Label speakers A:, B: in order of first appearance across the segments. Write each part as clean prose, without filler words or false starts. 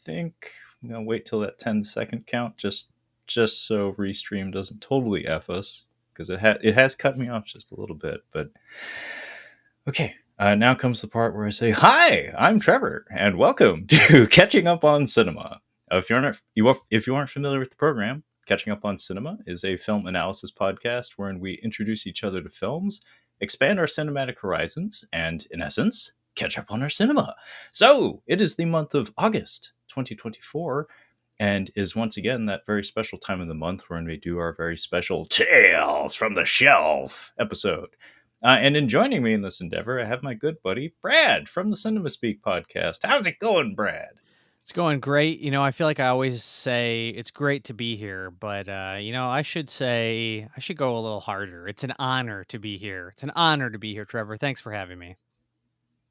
A: think I'm gonna wait till that 10-second count just so Restream doesn't totally F us, because it has cut me off just a little bit. But okay, now comes the part where I say, "Hi, I'm Trevor, and welcome to Catching Up on Cinema." If you aren't familiar with the program, Catching Up on Cinema is a film analysis podcast wherein we introduce each other to films, expand our cinematic horizons, and, in essence, catch up on our cinema. So, it is the month of August 2024, and is once again that very special time of the month wherein we do our very special Tales from the Shelf episode. And in joining me in this endeavor, I have my good buddy Brad from the Cinema Speak podcast. How's it going, Brad?
B: It's going great. I feel like I always say it's great to be here, but I should say I should go a little harder. It's an honor to be here. It's an honor to be here, Trevor. Thanks for having me.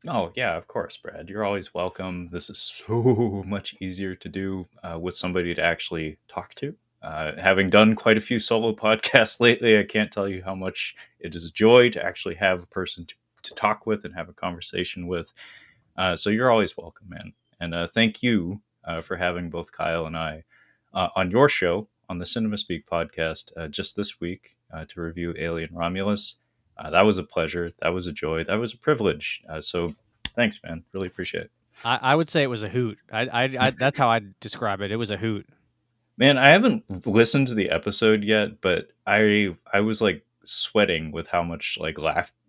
A: Oh, yeah, of course, Brad. You're always welcome. This is so much easier to do with somebody to actually talk to. Having done quite a few solo podcasts lately, I can't tell you how much it is a joy to actually have a person to talk with and have a conversation with. So you're always welcome, man. And thank you for having both Kyle and I on your show on the Cinema Speak podcast just this week to review Alien Romulus. That was a pleasure. That was a joy. That was a privilege. So thanks, man. Really appreciate it.
B: I would say it was a hoot. That's how I'd describe it. It was a hoot.
A: Man, I haven't listened to the episode yet, but I was like sweating with how much like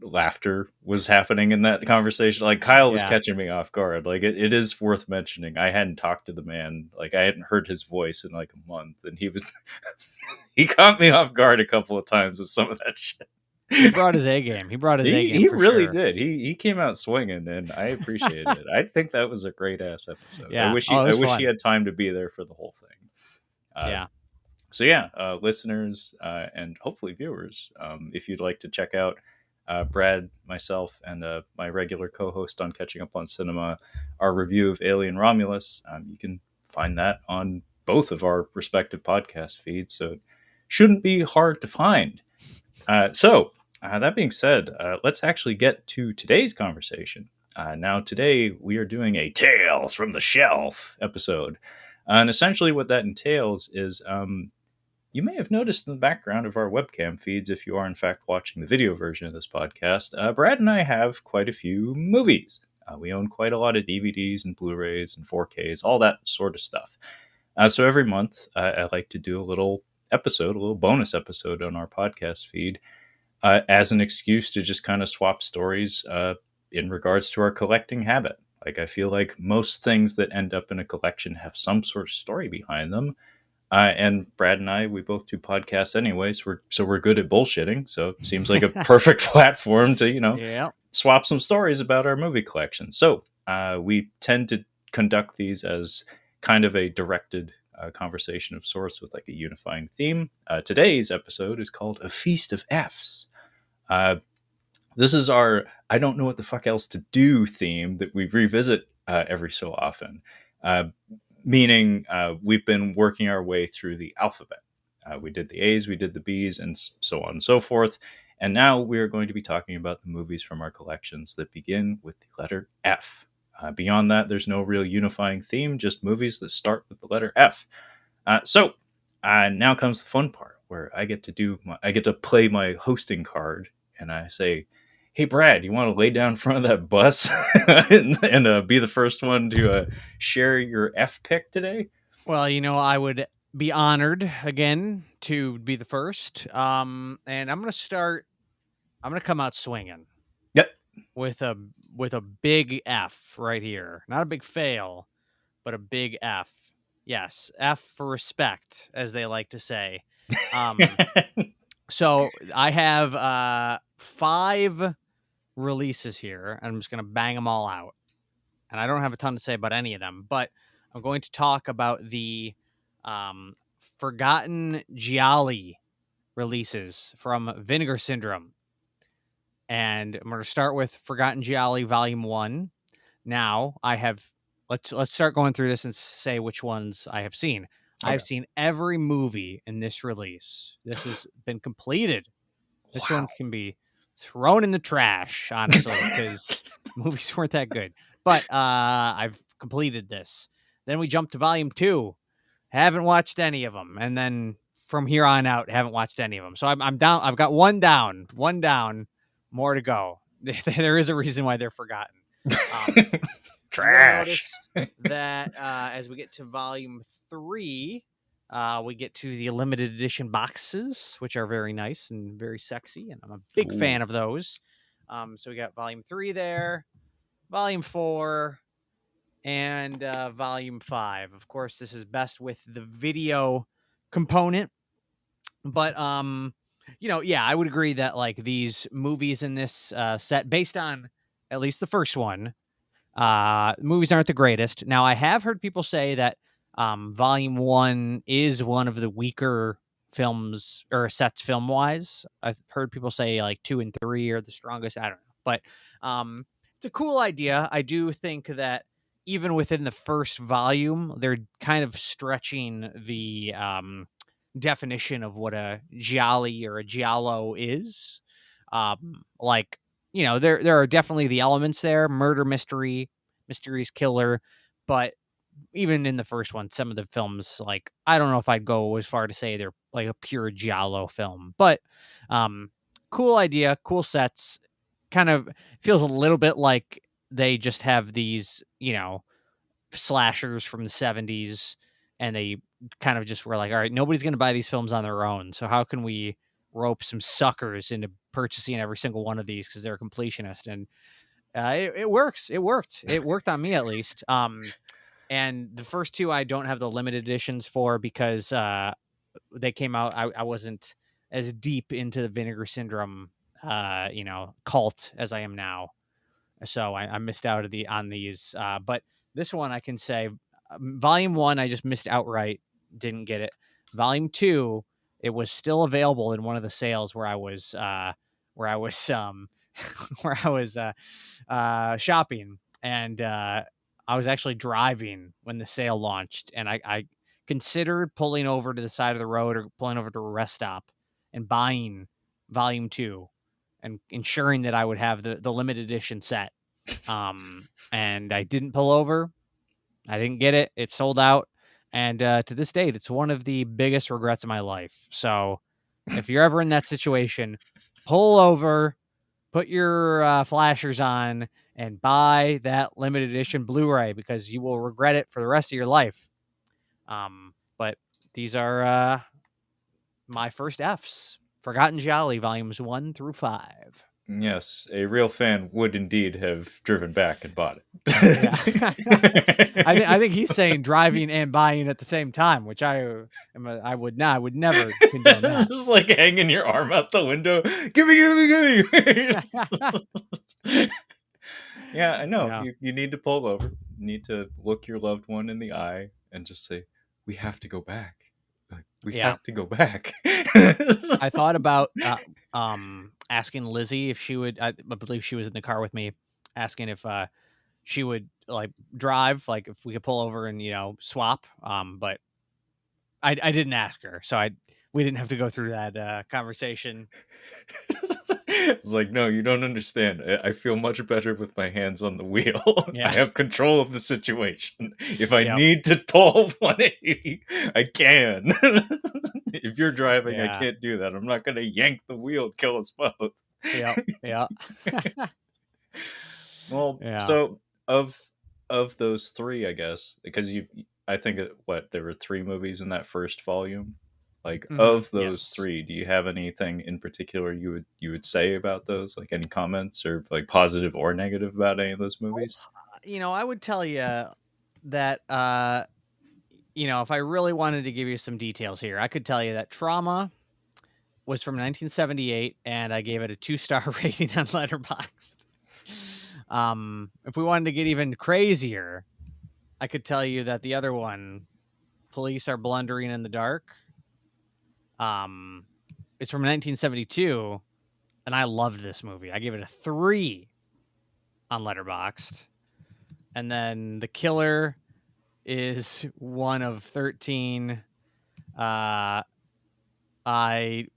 A: laughter was happening in that conversation. Like Kyle was catching me off guard. Like it is worth mentioning. I hadn't talked to the man. Like I hadn't heard his voice in like a month, and he was he caught me off guard a couple of times with some of that shit.
B: He brought his A game. He
A: really did. He came out swinging, and I appreciated it. I think that was a great ass episode.
B: Yeah.
A: I wish he had time to be there for the whole thing. So yeah, listeners and hopefully viewers, if you'd like to check out Brad, myself, and my regular co-host on Catching Up on Cinema, our review of Alien Romulus, you can find that on both of our respective podcast feeds. So it shouldn't be hard to find. So that being said, let's actually get to today's conversation. Now, today we are doing a Tales from the Shelf episode. And essentially what that entails is you may have noticed in the background of our webcam feeds, if you are in fact watching the video version of this podcast, Brad and I have quite a few movies. We own quite a lot of DVDs and Blu-rays and 4Ks, all that sort of stuff. So every month I like to do a little bonus episode on our podcast feed as an excuse to just kind of swap stories in regards to our collecting habit. Like, I feel like most things that end up in a collection have some sort of story behind them. And Brad and I, we both do podcasts anyways, so we're good at bullshitting. So it seems like a perfect platform to, swap some stories about our movie collection. So we tend to conduct these as kind of a directed conversation of sorts with like a unifying theme. Today's episode is called A Feast of Fs. This is our I don't know what the fuck else to do theme that we revisit every so often. Meaning we've been working our way through the alphabet. We did the A's, we did the B's, and so on and so forth. And now we are going to be talking about the movies from our collections that begin with the letter F. Beyond that, there's no real unifying theme, just movies that start with the letter F. So now comes the fun part, where I get to play my hosting card, and I say, "Hey, Brad, you want to lay down in front of that bus and be the first one to share your F pick today?"
B: Well, I would be honored again to be the first. And I'm going to come out swinging.
A: Yep.
B: With a big F right here. Not a big fail, but a big F. Yes, F for respect, as they like to say. So I have 5 releases here. I'm just going to bang them all out. And I don't have a ton to say about any of them, but I'm going to talk about the forgotten Gialli releases from Vinegar Syndrome. And I'm going to start with Forgotten Gialli Volume 1. Now, let's start going through this and say which ones I have seen. Okay. I've seen every movie in this release. This has been completed. This one can be thrown in the trash, honestly, because movies weren't that good. But I've completed this. Then we jumped to volume 2. Haven't watched any of them. And then from here on out, haven't watched any of them. So I'm down. I've got one down, more to go. There is a reason why they're forgotten. You will
A: Trash.
B: notice that as we get to volume 3, we get to the limited edition boxes, which are very nice and very sexy, and I'm a big fan of those. So we got volume 3 there, volume 4, and volume 5. Of course, this is best with the video component, but yeah, I would agree that like these movies in this set, based on at least the first one, movies aren't the greatest. Now, I have heard people say that volume 1 is one of the weaker films or sets film wise. I've heard people say like 2 and 3 are the strongest. I don't know, but it's a cool idea. I do think that even within the first volume, they're kind of stretching the definition of what a gialli or a giallo is. Like, there are definitely the elements there: murder, mystery, mysterious killer. But even in the first one, some of the films, like, I don't know if I'd go as far to say they're like a pure giallo film, but cool idea, cool sets. Kind of feels a little bit like they just have these, slashers from the 70s, and they kind of just were like, all right, nobody's going to buy these films on their own, so how can we rope some suckers into purchasing every single one of these because they're a completionist? And it works. It worked on me, at least. And the first 2 I don't have the limited editions for because they came out, I wasn't as deep into the Vinegar Syndrome cult as I am now, so I missed out on these. But this one, I can say, volume 1, I just missed outright, didn't get it. Volume 2, it was still available in one of the sales where I was where I was where I was shopping, and I was actually driving when the sale launched, and I considered pulling over to the side of the road or pulling over to a rest stop and buying volume 2 and ensuring that I would have the limited edition set. And I didn't pull over. I didn't get it. It sold out. And to this date, it's one of the biggest regrets of my life. So if you're ever in that situation, pull over, put your flashers on, and buy that limited edition Blu-ray, because you will regret it for the rest of your life. But these are my first Fs. Forgotten Gialli, volumes 1 through 5.
A: Yes, a real fan would indeed have driven back and bought
B: Yeah.
A: it.
B: I think he's saying driving and buying at the same time, which I would not. I would never condone that.
A: Just like hanging your arm out the window. Give me. Yeah, I know.
B: Yeah.
A: You need to pull over. You need to look your loved one in the eye and just say, "We have to go back. Like, we have to go back."
B: I thought about asking Lizzie if she would. I believe she was in the car with me, asking if she would like drive, like if we could pull over and swap. But I didn't ask her, so we didn't have to go through that conversation.
A: It's like, no, you don't understand. I feel much better with my hands on the wheel.
B: Yeah.
A: I have control of the situation. If I need to pull 180, I can. If you're driving, I can't do that. I'm not going to yank the wheel, kill us both.
B: Yeah.
A: Well, so of those 3, I guess, because I think there were 3 movies in that first volume. Like, of those 3, do you have anything in particular you would say about those? Like, any comments or like positive or negative about any of those movies?
B: I would tell you that if I really wanted to give you some details here, I could tell you that Trauma was from 1978, and I gave it a 2-star rating on Letterboxd. If we wanted to get even crazier, I could tell you that the other one, Police Are Blundering in the Dark, it's from 1972, and I loved this movie. I gave it a 3 on Letterboxd. And then The Killer is one of 13. I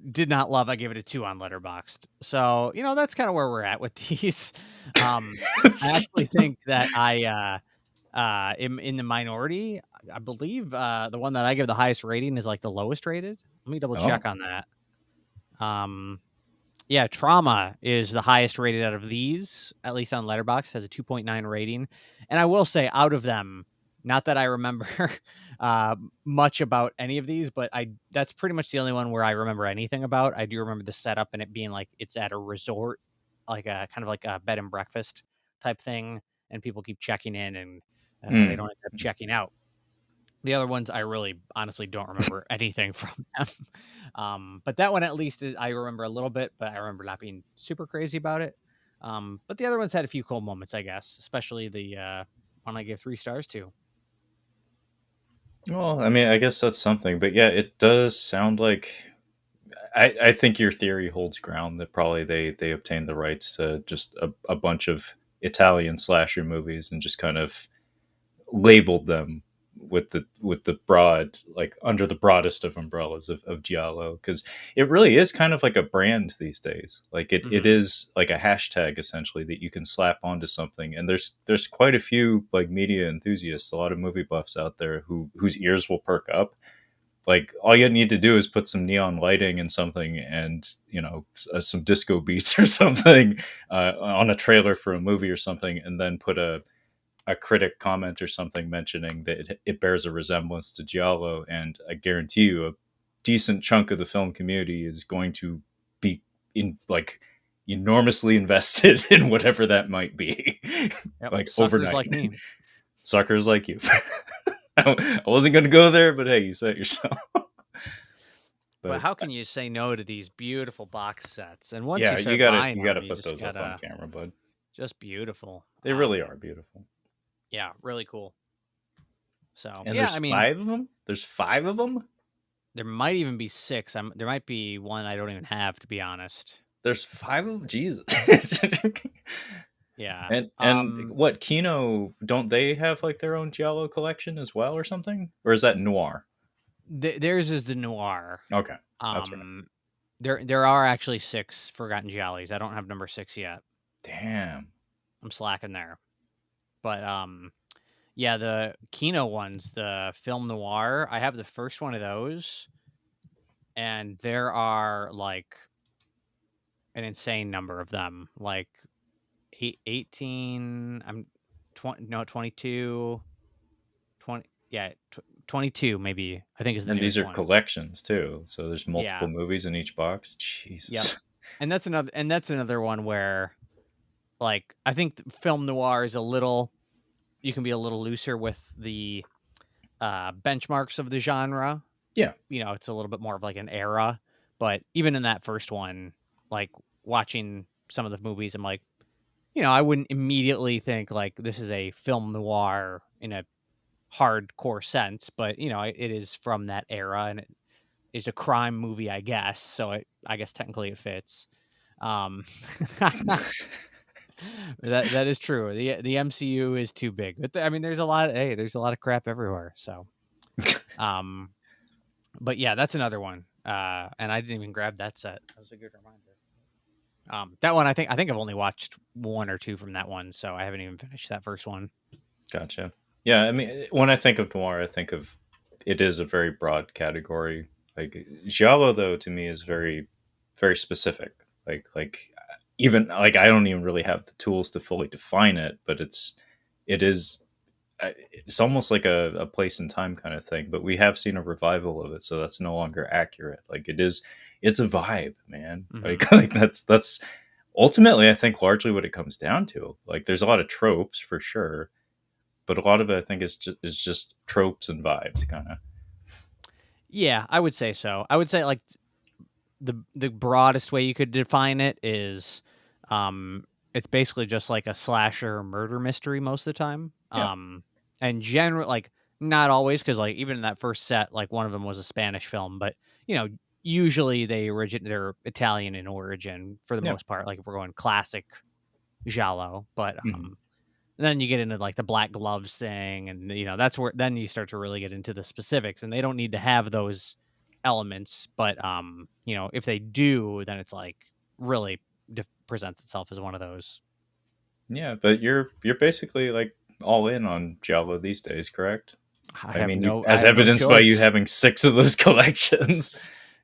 B: did not love. I gave it a 2 on Letterboxd. So, that's kind of where we're at with these. I actually think that in the minority. I believe the one that I give the highest rating is like the lowest rated. Let me double check
A: Oh.
B: on that. Yeah, Trauma is the highest rated out of these, at least on Letterboxd, has a 2.9 rating. And I will say, out of them, not that I remember much about any of these, but that's pretty much the only one where I remember anything about. I do remember the setup and it being like it's at a resort, like a kind of like a bed and breakfast type thing, and people keep checking in and they don't
A: Mm.
B: end up checking out. The other ones, I really honestly don't remember anything from them. But that one at least I remember a little bit, but I remember not being super crazy about it. But the other ones had a few cool moments, I guess, especially the one I gave 3 stars to.
A: Well, I mean, I guess that's something, but yeah, it does sound like I think your theory holds ground that probably they obtained the rights to just a bunch of Italian slasher movies and just kind of labeled them with the broad, like under the broadest of umbrellas of Giallo, because it really is kind of like a brand these days. Like it
B: Mm-hmm.
A: is like a hashtag essentially that you can slap onto something, and there's quite a few like media enthusiasts, a lot of movie buffs out there whose ears will perk up. Like all you need to do is put some neon lighting and something, and some disco beats or something on a trailer for a movie or something, and then put a critic comment or something mentioning that it bears a resemblance to Giallo, and I guarantee you a decent chunk of the film community is going to be in like enormously invested in whatever that might be,
B: Yep,
A: like
B: suckers
A: overnight.
B: like me.
A: Suckers like you. I wasn't going to go there, but hey, you said it yourself.
B: But
A: But
B: how can you say no to these beautiful box sets? And once you
A: yeah,
B: start buying
A: you
B: them,
A: gotta
B: you
A: put
B: just
A: those up on
B: gotta
A: camera, bud.
B: just beautiful.
A: They really are beautiful.
B: Yeah, really cool. So
A: And
B: yeah,
A: there's
B: I mean,
A: 5 of them. There's 5 of them.
B: there might even be 6. There might be one I don't even have, to be honest.
A: There's 5 of them. Jesus.
B: Yeah.
A: And what Kino, don't they have like their own Giallo collection as well or something? Or is that Noir?
B: Theirs is the noir.
A: Okay, that's right.
B: Um, there are actually 6 Forgotten Giallis. I don't have number 6 yet.
A: Damn.
B: I'm slacking there. But yeah, the Kino ones, the film noir, I have the first one of those, and there are like an insane number of them. Like 18, I'm 20, no, 22, 20, yeah, 22 maybe, I think is the
A: And these
B: newest
A: are
B: one.
A: collections too. So there's multiple
B: Yeah.
A: movies in each box.
B: Yep.
A: Jesus.
B: And that's another one where like I think film noir is a little you can be a little looser with the benchmarks of the genre.
A: Yeah.
B: It's a little bit more of like an era, but even in that first one, like watching some of the movies, I'm like, I wouldn't immediately think like this is a film noir in a hardcore sense, but it is from that era and it is a crime movie, I guess. So I guess technically it fits. Um, that is true. The MCU is too big, but I mean, there's a lot of crap everywhere. So, um, but yeah, that's another one. And I didn't even grab that set. That was a good reminder. That one I think I've only watched 1 or 2 from that one, so I haven't even finished that first one.
A: Gotcha. Yeah, I mean, when I think of noir, I think of it is a very broad category. Like Giallo, though, to me is very, very specific. Like even like I don't even really have the tools to fully define it, but it is it's almost like a place and time kind of thing. But we have seen a revival of it, so that's no longer accurate. Like it's a vibe, man.
B: Hmm.
A: Like that's ultimately I think largely what it comes down to. Like there's a lot of tropes for sure, but a lot of it I think is just tropes and vibes, kind of.
B: Yeah, I would say so. I would say like the broadest way you could define it is, it's basically just like a slasher murder mystery most of the time.
A: Yeah,
B: And general like not always because like even in that first set, like one of them was a Spanish film, but you know usually they're Italian in origin for the
A: yeah.
B: most part. Like if we're going classic giallo, but
A: Mhm.
B: then you get into like the black gloves thing, and that's where then you start to really get into the specifics, and they don't need to have those elements, but if they do, then it's like really presents itself as one of those.
A: Yeah, but you're basically like all in on Giallo these days, correct?
B: I
A: I
B: have
A: mean,
B: no I
A: as
B: have no
A: evidenced by you
B: choice.
A: having 6 of those collections.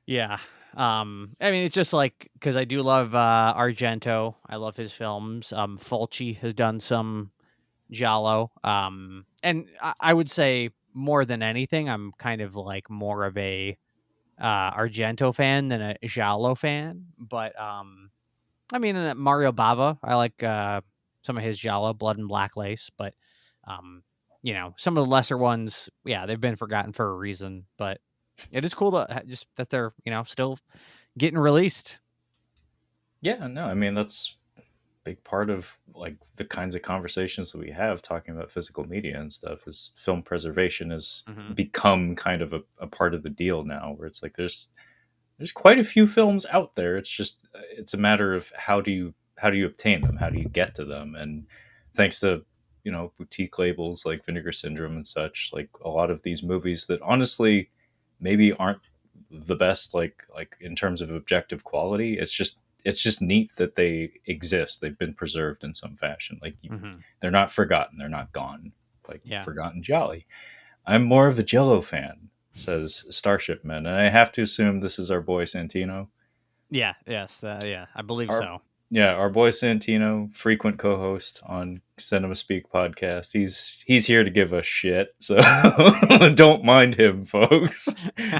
B: Yeah. I mean, it's just like because I do love Argento. I love his films. Fulci has done some Giallo. And I would say more than anything, I'm kind of like more of a Argento fan than a Giallo fan. But I mean, Mario Bava, I like some of his Giallo, Blood and Black Lace. But um, some of the lesser ones, yeah, they've been forgotten for a reason. But it is cool to just that they're still getting released.
A: Yeah, no, I mean that's a big part of like the kinds of conversations that we have talking about physical media and stuff is film preservation has
B: Hmm.
A: become kind of a part of the deal now where it's like there's quite a few films out there. It's just it's a matter of how do you obtain them? How do you get to them? And thanks to boutique labels like Vinegar Syndrome and such, like a lot of these movies that honestly maybe aren't the best like in terms of objective quality. It's just neat that they exist. They've been preserved in some fashion.
B: Hmm.
A: They're not forgotten. They're not gone. Like
B: Yeah.
A: Forgotten Jolly. I'm more of a Jello fan, says Starship Man, and I have to assume this is our boy Santino.
B: Yeah. Yes. Yeah. I believe
A: Our
B: so.
A: Yeah, our boy Santino, frequent co-host on Cinema Speak podcast. He's here to give us shit, so don't mind him, folks.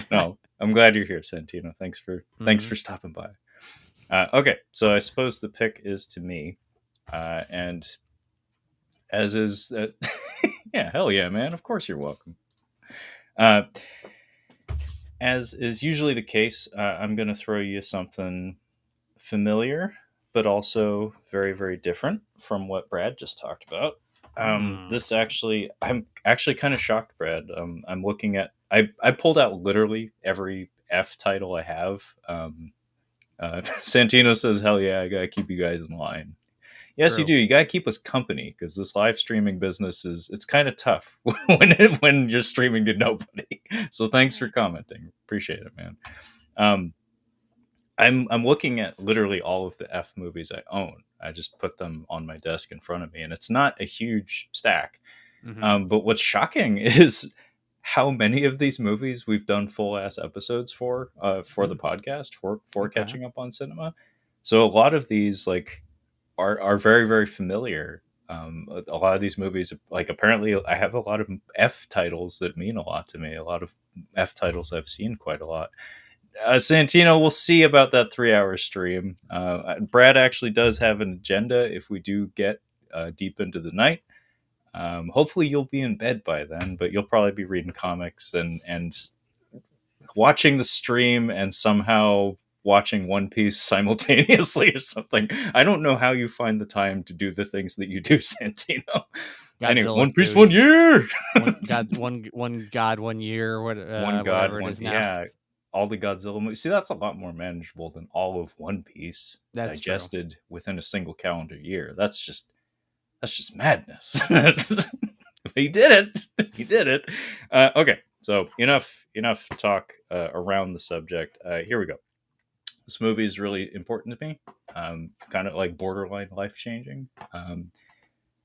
A: No, I'm glad you're here, Santino. Thanks
B: Hmm.
A: for stopping by. Okay, so I suppose the pick is to me, and as is yeah, hell yeah, man. Of course you're welcome. Uh, as is usually the case, I'm going to throw you something familiar, but also very, very different from what Brad just talked about.
B: Mm.
A: I'm actually kind of shocked, Brad. I'm looking at, I pulled out literally every F title I have. Santino says, hell yeah, I got to keep you guys in line. Yes, you
B: True.
A: do. You got to keep us company because this live streaming business it's kind of tough when you're streaming to nobody. So thanks for commenting. Appreciate it, man. Um, I'm looking at literally all of the F movies I own. I just put them on my desk in front of me, and it's not a huge stack.
B: Hmm.
A: But what's shocking is how many of these movies we've done full ass episodes for the
B: Mm.
A: podcast for
B: Okay.
A: catching up on cinema. So a lot of these like are very very familiar. A lot of these movies, like apparently, I have a lot of F titles that mean a lot to me. A lot of F titles I've seen quite a lot. Santino, we'll see about that 3 hour stream. Brad actually does have an agenda if we do get deep into the night. Hopefully, you'll be in bed by then, but you'll probably be reading comics and watching the stream and somehow watching One Piece simultaneously or something. I don't know how you find the time to do the things that you do, Santino. Anyway,
B: Godzilla
A: One Piece
B: 2.
A: 1 year.
B: One God 1 year.
A: One God,
B: Whatever it
A: one
B: is now.
A: yeah, all the Godzilla movies. See, that's a lot more manageable than all of One Piece
B: That's true.
A: digested within a single calendar year. That's just madness. He did it. He did it. Okay, so enough talk around the subject. Here we go. This movie is really important to me. Kind of like borderline life changing.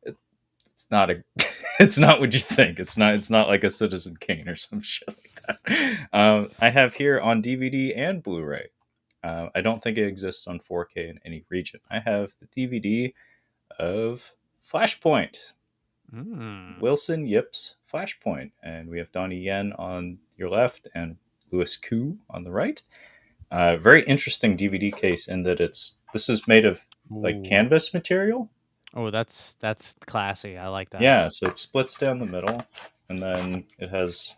A: It's not a it's not what you think. It's not like a Citizen Kane or some shit like that. I have here on DVD and Blu-ray. I don't think it exists on 4K in any region. I have the DVD of Flashpoint,
B: Mm.
A: Wilson Yip's Flashpoint, and we have Donnie Yen on your left and Louis Koo on the right. Very interesting DVD case in that this is made of like
B: Ooh.
A: canvas material.
B: Oh, that's classy. I like that.
A: Yeah, so it splits down the middle, and then it has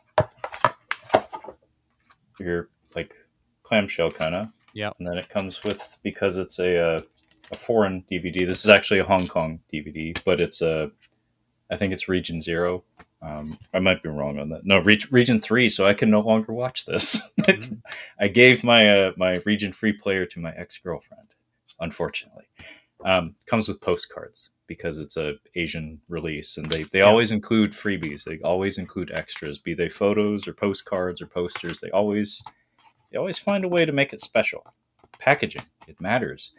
A: your like clamshell kind of,
B: Yep.
A: and then it comes with because it's a foreign DVD. This is actually a Hong Kong DVD, but I think it's Region Zero. I might be wrong on that. No, Region Three, so I can no longer watch this.
B: Mm.
A: I gave my Region Free player to my ex girlfriend, unfortunately. Comes with postcards because it's a Asian release, and they
B: Yep.
A: always include freebies. They always include extras, be they photos or postcards or posters. They always find a way to make it special. Packaging, it matters.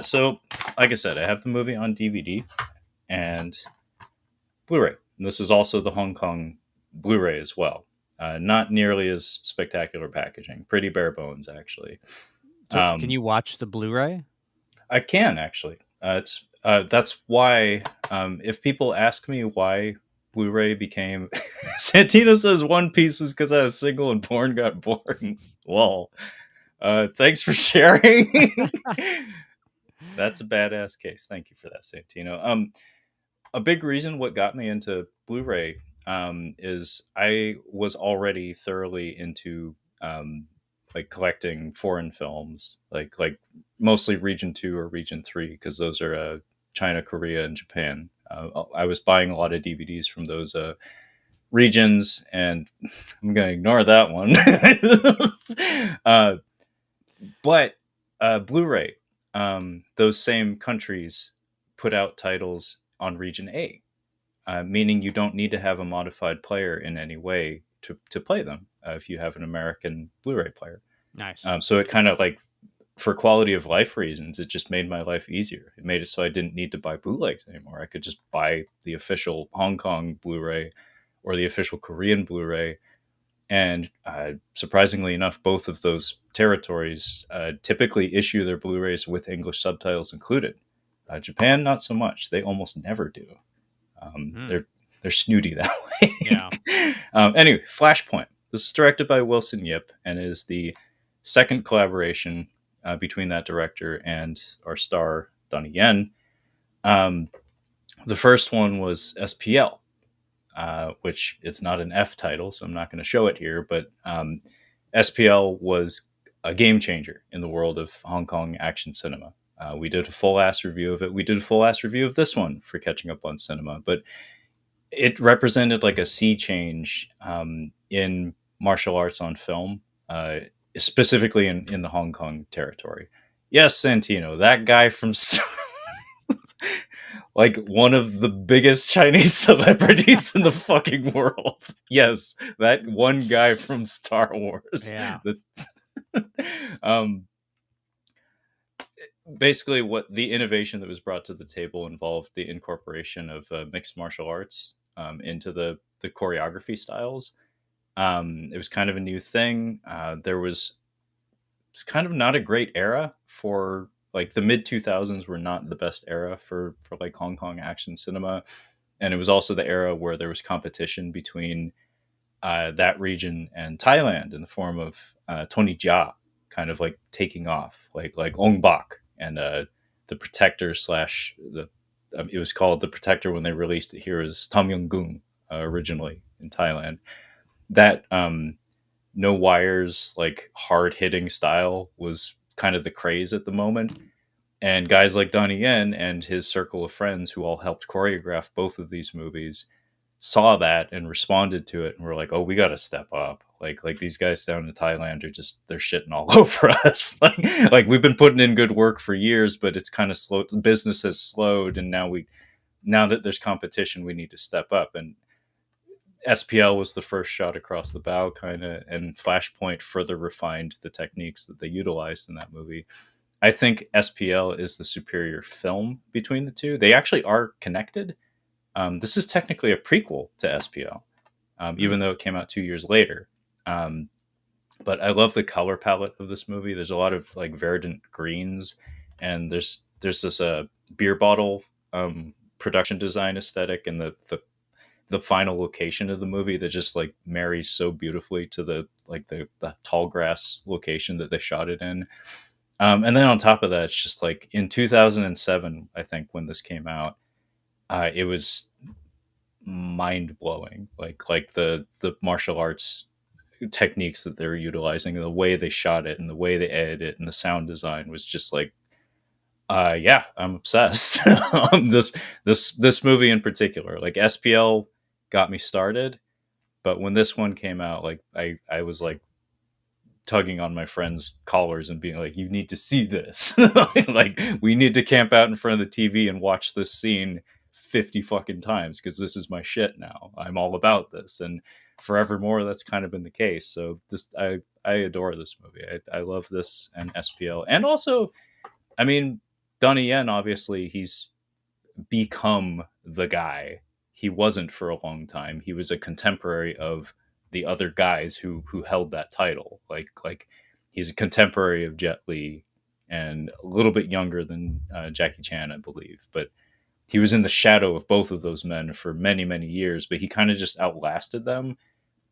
A: So, like I said, I have the movie on DVD, and Blu-ray. And this is also the Hong Kong Blu-ray as well. Not nearly as spectacular packaging. Pretty bare bones, actually.
B: So can you watch the Blu-ray?
A: I can actually. It's that's why if people ask me why Blu-ray became Santino says One Piece was because I was single and porn got boring. Lol. Thanks for sharing. That's a badass case. Thank you for that, Santino. A big reason what got me into Blu-ray is I was already thoroughly into like collecting foreign films, like mostly Region 2 or Region 3, because those are China, Korea, and Japan. I was buying a lot of DVDs from those regions, and I'm going to ignore that one. But Blu-ray, those same countries put out titles on Region A, meaning you don't need to have a modified player in any way to play them if you have an American Blu-ray player.
B: Nice.
A: So it kind of like, for quality of life reasons, it just made my life easier. It made it so I didn't need to buy bootlegs anymore. I could just buy the official Hong Kong Blu-ray or the official Korean Blu-ray. And surprisingly enough, both of those territories typically issue their Blu-rays with English subtitles included. Japan, not so much. They almost never do. They're snooty that way.
B: Yeah.
A: Anyway, Flashpoint. This is directed by Wilson Yip and is the second collaboration between that director and our star, Donnie Yen. The first one was SPL, which it's not an F title, so I'm not going to show it here, but SPL was a game changer in the world of Hong Kong action cinema. We did a full-ass review of it. We did a full-ass review of this one for Catching Up on Cinema, but it represented like a sea change in martial arts on film, specifically in the Hong Kong territory. Yes, Santino, that guy from like one of the biggest Chinese celebrities in the fucking world. Yes, that one guy from Star Wars.
B: Yeah.
A: Basically, what the innovation that was brought to the table involved the incorporation of mixed martial arts into the choreography styles. It was kind of a new thing. There was it's kind of not a great era for, like, the mid 2000s were not the best era for like Hong Kong action cinema, and it was also the era where there was competition between that region and Thailand in the form of Tony Jaa kind of like taking off, like Ong Bak and the Protector slash the it was called the Protector when they released it here as Tom Yum Goong originally in Thailand. That no wires, like hard hitting style was kind of the craze at the moment. And guys like Donnie Yen and his circle of friends who all helped choreograph both of these movies saw that and responded to it and were like, "Oh, we got to step up. Like these guys down in Thailand are just they're shitting all over us. like we've been putting in good work for years, but it's kind of slow. Business has slowed, and now that there's competition, we need to step up." And SPL was the first shot across the bow, kind of, and Flashpoint further refined the techniques that they utilized in that movie. I think SPL is the superior film between the two. They actually are connected. This is technically a prequel to SPL, even though it came out 2 years later. But I love the color palette of this movie. There's a lot of like verdant greens, and there's this beer bottle production design aesthetic, and the final location of the movie that just like marries so beautifully to the tall grass location that they shot it in. And then on top of that, it's just like in 2007, I think, when this came out, it was mind blowing. Like the martial arts techniques that they were utilizing, and the way they shot it, and the way they edited it, and the sound design was just like, yeah, I'm obsessed. This movie in particular, like SPL, got me started, but when this one came out, like I was like tugging on my friend's collars and being like, "You need to see this. Like, we need to camp out in front of the TV and watch this scene 50 fucking times because this is my shit now. I'm all about this." And forevermore, that's kind of been the case. So I adore this movie. I love this and SPL. And also, I mean, Donnie Yen, obviously, he's become the guy. he wasn't for a long time. He was a contemporary of the other guys who held that title. Like he's a contemporary of Jet Li and a little bit younger than Jackie Chan, I believe. But he was in the shadow of both of those men for many, many years. But he kind of just outlasted them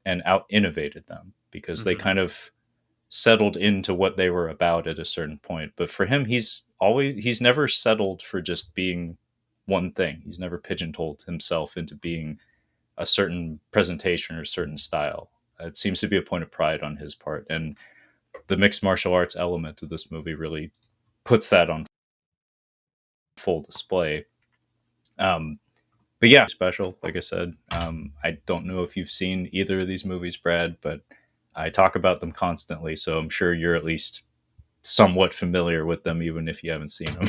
A: and out innovated them because they kind of settled into what they were about at a certain point. But for him, he's never settled for just being one thing. He's never pigeonholed himself into being a certain presentation or a certain style. It seems to be a point of pride on his part, and the mixed martial arts element of this movie really puts that on full display. But yeah, special. Like I said, I don't know if you've seen either of these movies, Brad, but I talk about them constantly, so I'm sure you're at least somewhat familiar with them, even if you haven't seen them.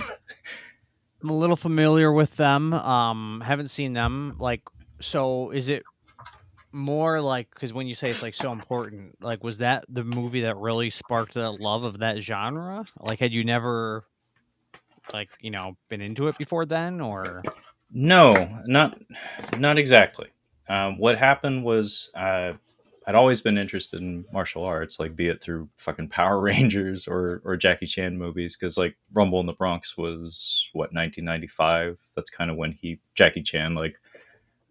B: I'm a little familiar with them. Haven't seen them. Like, so is it more like, because when you say it's like so important, like, was that the movie that really sparked the love of that genre? Like, had you never, like, been into it before then, or?
A: No, not exactly. What happened was I'd always been interested in martial arts, like be it through fucking Power Rangers or Jackie Chan movies, because like Rumble in the Bronx was what 1995. That's kind of when Jackie Chan like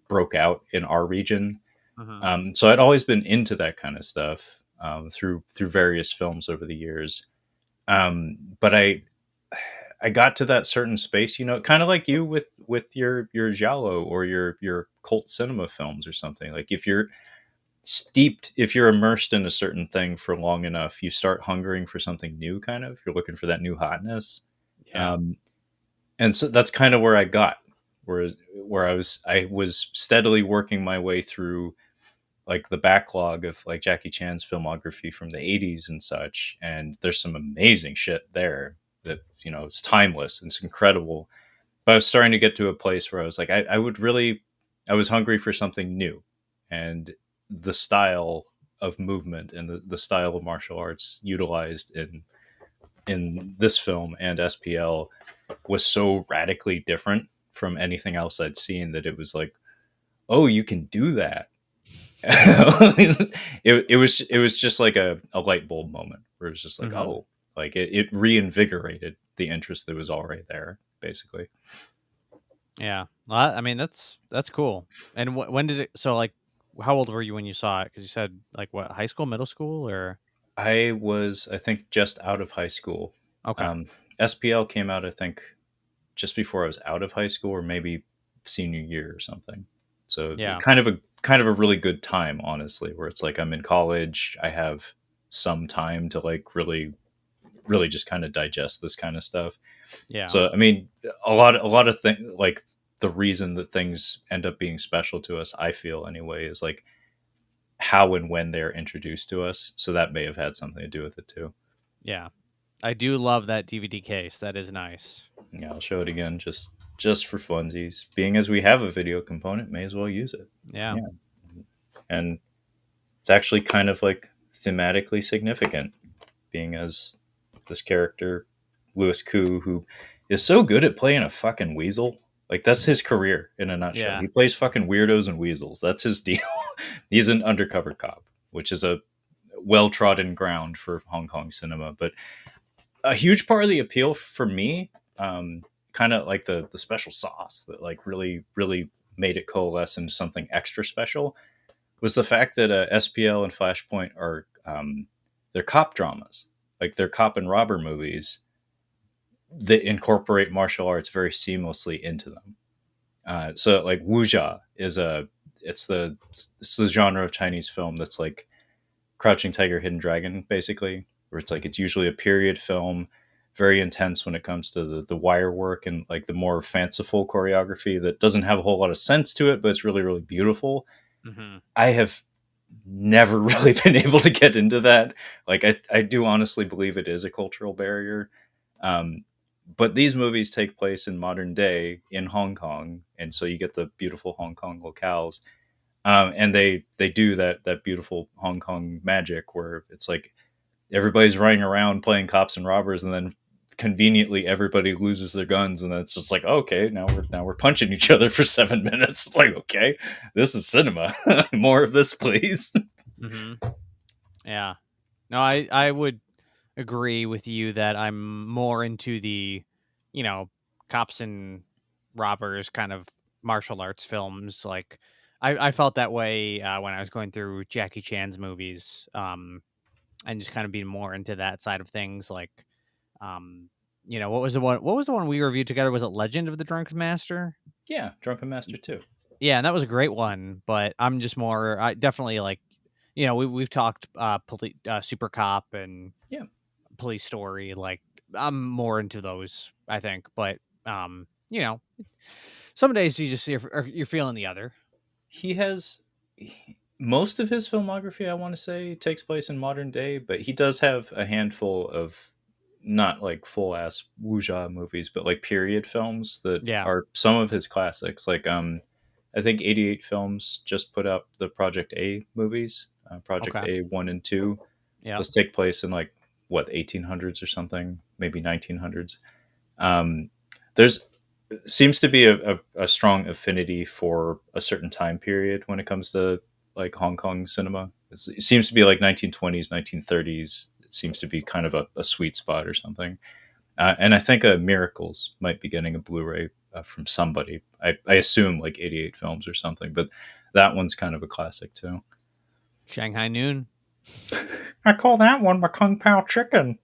A: broke out in our region.
B: Mhm.
A: So I'd always been into that kind of stuff through various films over the years. But I got to that certain space, kind of like you with your giallo or your cult cinema films or something. Like if you're immersed in a certain thing for long enough, you start hungering for something new. Kind of, you're looking for that new hotness.
B: Yeah.
A: Um, and so that's kind of where I got, where I was steadily working my way through like the backlog of like Jackie Chan's filmography from the 80s and such. And there's some amazing shit there that, it's timeless and it's incredible. But I was starting to get to a place where I was like, I was hungry for something new. And the style of movement and the style of martial arts utilized in this film and SPL was so radically different from anything else I'd seen that it was like, oh, you can do that. It was just like a light bulb moment where it was just like,
B: Mhm.
A: oh, like it reinvigorated the interest that was already there, basically.
B: Yeah. Well, I mean, that's cool. And when did it? So, like, how old were you when you saw it? Because you said like what, high school, middle school, or?
A: I was, I think, just out of high school.
B: Okay.
A: um, SPL came out, I think, just before I was out of high school or maybe senior year or something. So
B: Yeah.
A: kind of a really good time, honestly, where it's like I'm in college, I have some time to like really just kind of digest this kind of stuff.
B: Yeah.
A: So I mean, a lot of things, like the reason that things end up being special to us, I feel anyway, is like how and when they're introduced to us. So that may have had something to do with it too.
B: Yeah. I do love that DVD case. That is nice.
A: Yeah, I'll show it again just for funsies. Being as we have a video component, may as well use it.
B: Yeah.
A: Yeah, and it's actually kind of like thematically significant, being as this character Louis Koo, who is so good at playing a fucking weasel. Like that's his career in a nutshell.
B: Yeah.
A: He plays fucking weirdos and weasels. That's his deal. He's an undercover cop, which is a well trodden ground for Hong Kong cinema. But a huge part of the appeal for me, kind of like the special sauce that like really made it coalesce into something extra special, was the fact that SPL and Flashpoint are they're cop dramas, like they're cop and robber movies that incorporate martial arts very seamlessly into them. So like wuxia is it's the genre of Chinese film that's like Crouching Tiger, Hidden Dragon, basically, where it's like it's usually a period film, very intense when it comes to the wire work and like the more fanciful choreography that doesn't have a whole lot of sense to it, but it's really beautiful.
B: Mhm.
A: I have never really been able to get into that. Like I do honestly believe it is a cultural barrier. Um, but these movies take place in modern day in Hong Kong, and so you get the beautiful Hong Kong locales, and they do that beautiful Hong Kong magic where it's like everybody's running around playing cops and robbers, and then conveniently everybody loses their guns, and it's just like, okay, now we're punching each other for 7 minutes. It's like, okay, this is cinema. More of this, please.
B: Mm-hmm. Yeah. No, I would agree with you that I'm more into the, cops and robbers kind of martial arts films. Like, I felt that way when I was going through Jackie Chan's movies, and just kind of being more into that side of things. Like, what was the one? What was the one we reviewed together? Was it Legend of the Drunken Master?
A: Yeah, Drunken Master too.
B: Yeah, and that was a great one. But I'm just more, I definitely like, we've talked Super Cop and
A: Yeah,
B: Police Story. Like, I'm more into those, I think. But you know, some days you're feeling the other.
A: he has most of his filmography, I want to say, takes place in modern day, but he does have a handful of not like full ass wuxia movies, but like period films that
B: Yeah.
A: are some of his classics. Like I think 88 Films just put up the Project A movies. Project
B: Okay.
A: A 1 and 2.
B: Yeah.
A: Those take place in like what, 1800s or something, maybe 1900s. Um, there's seems to be a strong affinity for a certain time period when it comes to like Hong Kong cinema. It seems to be like 1920s, 1930s. It seems to be kind of a sweet spot or something. And I think Miracles might be getting a Blu-ray from somebody. I assume like 88 Films or something, but that one's kind of a classic too.
B: Shanghai Noon.
A: I call that one my Kung Pao chicken.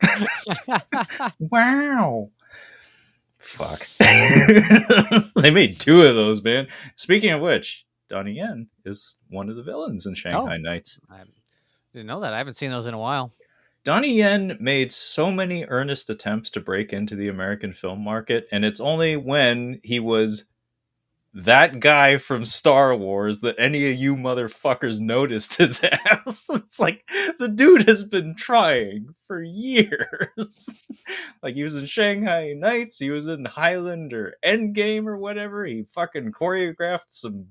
A: Wow. Fuck. They made two of those, man. Speaking of which, Donnie Yen is one of the villains in
B: Oh,
A: Shanghai Nights.
B: I didn't know that. I haven't seen those in a while.
A: Donnie Yen made so many earnest attempts to break into the American film market, and it's only when he was that guy from Star Wars that any of you motherfuckers noticed his ass. It's like the dude has been trying for years. Like he was in Shanghai Nights, he was in Highland or Endgame or whatever. He fucking choreographed some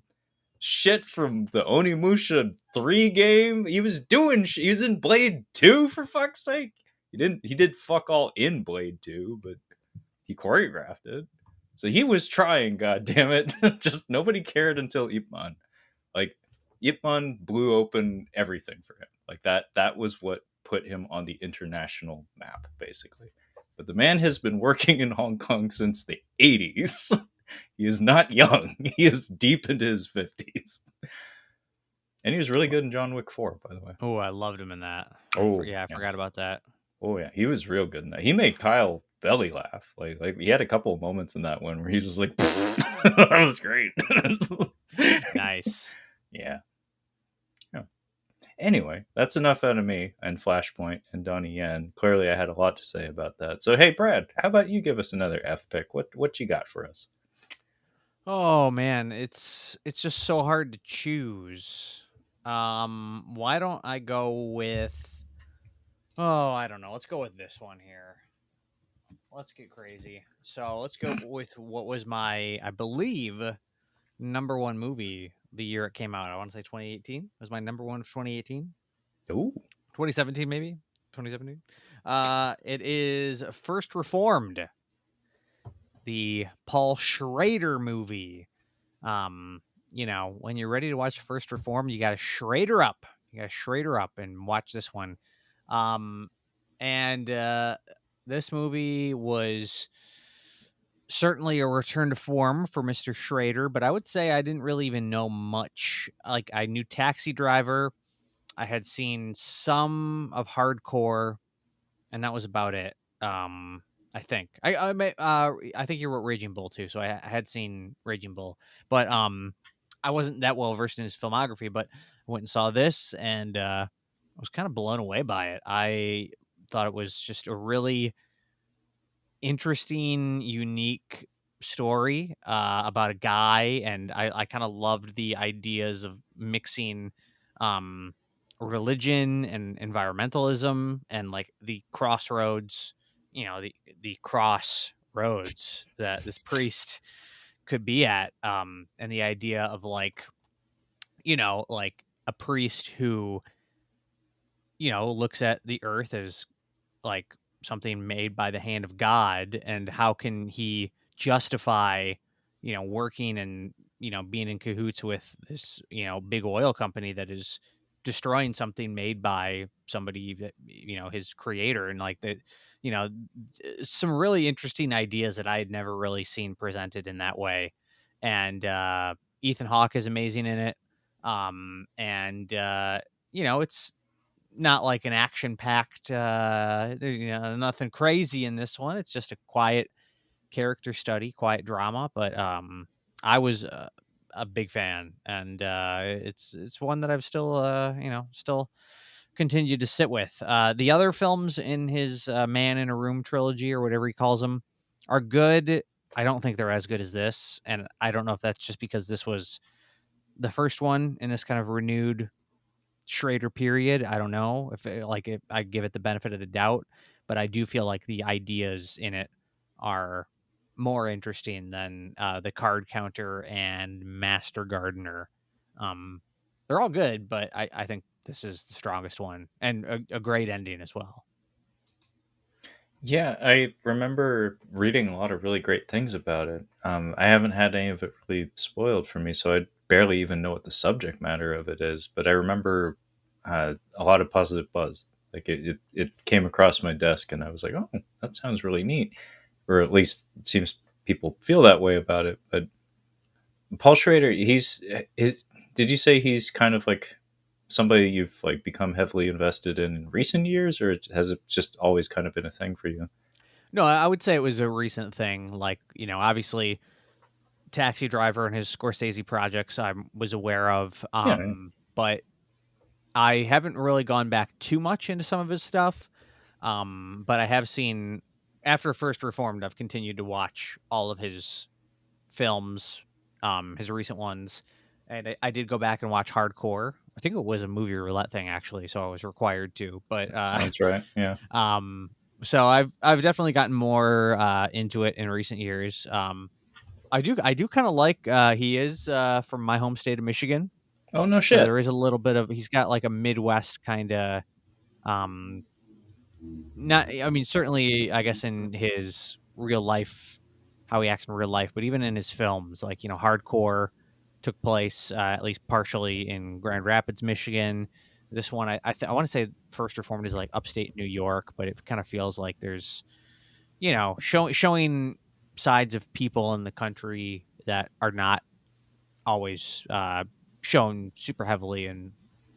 A: shit from the Onimusha 3 game. He was doing he was in Blade 2 for fuck's sake. He did fuck all in Blade 2, but he choreographed it. So he was trying, god damn it. Just nobody cared until Ip Man. Like Ip Man blew open everything for him. Like that was what put him on the international map, basically. But the man has been working in Hong Kong since the 80s. He is not young. He is deep into his 50s. And he was really good in John Wick 4, by the way.
B: Oh, I loved him in that.
A: Oh,
B: I
A: yeah.
B: forgot about that.
A: Oh yeah, he was real good in that. He made Kyle belly laugh. Like he had a couple of moments in that one where he was just like, "That was great."
B: Nice.
A: Yeah. Yeah. Anyway, that's enough out of me and Flashpoint and Donnie Yen. Clearly, I had a lot to say about that. So hey, Brad, how about you give us another F pick? What you got for us?
B: Oh man, it's just so hard to choose. Why don't I go with Oh, I don't know. Let's go with this one here. Let's get crazy. So, let's go with what was I believe, number one movie the year it came out. I want to say 2018 was my number one of 2018.
A: Ooh.
B: 2017 maybe? 2017. It is First Reformed, the Paul Schrader movie. When you're ready to watch First Reform, you got to Schrader up. You got to Schrader up and watch this one. Um, and This movie was certainly a return to form for Mr. Schrader, but I would say I didn't really even know much. Like, I knew Taxi Driver, I had seen some of Hardcore, and that was about it. I think I think you wrote Raging Bull too, so I had seen Raging Bull, but I wasn't that well versed in his filmography. But I went and saw this, and I was kind of blown away by it. I thought it was just a really interesting, unique story about a guy, and I kind of loved the ideas of mixing um, religion and environmentalism and like the crossroads, the crossroads that this priest could be at, and the idea of like a priest who looks at the earth as like something made by the hand of God, and how can he justify, working and, being in cahoots with this, big oil company that is destroying something made by somebody that, his creator, and like that, you know, some really interesting ideas that I had never really seen presented in that way. And Ethan Hawke is amazing in it. And it's not like an action-packed, nothing crazy in this one. It's just a quiet character study, quiet drama, but, I was a big fan, and, it's one that I've still, still continued to sit with. The other films in his, Man in a Room trilogy or whatever he calls them are good. I don't think they're as good as this, and I don't know if that's just because this was the first one in this kind of renewed Schrader period. I don't know if I give it the benefit of the doubt, but I do feel like the ideas in it are more interesting than the Card Counter and Master Gardener. Um, they're all good, but I think this is the strongest one, and a great ending as well.
A: Yeah, I remember reading a lot of really great things about it. I haven't had any of it really spoiled for me, so I barely even know what the subject matter of it is. But I remember a lot of positive buzz. Like it came across my desk, and I was like, "Oh, that sounds really neat," or at least it seems people feel that way about it. But Paul Schrader, he's. Did you say he's kind of like somebody you've like become heavily invested in recent years, or has it just always kind of been a thing for you?
B: No, I would say it was a recent thing. Like, obviously Taxi Driver and his Scorsese projects I was aware of.
A: Yeah.
B: But I haven't really gone back too much into some of his stuff. But I have seen, after First Reformed, I've continued to watch all of his films, his recent ones. And I did go back and watch Hardcore. I think it was a movie roulette thing actually, so I was required to. But
A: Sounds right. Yeah.
B: um, so I've definitely gotten more into it in recent years. I do kind of like he is from my home state of Michigan,
A: Oh no
B: so
A: shit.
B: there is a little bit of he's got like a Midwest kind of um not I mean, certainly, I guess in his real life, how he acts in real life, but even in his films, like, Hardcore took place, at least partially in Grand Rapids, Michigan. This one, I wanna say First Reformed is, like, upstate New York, but it kinda feels like there's, showing sides of people in the country that are not always, shown super heavily in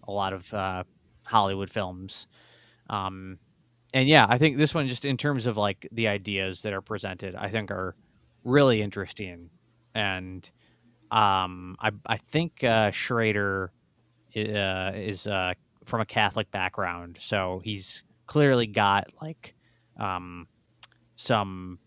B: a lot of, Hollywood films. Um and yeah, I think this one, just in terms of like the ideas that are presented, I think are really interesting. And I think Schrader is from a Catholic background, so he's clearly got like um, some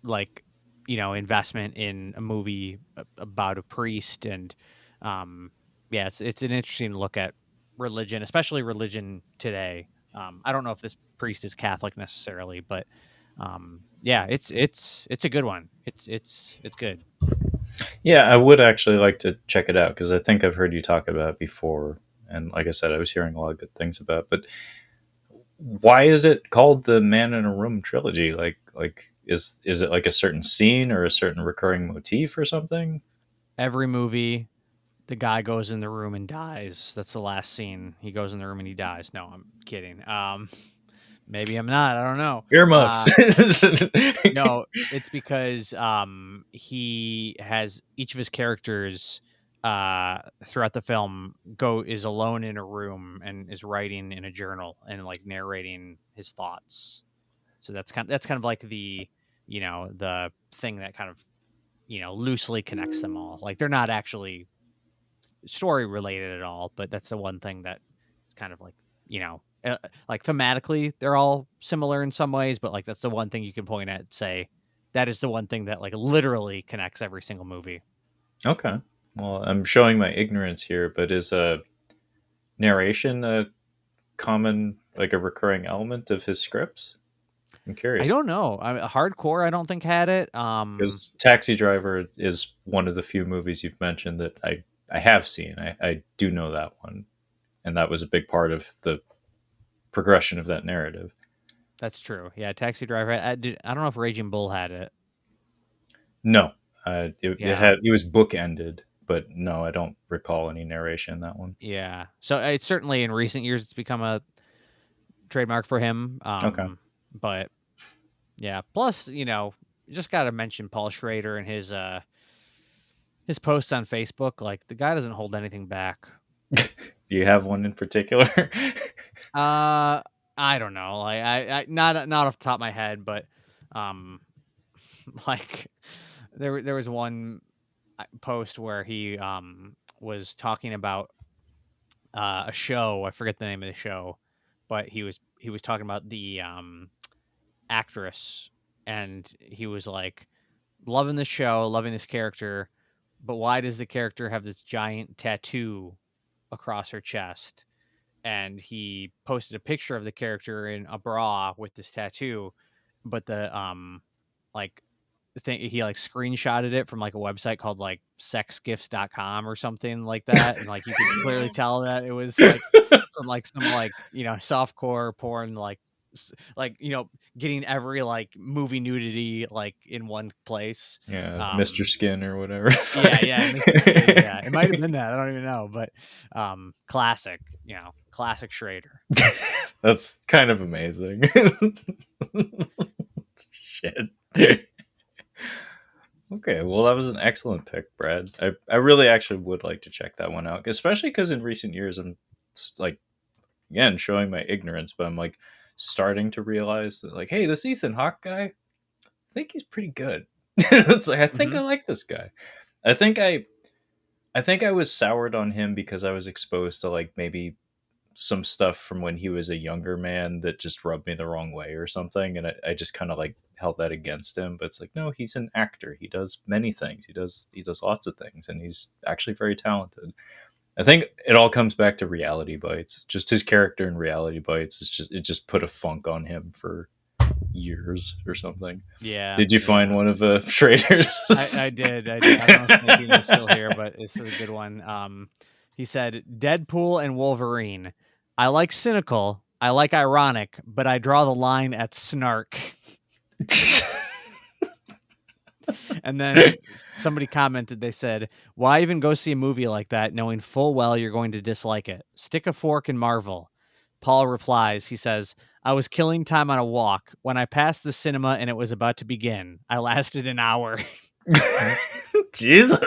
B: like investment in a movie about a priest. And yeah, it's an interesting look at religion, especially religion today. I don't know if this priest is Catholic necessarily, but yeah, it's a good one. It's good.
A: Yeah, I would actually like to check it out because I think I've heard you talk about it before, and like I said, I was hearing a lot of good things about it. But why is it called the Man in a Room trilogy? Like is it like a certain scene or a certain recurring motif or something?
B: Every movie, the guy goes in the room and dies. That's the last scene. He goes in the room and he dies. No, I'm kidding. Maybe I'm not. I don't know.
A: Earmuffs.
B: No, it's because he has each of his characters throughout the film is alone in a room and is writing in a journal and like narrating his thoughts. So that's kind of like the thing that kind of loosely connects them all. Like they're not actually story related at all, but that's the one thing that is kind of like, like thematically, they're all similar in some ways, but like that's the one thing you can point at and say that is the one thing that like literally connects every single movie.
A: Okay. Well, I'm showing my ignorance here, but is a narration a common, like a recurring element of his scripts? I'm
B: I
A: curious
B: don't know. Hardcore, I don't think had it.
A: because Taxi Driver is one of the few movies you've mentioned that I have seen. I do know that one, and that was a big part of the progression of that narrative.
B: That's true. Yeah, Taxi Driver. I don't know if Raging Bull had it.
A: No,
B: Yeah.
A: it was bookended, but no, I don't recall any narration in that one.
B: Yeah. So it's certainly in recent years it's become a trademark for him.
A: Okay.
B: But yeah. Plus, you just got to mention Paul Schrader and his posts on Facebook. Like the guy doesn't hold anything back.
A: Do you have one in particular?
B: I don't know. Like I not off the top of my head, but um, like there was one post where he was talking about a show. I forget the name of the show, but he was talking about the actress, and he was like loving the show, loving this character, but why does the character have this giant tattoo across her chest? And he posted a picture of the character in a bra with this tattoo, but the like thing he like screenshotted it from like a website called like sexgifts.com or something like that, and like you could clearly tell that it was like from like some like softcore porn, like like getting every like movie nudity like in one place.
A: Yeah, Mr.
B: um
A: Skin or whatever.
B: yeah, Mr. Skin. Yeah, it might have been that. I don't even know, but classic, classic Schrader.
A: That's kind of amazing. Shit. Okay, well, that was an excellent pick, Brad. I really actually would like to check that one out, especially because in recent years I'm like, again, showing my ignorance, but I'm like starting to realize that, like, hey, this Ethan Hawke guy, I think he's pretty good. It's like I think
B: Hmm.
A: I like this guy. I think I was soured on him because I was exposed to like maybe some stuff from when he was a younger man that just rubbed me the wrong way or something, and I just kind of like held that against him. But it's like, no, he's an actor. He does many things. He does lots of things, and he's actually very talented. I think it all comes back to Reality Bites. Just his character in Reality Bites it just put a funk on him for years or something.
B: Yeah,
A: Did you find
B: yeah.
A: one of Schrader's?
B: I did. I did. I don't know if Santino's still here, but this is a good one. He said, Deadpool and Wolverine. I like cynical. I like ironic, but I draw the line at snark. And then somebody commented, they said, why even go see a movie like that knowing full well you're going to dislike it? Stick a fork in Marvel. Paul replies, he says, I was killing time on a walk. When I passed the cinema and it was about to begin, I lasted an hour.
A: Jesus.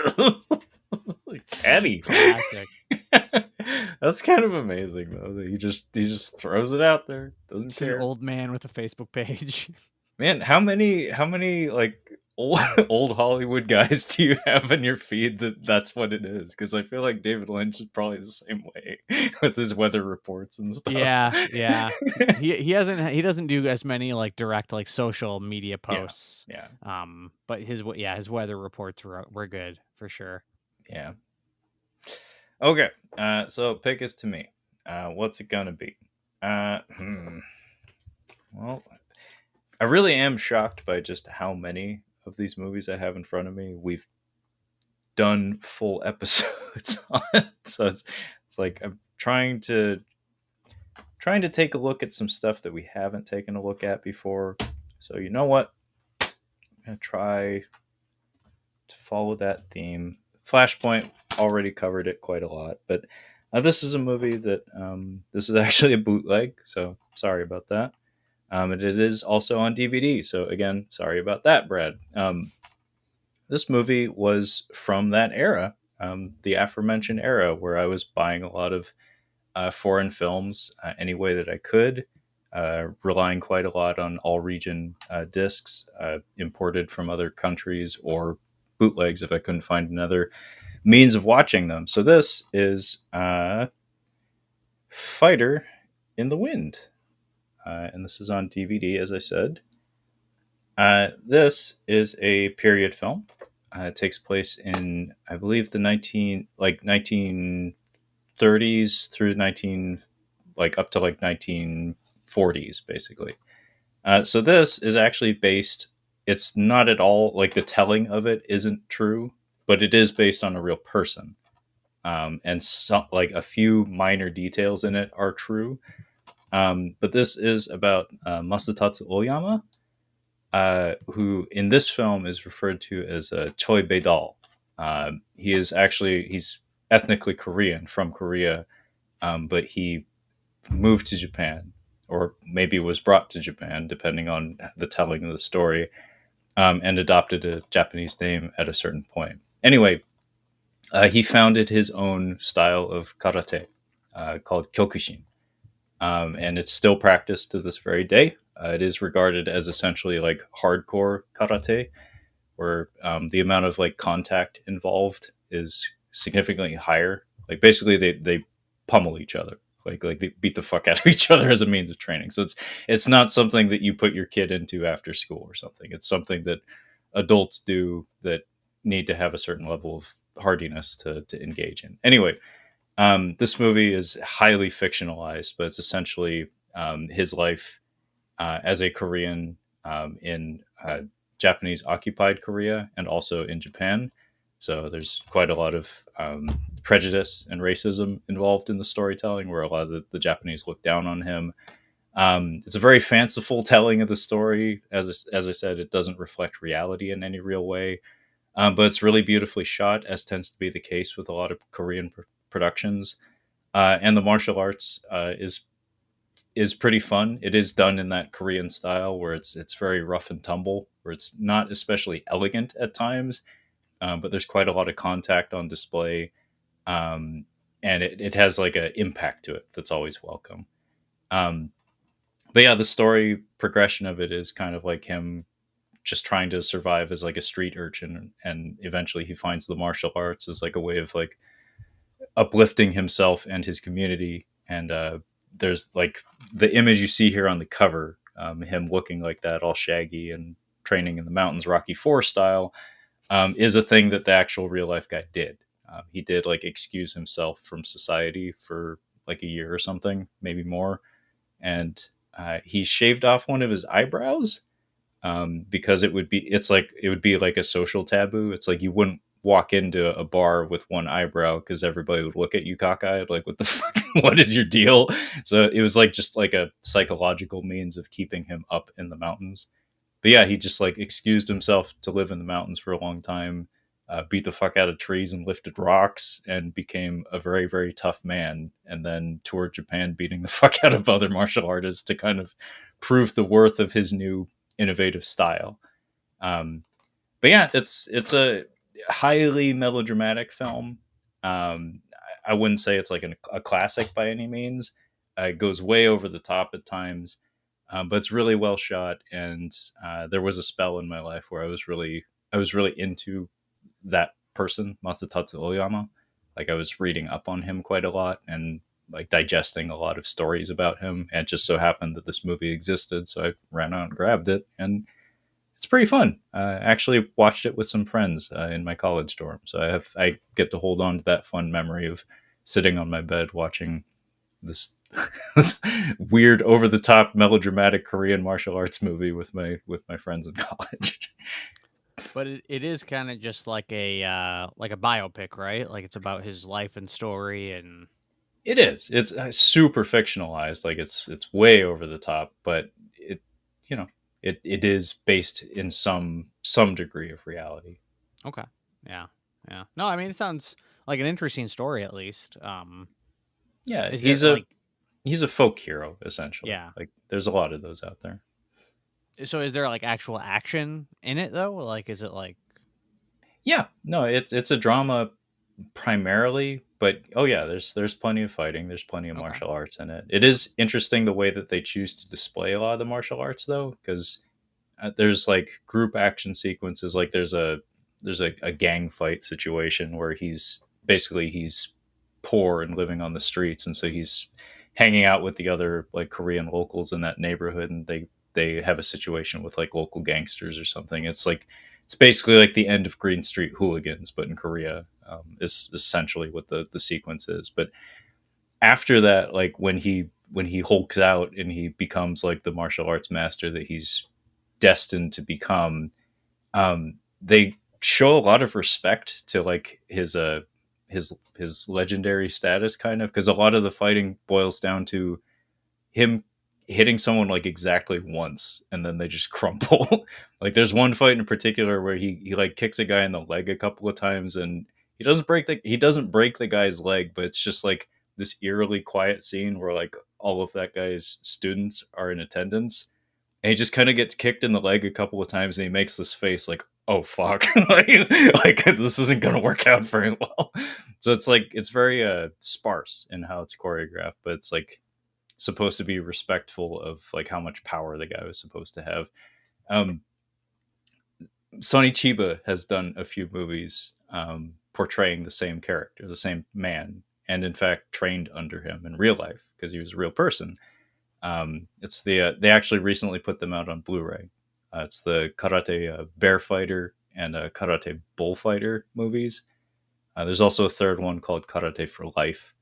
A: Caddy.
B: Classic.
A: That's kind of amazing though, that he just throws it out there, doesn't
B: Just an
A: care.
B: old man with a Facebook page.
A: Man, how many like old Hollywood guys do you have in your feed that's what it is? Because I feel like David Lynch is probably the same way with his weather reports and stuff.
B: Yeah, yeah. He doesn't do as many like direct like social media
A: Yeah,
B: posts.
A: yeah,
B: But his weather reports were good for sure.
A: yeah. Okay, so pick is to me. What's it gonna be? Well, I really am shocked by just how many of these movies I have in front of me we've done full episodes on. So it's like I'm trying to take a look at some stuff that we haven't taken a look at before. So you know what? I'm gonna try to follow that theme. Flashpoint already covered it quite a lot, but this is a movie that this is actually a bootleg. So sorry about that. And it is also on DVD. So again, sorry about that, Brad. This movie was from that era, the aforementioned era, where I was buying a lot of foreign films any way that I could, relying quite a lot on all region discs imported from other countries or bootlegs if I couldn't find another means of watching them. So this is Fighter in the Wind. And this is on DVD, as I said. This is a period film. It takes place in, I believe, the 1930s through 19 like up to like 1940s, basically. So this is actually based. It's not at all like the telling of it isn't true, but it is based on a real person, and some like a few minor details in it are true. But this is about Masatatsu Oyama, who in this film is referred to as Choi Bae-dal. He's ethnically Korean from Korea, but he moved to Japan, or maybe was brought to Japan, depending on the telling of the story, and adopted a Japanese name at a certain point. Anyway, he founded his own style of karate called Kyokushin, and it's still practiced to this very day. It is regarded as essentially like hardcore karate, where the amount of like contact involved is significantly higher. Like basically, they pummel each other, like they beat the fuck out of each other as a means of training. So it's not something that you put your kid into after school or something. It's something that adults do that need to have a certain level of hardiness to engage in. Anyway, this movie is highly fictionalized, but it's essentially his life as a Korean in Japanese occupied Korea and also in Japan. So there's quite a lot of prejudice and racism involved in the storytelling, where a lot of the Japanese look down on him. It's a very fanciful telling of the story. As I said, it doesn't reflect reality in any real way, but it's really beautifully shot, as tends to be the case with a lot of Korean productions. And the martial arts is pretty fun. It is done in that Korean style where it's very rough and tumble, where it's not especially elegant at times, but there's quite a lot of contact on display, and it has like an impact to it that's always welcome. Um, but yeah, the story progression of it is kind of like him just trying to survive as like a street urchin, and eventually he finds the martial arts as like a way of like uplifting himself and his community. And there's like the image you see here on the cover, him looking like that, all shaggy and training in the mountains, Rocky Four style, is a thing that the actual real life guy did. He did like excuse himself from society for like a year or something, maybe more, and he shaved off one of his eyebrows because it would be like a social taboo. It's like you wouldn't walk into a bar with one eyebrow because everybody would look at you cockeyed, like, what the fuck? What is your deal? So it was like just like a psychological means of keeping him up in the mountains. But yeah, he just like excused himself to live in the mountains for a long time, beat the fuck out of trees and lifted rocks, and became a very, very tough man. And then toured Japan, beating the fuck out of other martial artists to kind of prove the worth of his new innovative style. Um, but yeah, it's a highly melodramatic film. I wouldn't say it's like a classic by any means. It goes way over the top at times, but it's really well shot. And there was a spell in my life where I was really into that person, Masatatsu Oyama. Like I was reading up on him quite a lot and like digesting a lot of stories about him. And it just so happened that this movie existed, so I ran out and grabbed it, and it's pretty fun. I actually watched it with some friends in my college dorm, so I get to hold on to that fun memory of sitting on my bed watching this, this weird, over the top, melodramatic Korean martial arts movie with my friends in college.
B: But it is kind of just like a biopic, right? Like it's about his life and story, and
A: It is. It's super fictionalized. Like it's way over the top, but you know, it is based in some degree of reality.
B: okay, yeah, yeah. No, I mean it sounds like an interesting story at least.
A: Yeah,
B: Is there like
A: he's a folk hero essentially.
B: yeah?
A: Like there's a lot of those out there.
B: So is there like actual action in it though? Like is it like
A: Yeah, no, it's a drama primarily, but oh yeah, there's plenty of fighting. There's plenty of
B: okay?
A: martial arts in it. It is interesting the way that they choose to display a lot of the martial arts though, because there's like group action sequences. Like there's a gang fight situation where he's poor and living on the streets, and so he's hanging out with the other like Korean locals in that neighborhood, and they have a situation with like local gangsters or something. It's basically like the end of Green Street Hooligans, but in Korea. Is essentially what the sequence is. But after that, like when he hulks out and he becomes like the martial arts master that he's destined to become, they show a lot of respect to like his legendary status, kind of, because a lot of the fighting boils down to him hitting someone like exactly once and then they just crumple. Like there's one fight in particular where he like kicks a guy in the leg a couple of times and he doesn't break the guy's leg, but it's just like this eerily quiet scene where like all of that guy's students are in attendance, and he just kind of gets kicked in the leg a couple of times and he makes this face like, oh fuck, like this isn't gonna work out very well. So it's like it's very sparse in how it's choreographed, but it's like supposed to be respectful of like how much power the guy was supposed to have. um Sonny Chiba has done a few movies portraying the same character, the same man, and in fact trained under him in real life because he was a real person. It's they actually recently put them out on Blu-ray. It's the Karate Bear Fighter and Karate Bullfighter movies. There's also a third one called Karate for Life.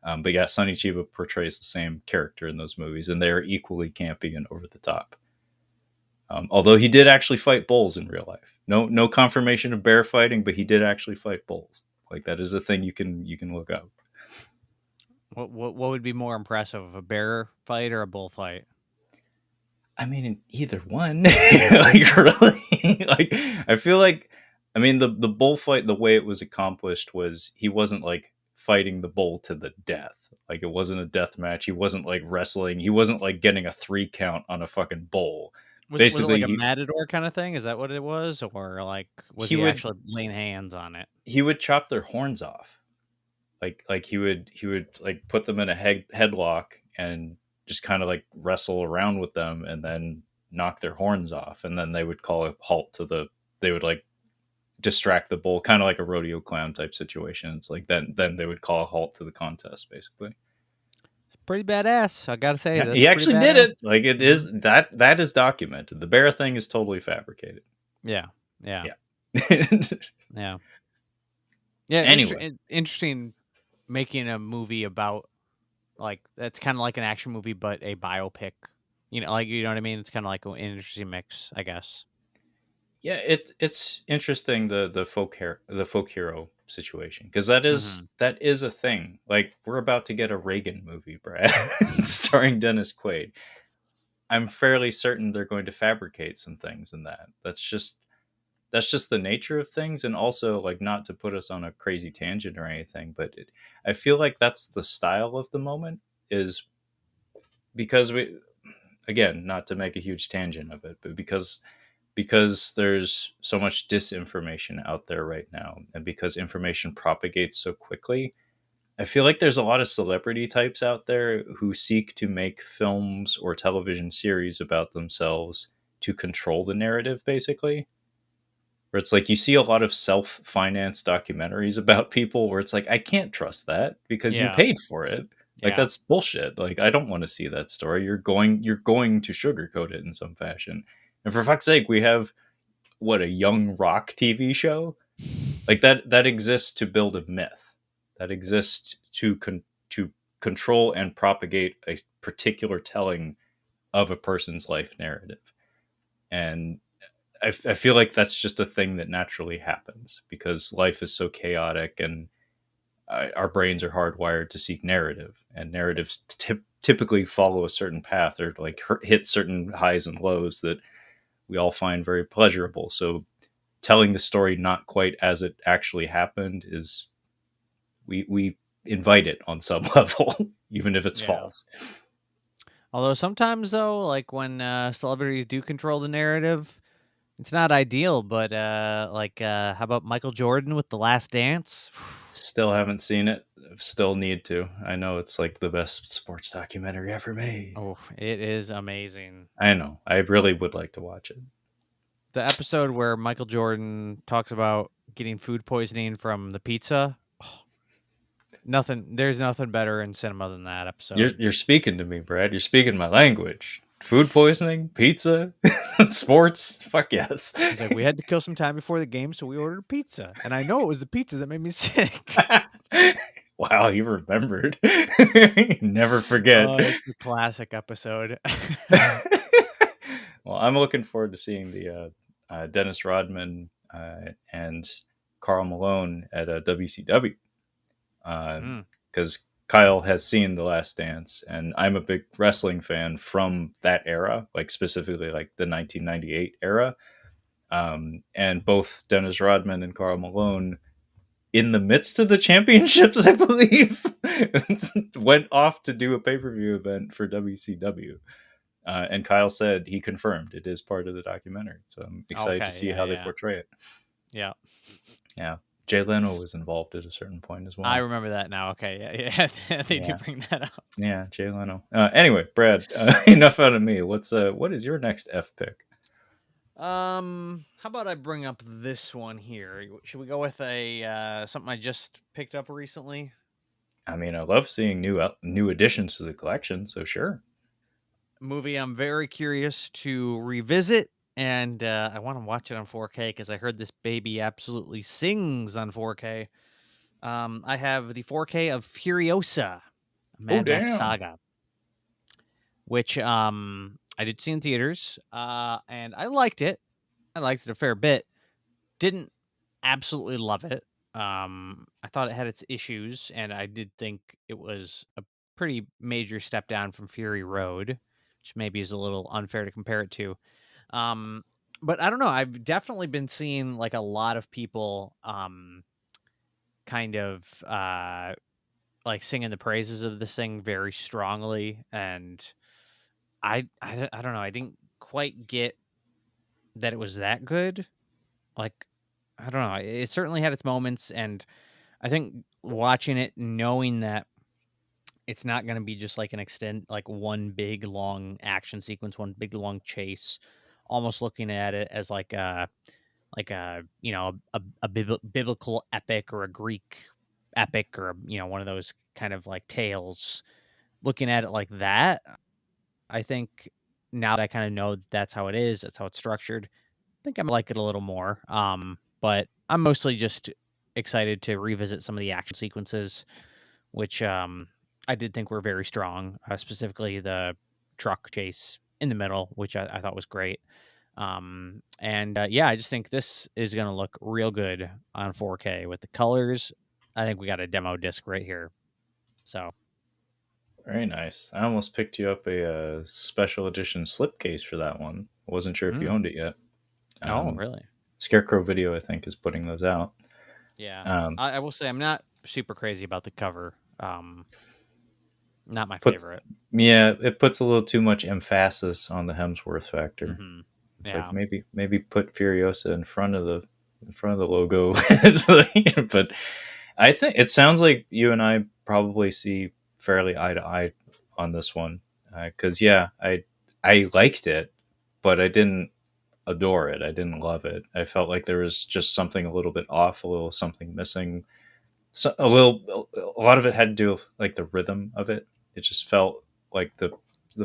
A: But yeah, Sonny Chiba portrays the same character in those movies, and they are equally campy and over the top. Although he did actually fight bulls in real life. No confirmation of bear fighting, but he did actually fight bulls. Like that is a thing you can look up.
B: What would be more impressive, a bear fight or a bull fight?
A: I mean, either one. Like really, like I feel like, I mean, the bullfight, the way it was accomplished was he wasn't like fighting the bull to the death. Like it wasn't a death match. He wasn't like wrestling. He wasn't like getting a 3 count on a fucking bull.
B: Was it like
A: Basically,
B: a matador kind of thing? Is that what it was, or like was
A: he
B: he
A: would
B: actually laying hands on it?
A: he would chop their horns off. Like he would like put them in a headlock and just kind of like wrestle around with them and then knock their horns off, and then they would call a halt to they would like distract the bull, kind of like a rodeo clown type situation. It's like then they would call a halt to the contest basically.
B: It's pretty badass. I gotta say,
A: Yeah,
B: that's
A: he
B: pretty
A: actually did
B: badass.
A: it. Like it
B: Mhm.
A: is that is documented. The bear thing is totally fabricated.
B: Yeah, yeah,
A: Yeah.
B: yeah, yeah.
A: Anyway,
B: Interesting making a movie about like that's kind of like an action movie, but a biopic. Like you know what I mean. It's kind of like an interesting mix, I guess.
A: yeah, it's interesting the folk hero situation, because
B: Hmm.
A: that is a thing. Like we're about to get a Reagan movie, Brad, starring Dennis Quaid. I'm fairly certain they're going to fabricate some things in that. That's just the nature of things, and also like not to put us on a crazy tangent or anything, but I feel like that's the style of the moment, is because we, again, not to make a huge tangent of it, but because there's so much disinformation out there right now, and because information propagates so quickly, I feel like there's a lot of celebrity types out there who seek to make films or television series about themselves to control the narrative, basically. Where it's like you see a lot of self-financed documentaries about people where it's like, I can't trust that because you
B: Yeah,
A: paid for it. Like
B: yeah.
A: that's bullshit. Like I don't want to see that story. You're going to sugarcoat it in some fashion. And for fuck's sake, we have what, a young rock TV show? Like that exists to build a myth. That exists to control and propagate a particular telling of a person's life narrative. And I feel like that's just a thing that naturally happens because life is so chaotic, and our brains are hardwired to seek narrative, and narratives typically follow a certain path or like hit certain highs and lows that we all find very pleasurable. So telling the story not quite as it actually happened is, we invite it on some level, even if it's
B: Yeah.
A: false.
B: Although sometimes though, like when celebrities do control the narrative, it's not ideal. But how about Michael Jordan with The Last Dance?
A: Still haven't seen it. Still need to. I know it's like the best sports documentary ever made.
B: Oh, it is amazing.
A: I know. I really would like to watch it.
B: The episode where Michael Jordan talks about getting food poisoning from the pizza. Nothing. There's nothing better in cinema than that episode.
A: You're speaking to me, Brad. You're speaking my language. Food poisoning, pizza, sports. Fuck yes.
B: He's like, we had to kill some time before the game, so we ordered pizza, and I know it was the pizza that made me sick.
A: Wow, you remembered. Never forget.
B: Oh, it's a classic episode.
A: Well, I'm looking forward to seeing the Dennis Rodman and Carl Malone at WCW,
B: Mm.
A: because Kyle has seen The Last Dance, and I'm a big wrestling fan from that era, like specifically like the 1998 era. And both Dennis Rodman and Karl Malone, in the midst of the championships, I believe, went off to do a pay per view event for WCW. And Kyle said he confirmed it is part of the documentary. So I'm excited to
B: Okay,
A: see how they portray it.
B: yeah.
A: Yeah. Jay Leno was involved at a certain point as
B: I
A: well.
B: remember that now. Okay, yeah, they do
A: Yeah.
B: bring that up.
A: Yeah, Jay Leno. Anyway, Brad, enough out of me. What is your next F pick?
B: How about I bring up this one here? Should we go with a something I just picked up recently?
A: I mean, I love seeing new additions to the collection, so sure.
B: Movie I'm very curious to revisit, and I want to watch it on 4K because I heard this baby absolutely sings on 4K. I have the 4K of Furiosa,
A: Oh
B: Mad Max
A: damn.
B: Saga, which I did see in theaters, and I liked it. I liked it a fair bit. Didn't absolutely love it. I thought it had its issues, and I did think it was a pretty major step down from Fury Road, which maybe is a little unfair to compare it to. Um, but I don't know. I've definitely been seeing like a lot of people kind of like singing the praises of this thing very strongly, and I don't know. I didn't quite get that it was that good. Like I don't know. It certainly had its moments, and I think watching it, knowing that it's not going to be just like an extend, like one big long action sequence, one big long chase, almost looking at it as like a biblical epic or a Greek epic or one of those kind of like tales. Looking at it like that, I think now that I kind of know that's how it is, that's how it's structured. I think I might like it a little more. But I'm mostly just excited to revisit some of the action sequences, which I did think were very strong, specifically the truck chase in the middle, which I thought was great. And yeah, I just think this is going to look real good on 4K with the colors. I think we got a demo disc right here. So,
A: Very nice. I almost picked you up a, special edition slipcase for that one. I wasn't sure if you
B: mm.
A: owned it yet.
B: Oh,
A: Um,
B: really?
A: Scarecrow Video, I think, is putting those out.
B: Yeah.
A: Um,
B: I will say I'm not super crazy about the cover. Not my
A: puts
B: favorite.
A: Yeah, it puts a little too much emphasis on the Hemsworth factor.
B: Hmm.
A: It's like
B: Yeah.
A: maybe put Furiosa in front of the logo. It's like- but I think it sounds like you and I probably see fairly eye to eye on this one. Because yeah, I liked it, but I didn't adore it. I didn't love it. I felt like there was just something a little bit off, a little something missing. So, a lot of it had to do with like the rhythm of it. It just felt like the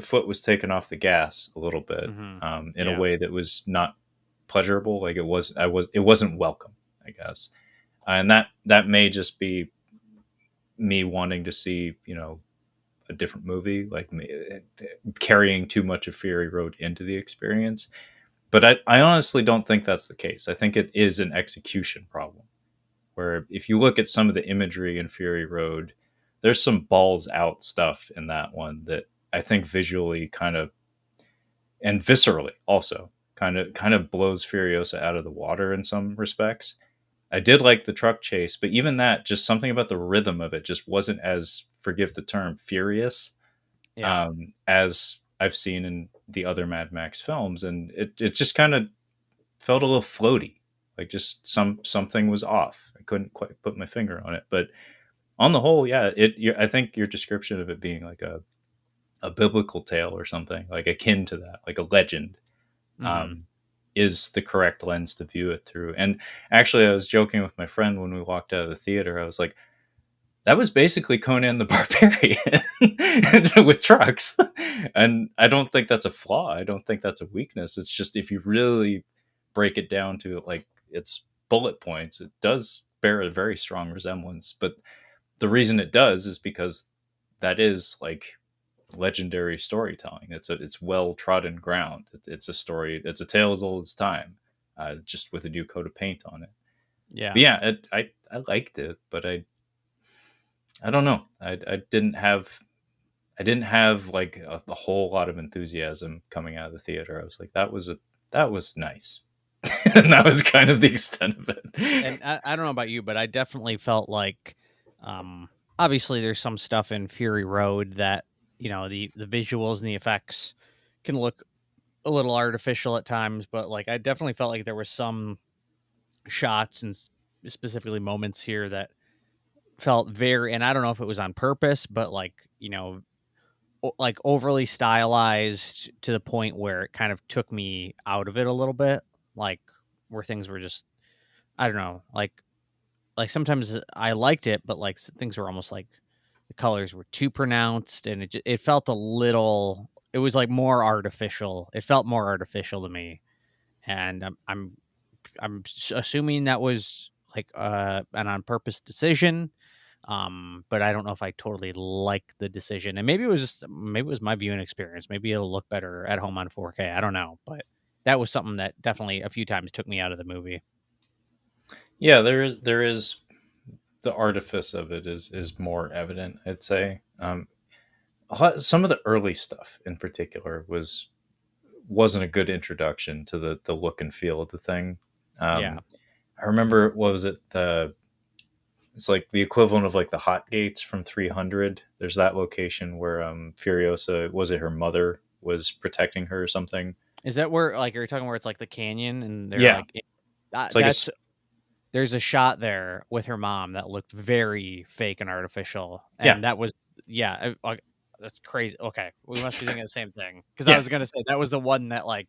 A: foot was taken off the gas a little bit,
B: Hmm.
A: in a
B: Yeah.
A: way that was not pleasurable. Like it wasn't welcome, I guess. And that may just be me wanting to see, a different movie, like me, carrying too much of Fury Road into the experience. But I honestly don't think that's the case. I think it is an execution problem. Where if you look at some of the imagery in Fury Road, there's some balls out stuff in that one that I think visually kind of, and viscerally also kind of blows Furiosa out of the water in some respects. I did like the truck chase, but even that, just something about the rhythm of it just wasn't as, forgive the term, furious,
B: Yeah.
A: as I've seen in the other Mad Max films, and it just kind of felt a little floaty, like just something was off. I couldn't quite put my finger on it, but on the whole, yeah, I think your description of it being like a biblical tale or something like akin to that, like a legend,
B: Hmm.
A: um, is the correct lens to view it through. And actually, I was joking with my friend when we walked out of the theater. I was like, that was basically Conan the Barbarian with trucks. And I don't think that's a flaw. I don't think that's a weakness. It's just if you really break it down to like its bullet points, it does bear a very strong resemblance. But the reason it does is because that is like legendary storytelling. It's well trodden ground. It's a story. It's a tale as old as time, just with a new coat of paint on it.
B: Yeah.
A: But yeah, I liked it, but I don't know. I didn't have like a whole lot of enthusiasm coming out of the theater. I was like, that was nice. And that was kind of the extent of it.
B: And I don't know about you, but I definitely felt like, um, obviously there's some stuff in Fury Road that, the visuals and the effects can look a little artificial at times, but like I definitely felt like there was some shots and specifically moments here that felt very, and I don't know if it was on purpose, but like, like overly stylized to the point where it kind of took me out of it a little bit, like where things were just, I don't know, like sometimes I liked it, but like things were almost like the colors were too pronounced, and it felt a little. It was like more artificial. It felt more artificial to me, and I'm assuming that was like an on purpose decision. But I don't know if I totally like the decision, and maybe it was my viewing experience. Maybe it'll look better at home on 4K. I don't know, but that was something that definitely a few times took me out of the movie.
A: Yeah, there is the artifice of it is more evident, I'd say. Some of the early stuff in particular wasn't a good introduction to the look and feel of the thing.
B: Yeah.
A: I remember, what was it, the it's like the equivalent of like the hot gates from 300. There's that location where Furiosa, was it her mother, was protecting her or something.
B: Is that where, like, are you talking where it's like the canyon and they're
A: Yeah,
B: like,
A: it's like a
B: that's there's a shot there with her mom that looked very fake and artificial,
A: yeah.
B: and that was, yeah, that's crazy. Okay, we must be thinking the same thing because I
A: Yeah,
B: was gonna say that was the one that like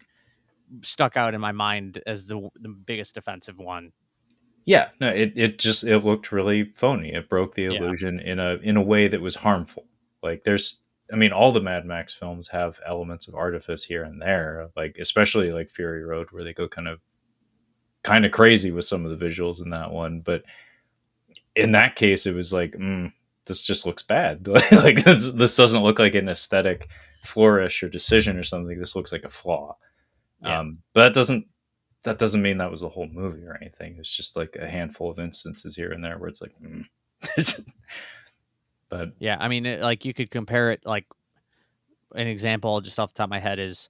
B: stuck out in my mind as the biggest defensive one.
A: yeah. No, it looked really phony. It broke the
B: Yeah,
A: illusion in a way that was harmful. Like, there's, I mean, all the Mad Max films have elements of artifice here and there, like especially like Fury Road, where they go kind of crazy with some of the visuals in that one. But in that case, it was like, this just looks bad. Like, this doesn't look like an aesthetic flourish or decision or something. This looks like a flaw.
B: yeah,
A: But that doesn't mean that was the whole movie or anything. It's just like a handful of instances here and there where it's like, but
B: yeah. I mean, like you could compare it. Like an example, just off the top of my head, is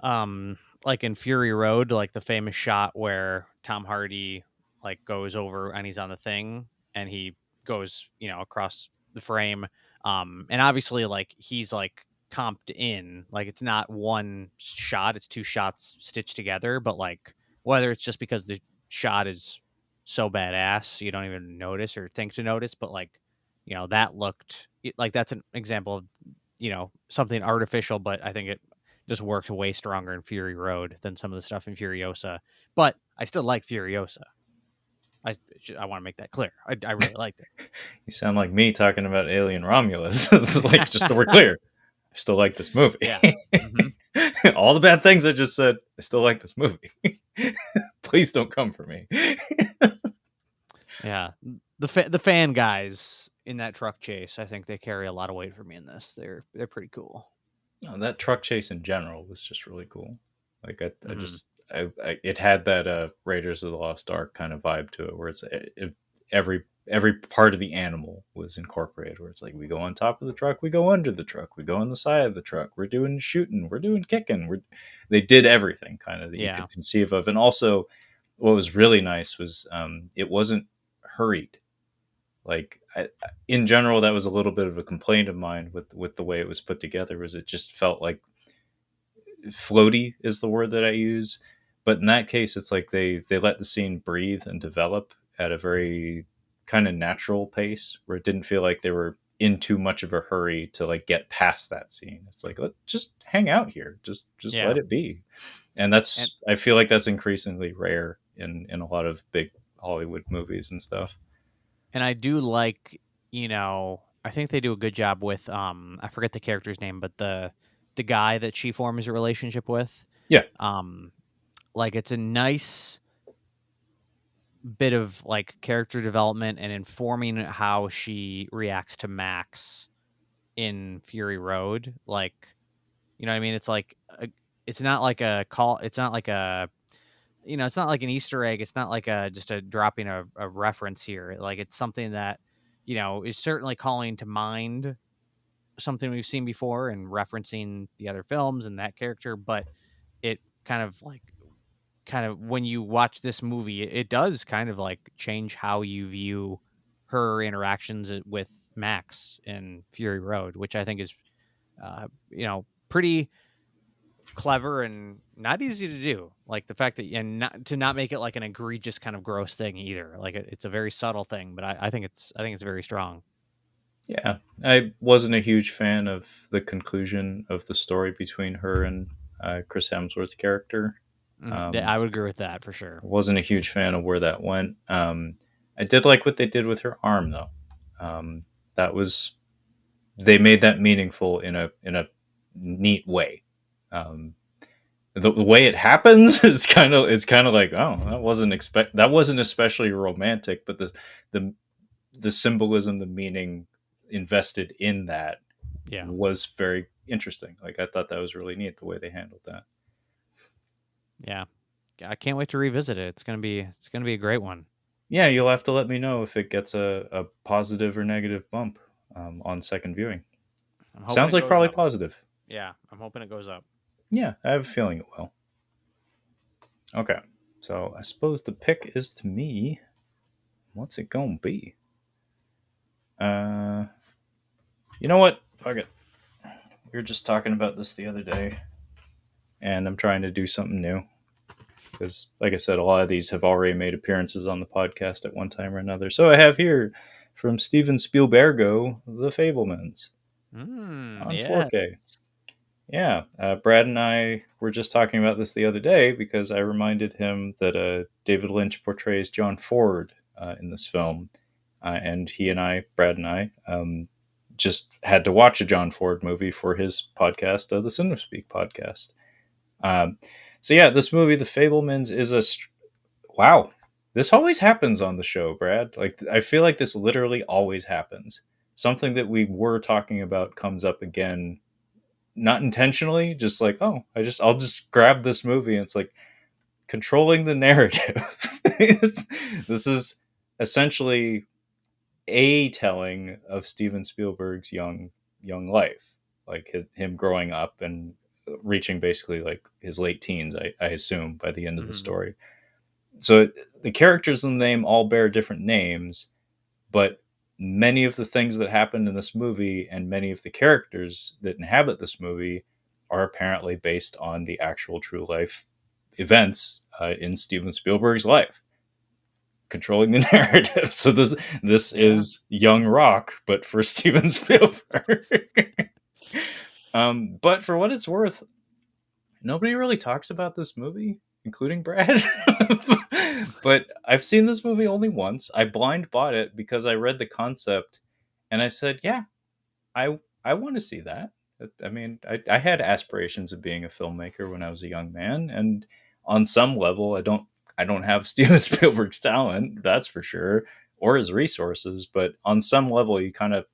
B: like in Fury Road, like the famous shot where Tom Hardy like goes over and he's on the thing and he goes, across the frame. And obviously like he's like comped in, like it's not one shot, it's two shots stitched together, but like whether it's just because the shot is so badass you don't even notice or think to notice, but like, that looked like that's an example of, something artificial, but I think it just worked way stronger in Fury Road than some of the stuff in Furiosa. But I still like Furiosa. I want to make that clear. I really liked it.
A: you sound like me talking about Alien Romulus. It's like, just so we're clear, I still like this movie.
B: Yeah. Hmm.
A: All the bad things I just said, I still like this movie. Please don't come for me.
B: Yeah. The fan guys in that truck chase, I think they carry a lot of weight for me in this. They're pretty cool.
A: No, that truck chase in general was just really cool. Like, I
B: Hmm.
A: just it had that Raiders of the Lost Ark kind of vibe to it, where every part of the animal was incorporated. Where it's like, we go on top of the truck, we go under the truck, we go on the side of the truck, we're doing shooting, we're doing kicking. They did everything kind of that you
B: Yeah.
A: could conceive of, and also what was really nice was it wasn't hurried. Like, in general, that was a little bit of a complaint of mine with the way it was put together. Was it just felt like floaty is the word that I use. But in that case, it's like they let the scene breathe and develop at a very kind of natural pace, where it didn't feel like they were in too much of a hurry to like get past that scene. It's like, let just hang out here, just let
B: Yeah.
A: it be. And
B: And
A: I feel like that's increasingly rare in a lot of big Hollywood movies and stuff.
B: and I do like, I think they do a good job with I forget the character's name, but the guy that she forms a relationship with.
A: Yeah,
B: Um like it's a nice bit of like character development and informing how she reacts to Max in Fury Road. Like, you know what I mean? It's like it's not like a call. It's not like a, it's not like an Easter egg. It's not like a just a dropping a reference here. Like it's something that is certainly calling to mind something we've seen before and referencing the other films and that character, but it kind of when you watch this movie, it does kind of like change how you view her interactions with Max in Fury Road, which I think is pretty clever and not easy to do. Like the fact that and not make it like an egregious kind of gross thing either. Like it's a very subtle thing, but I think it's very strong.
A: Yeah, I wasn't a huge fan of the conclusion of the story between her and Chris Hemsworth's character.
B: I would agree with that for sure.
A: Wasn't a huge fan of where that went. I did like what they did with her arm, though. That was they made that meaningful in a neat way. Um, the way it happens is kind of like, oh, that wasn't especially romantic, but the the symbolism, the meaning invested in that
B: Yeah.
A: was very interesting. Like I thought that was really neat the way they handled that.
B: Yeah. I can't wait to revisit it. It's gonna be a great one.
A: Yeah, you'll have to let me know if it gets a positive or negative bump on second viewing.
B: I'm hoping
A: Sounds
B: it
A: like
B: goes
A: probably
B: up.
A: positive.
B: Yeah, I'm hoping it goes up.
A: Yeah, I have a feeling it will. Okay, so I suppose the pick is to me. What's it gonna be? Uh, you know what? Fuck it. We were just talking about this the other day, and I'm trying to do something new because, like I said, a lot of these have already made appearances on the podcast at one time or another. So I have here from Steven Spielbergo, The Fabelmans on
B: Yeah.
A: 4K. Yeah, Brad and I were just talking about this the other day because I reminded him that David Lynch portrays John Ford in this film, and Brad and I, just had to watch a John Ford movie for his podcast, the CinemaSpeak podcast. Um, so yeah, this movie, The Fablemans, wow. This always happens on the show, Brad. Like I feel like this literally always happens. Something that we were talking about comes up again, not intentionally, just like, oh, I'll just grab this movie, and it's like controlling the narrative. This is essentially a telling of Steven Spielberg's young life, like him growing up and reaching basically like his late teens, I assume, by the end of the
B: Mm-hmm.
A: story. So the characters in the name all bear different names, but many of the things that happened in this movie and many of the characters that inhabit this movie are apparently based on the actual true life events in Steven Spielberg's life, controlling the narrative. So this
B: Yeah.
A: is Young Rock, but for Steven Spielberg. But for what it's worth, nobody really talks about this movie, including Brad. But I've seen this movie only once. I blind bought it because I read the concept, and I said, "Yeah, I want to see that." I mean, I had aspirations of being a filmmaker when I was a young man, and on some level, I don't have Steven Spielberg's talent, that's for sure, or his resources. But on some level, you kind of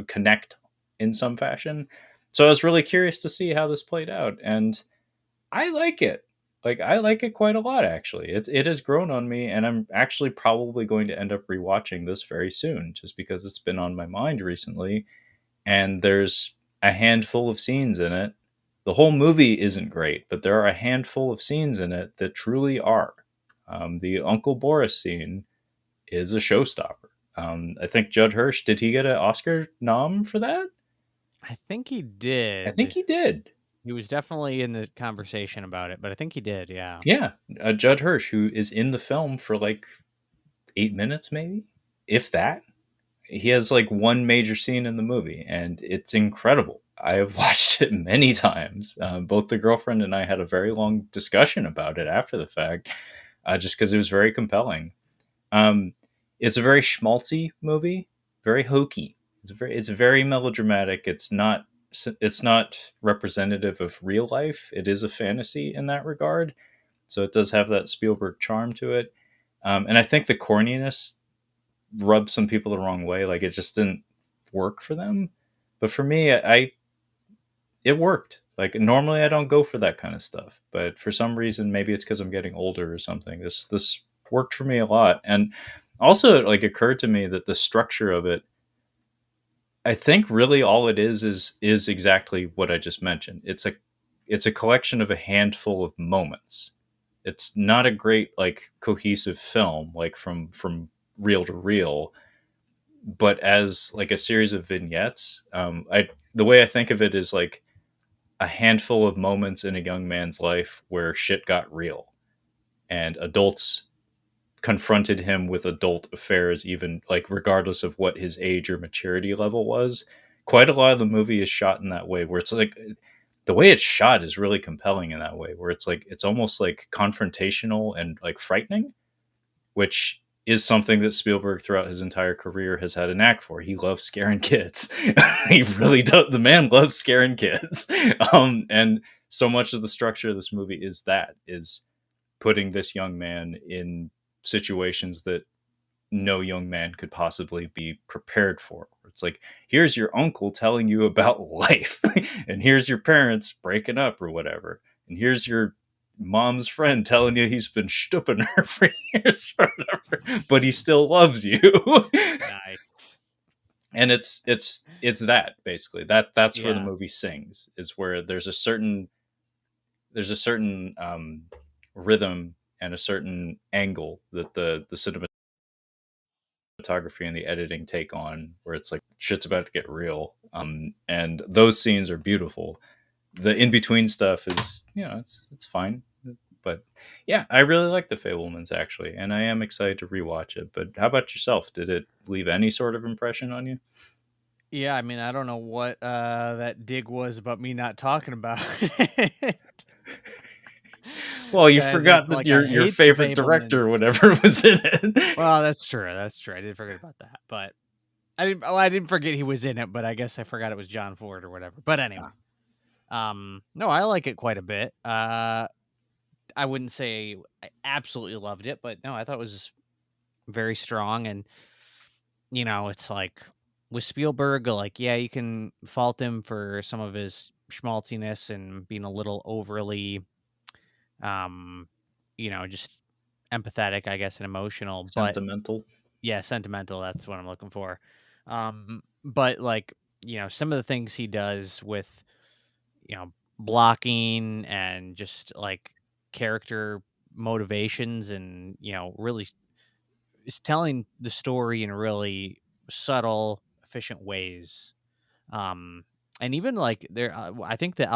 A: connect in some fashion. So I was really curious to see how this played out, and I like it. Like I like it quite a lot, actually. It has grown on me, and I'm actually probably going to end up rewatching this very soon, just because it's been on my mind recently. And there's a handful of scenes in it. The whole movie isn't great, but there are a handful of scenes in it that truly are. The Uncle Boris scene is a showstopper. I think Judd Hirsch, did he get an Oscar nom for that?
B: I think he
A: I think
B: did.
A: he did.
B: He was definitely in the conversation about it, but I think he did. Yeah.
A: Yeah, Judd Hirsch, who is in the film for like 8 minutes, maybe, if that. He has like one major scene in the movie, and it's incredible. I have watched it many times. Both the girlfriend and I had a very long discussion about it after the fact, just because it was very compelling. Um, it's a very schmaltzy movie, very hokey. It's very melodramatic. It's not representative of real life. It is a fantasy in that regard, so it does have that Spielberg charm to it. And I think the corniness rubbed some people the wrong way. Like it just didn't work for them. But for me, it worked. Like normally I don't go for that kind of stuff, but for some reason, maybe it's because I'm getting older or something. This worked for me a lot. And Also, it like occurred to me that the structure of it, I think really all it is exactly what I just mentioned. It's a collection of a handful of moments. It's not a great like cohesive film like from reel to reel, but as like a series of vignettes. I the way I think of it is like a handful of moments in a young man's life where shit got real and adults confronted him with adult affairs, even like regardless of what his age or maturity level was. Quite a lot of the movie is shot in that way, where it's like the way it's shot is really compelling in that way, where it's like it's almost like confrontational and like frightening, which is something that Spielberg throughout his entire career has had a knack for. He loves scaring kids. He really does. The man loves scaring kids. And so much of the structure of this movie is putting this young man in situations that no young man could possibly be prepared for. It's like, here's your uncle telling you about life, and here's your parents breaking up or whatever, and here's your mom's friend telling you he's been stooping her for years or whatever, but he still loves you.
B: Nice.
A: And it's that basically that's where the
B: Yeah.
A: movie sings, is where there's a certain rhythm and a certain angle that the cinematography and the editing take on, where it's like shit's about to get real. And those scenes are beautiful. The in between stuff is, it's fine, but yeah, I really like the Fabelmans actually, and I am excited to rewatch it. But how about yourself? Did it leave any sort of impression on you?
B: Yeah, I mean, I don't know what that dig was about me not talking about it.
A: Well, you
B: As if
A: forgot that
B: like I
A: your
B: hate the
A: favorite director
B: Fablemans.
A: or whatever was in it.
B: Well, that's true. That's true. I did forget about that, but I didn't forget he was in it, but I guess I forgot it was John Ford or whatever. But anyway, no, I like it quite a bit. I wouldn't say I absolutely loved it, but no, I thought it was very strong. And it's like with Spielberg, like, yeah, you can fault him for some of his schmaltiness and being a little overly, um, just empathetic, I guess, and emotional. But
A: Sentimental.
B: yeah, sentimental. That's what I'm looking for. But like, some of the things he does with, blocking and just like character motivations and, really is telling the story in really subtle, efficient ways. Um, and even like I think the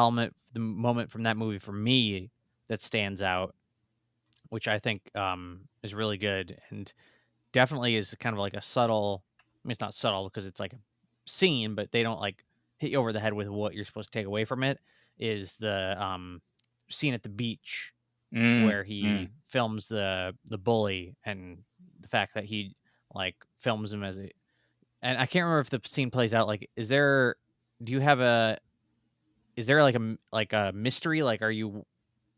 B: moment from that movie for me that stands out, which I think is really good and definitely is kind of like a subtle. I mean, it's not subtle because it's like a scene, but they don't like hit you over the head with what you're supposed to take away from it. Is the scene at the beach
A: Mm,
B: where he
A: mm.
B: films the bully and the fact that he like films him as a, and I can't remember if the scene plays out like, do you have a, is there like like a mystery, like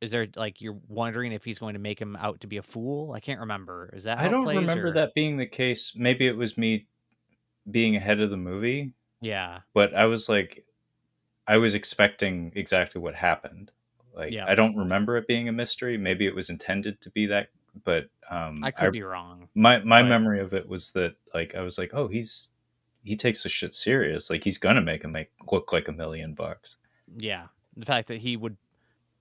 B: is there like you're wondering if he's going to make him out to be a fool? I can't remember. Is that
A: I
B: how it
A: don't
B: plays
A: remember
B: or
A: that being the case. Maybe it was me being ahead of the movie,
B: yeah.
A: but I was expecting exactly what happened. Like
B: Yeah.
A: I don't remember it being a mystery. Maybe it was intended to be that, but
B: I
A: I
B: could be wrong,
A: my
B: but
A: memory of it was that like I was like, oh, he takes this shit serious. Like he's gonna make him look like $1 million.
B: yeah, the fact that he would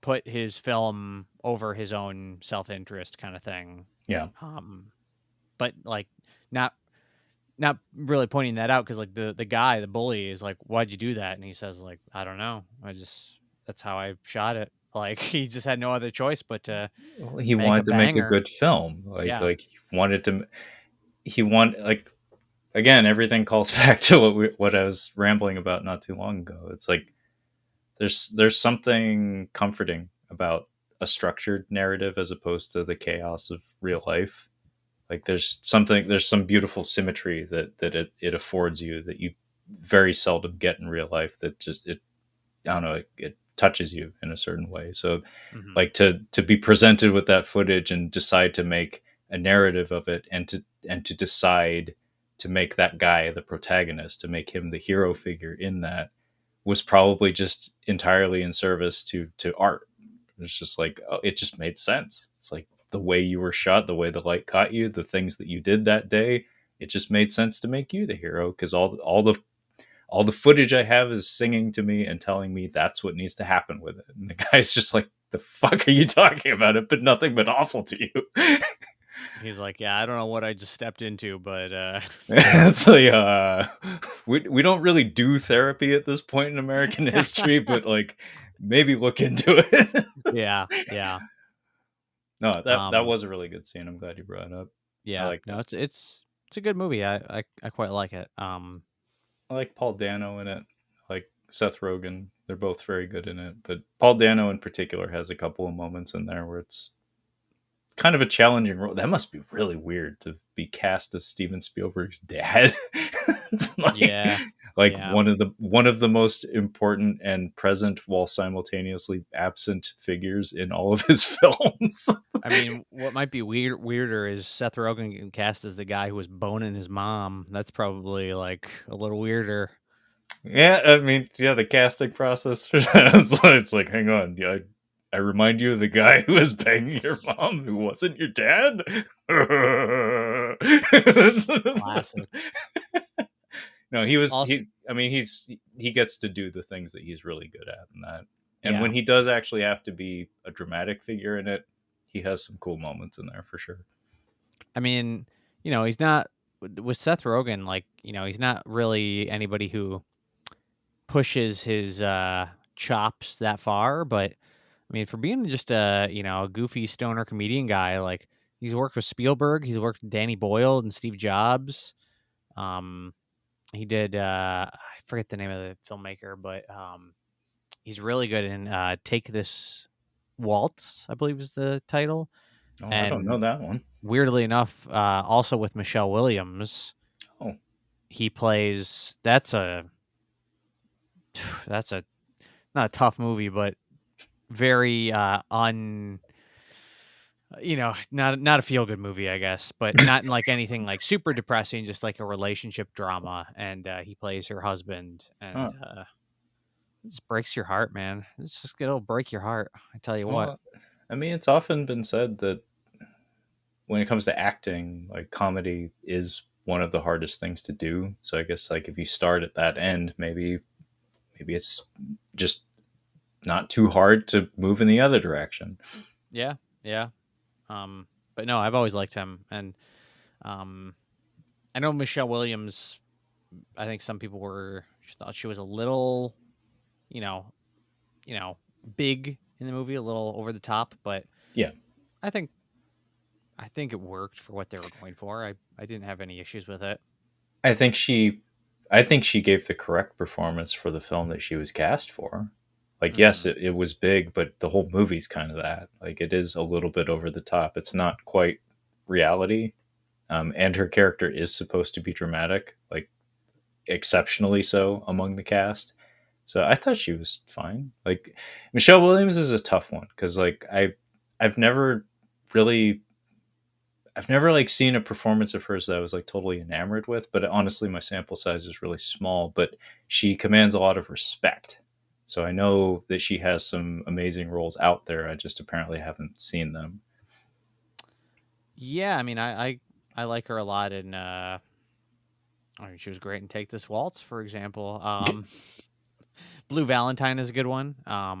B: put his film over his own self-interest kind of thing.
A: Yeah.
B: Um, but like not not really pointing that out because like the guy, the bully, is like, "Why'd you do that?" And he says like, "I don't know. That's how I shot it." Like he just had no other choice but to
A: Well, he
B: make a
A: wanted to make a
B: banger.
A: good film.
B: Yeah.
A: He want like again, everything calls back to what I was rambling about not too long ago. It's like there's something comforting about a structured narrative as opposed to the chaos of real life. Like there's some beautiful symmetry that it affords you that you very seldom get in real life. That just it I don't know, it touches you in a certain way. So
B: Hmm.
A: like to be presented with that footage and decide to make a narrative of it, and to decide to make that guy the protagonist, to make him the hero figure in that, was probably just entirely in service to art. It's just like, oh, it just made sense. It's like the way you were shot, the way the light caught you, the things that you did that day. It just made sense to make you the hero because all the footage I have is singing to me and telling me that's what needs to happen with it. And the guy's just like, the fuck are you talking about? It but nothing but awful to you.
B: He's like, yeah, I don't know what I just stepped into, but
A: It's like we don't really do therapy at this point in American history, but like maybe look into it.
B: yeah.
A: No, that was a really good scene. I'm glad you brought it up. I
B: Yeah.
A: like
B: No,
A: that.
B: it's a good movie. I quite like it.
A: I like Paul Dano in it. I like Seth Rogen. They're both very good in it, but Paul Dano in particular has a couple of moments in there where it's kind of a challenging role. That must be really weird to be cast as Steven Spielberg's dad. It's
B: Yeah.
A: like
B: Yeah.
A: one of the most important and present while simultaneously absent figures in all of his films.
B: I mean, what might be weirder is Seth Rogen getting cast as the guy who was boning his mom. That's probably like a little weirder.
A: Yeah, I mean, yeah, the casting process for that. It's like, hang on, yeah, I remind you of the guy who was banging your mom, who wasn't your dad.
B: Classic.
A: No, he was.
B: Also,
A: He's. I mean, he gets to do the things that he's really good at in that. And
B: yeah.
A: when he does actually have to be a dramatic figure in it, he has some cool moments in there for sure.
B: I mean, he's not with Seth Rogen. Like, he's not really anybody who pushes his chops that far. But I mean, for being just a goofy stoner comedian guy, like he's worked with Spielberg, he's worked with Danny Boyle and Steve Jobs. Um, he did I forget the name of the filmmaker, but he's really good in Take This Waltz, I believe is the title.
A: Oh, I don't know
B: And
A: that one.
B: weirdly enough, also with Michelle Williams,
A: Oh,
B: he plays. That's a not a tough movie, but very not a feel good movie, I guess, but not in like anything like super depressing, just like a relationship drama. And he plays her husband, and
A: huh.
B: it just breaks your heart, man. It'll break your heart. I tell you what.
A: Well, I mean, it's often been said that when it comes to acting, like comedy is one of the hardest things to do. So I guess like if you start at that end, maybe it's just not too hard to move in the other direction.
B: Yeah, yeah. But no, I've always liked him, and um, I know Michelle Williams. I think some people thought she was a little, you know, big in the movie, a little over the top, but
A: Yeah,
B: I think I think it worked for what they were going for. I didn't have any issues with it.
A: I think she, I think she gave the correct performance for the film that she was cast for. Like, yes,
B: Hmm.
A: it was big, but the whole movie's kind of that. Like, it is a little bit over the top. It's not quite reality, and her character is supposed to be dramatic, like exceptionally so among the cast. So I thought she was fine. Like Michelle Williams is a tough one because like I've never really I've never like seen a performance of hers that I was like totally enamored with, but honestly my sample size is really small, but she commands a lot of respect. So I know that she has some amazing roles out there. I just apparently haven't seen them.
B: Yeah, I mean, I like her a lot, and I mean, she was great in Take This Waltz, for example. Blue Valentine is a good one. I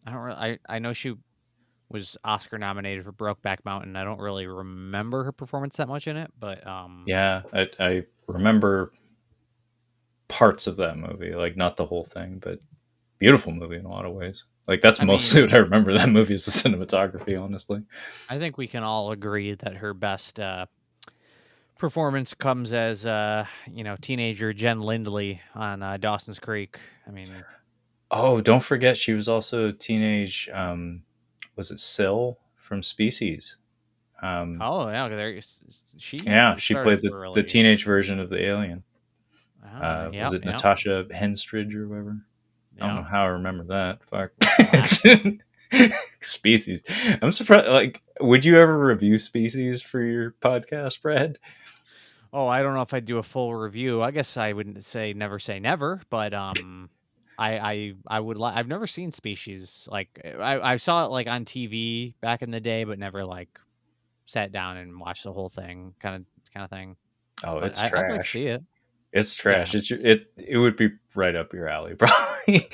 B: don't really, I know she was Oscar nominated for Brokeback Mountain. I don't really remember her performance that much in it, but
A: Yeah, I remember parts of that movie, like not the whole thing, but beautiful movie in a lot of ways. Like that's
B: I
A: mostly
B: mean,
A: what I remember that movie is the cinematography, honestly.
B: I think we can all agree that her best performance comes as teenager Jen Lindley on Dawson's Creek. I mean,
A: Oh, don't forget she was also teenage. Was it Syl from Species? Um,
B: oh yeah, she
A: yeah, she played
B: started
A: the
B: early.
A: teenage version of the alien.
B: Yeah,
A: Was it
B: yeah,
A: Natasha Henstridge or whatever? I don't know
B: yeah.
A: how I remember that. Fuck.
B: Classic.
A: Species. I'm surprised. Like, would you ever review Species for your podcast, Brad?
B: Oh, I don't know if I'd do a full review. I guess I wouldn't say never, but I would like. I've never seen Species. Like I saw it like on TV back in the day, but never like sat down and watched the whole thing, kind of thing.
A: Oh,
B: But
A: it's
B: I'd like to
A: trash.
B: see it.
A: It's
B: Yeah.
A: trash. It would be right up your alley, probably.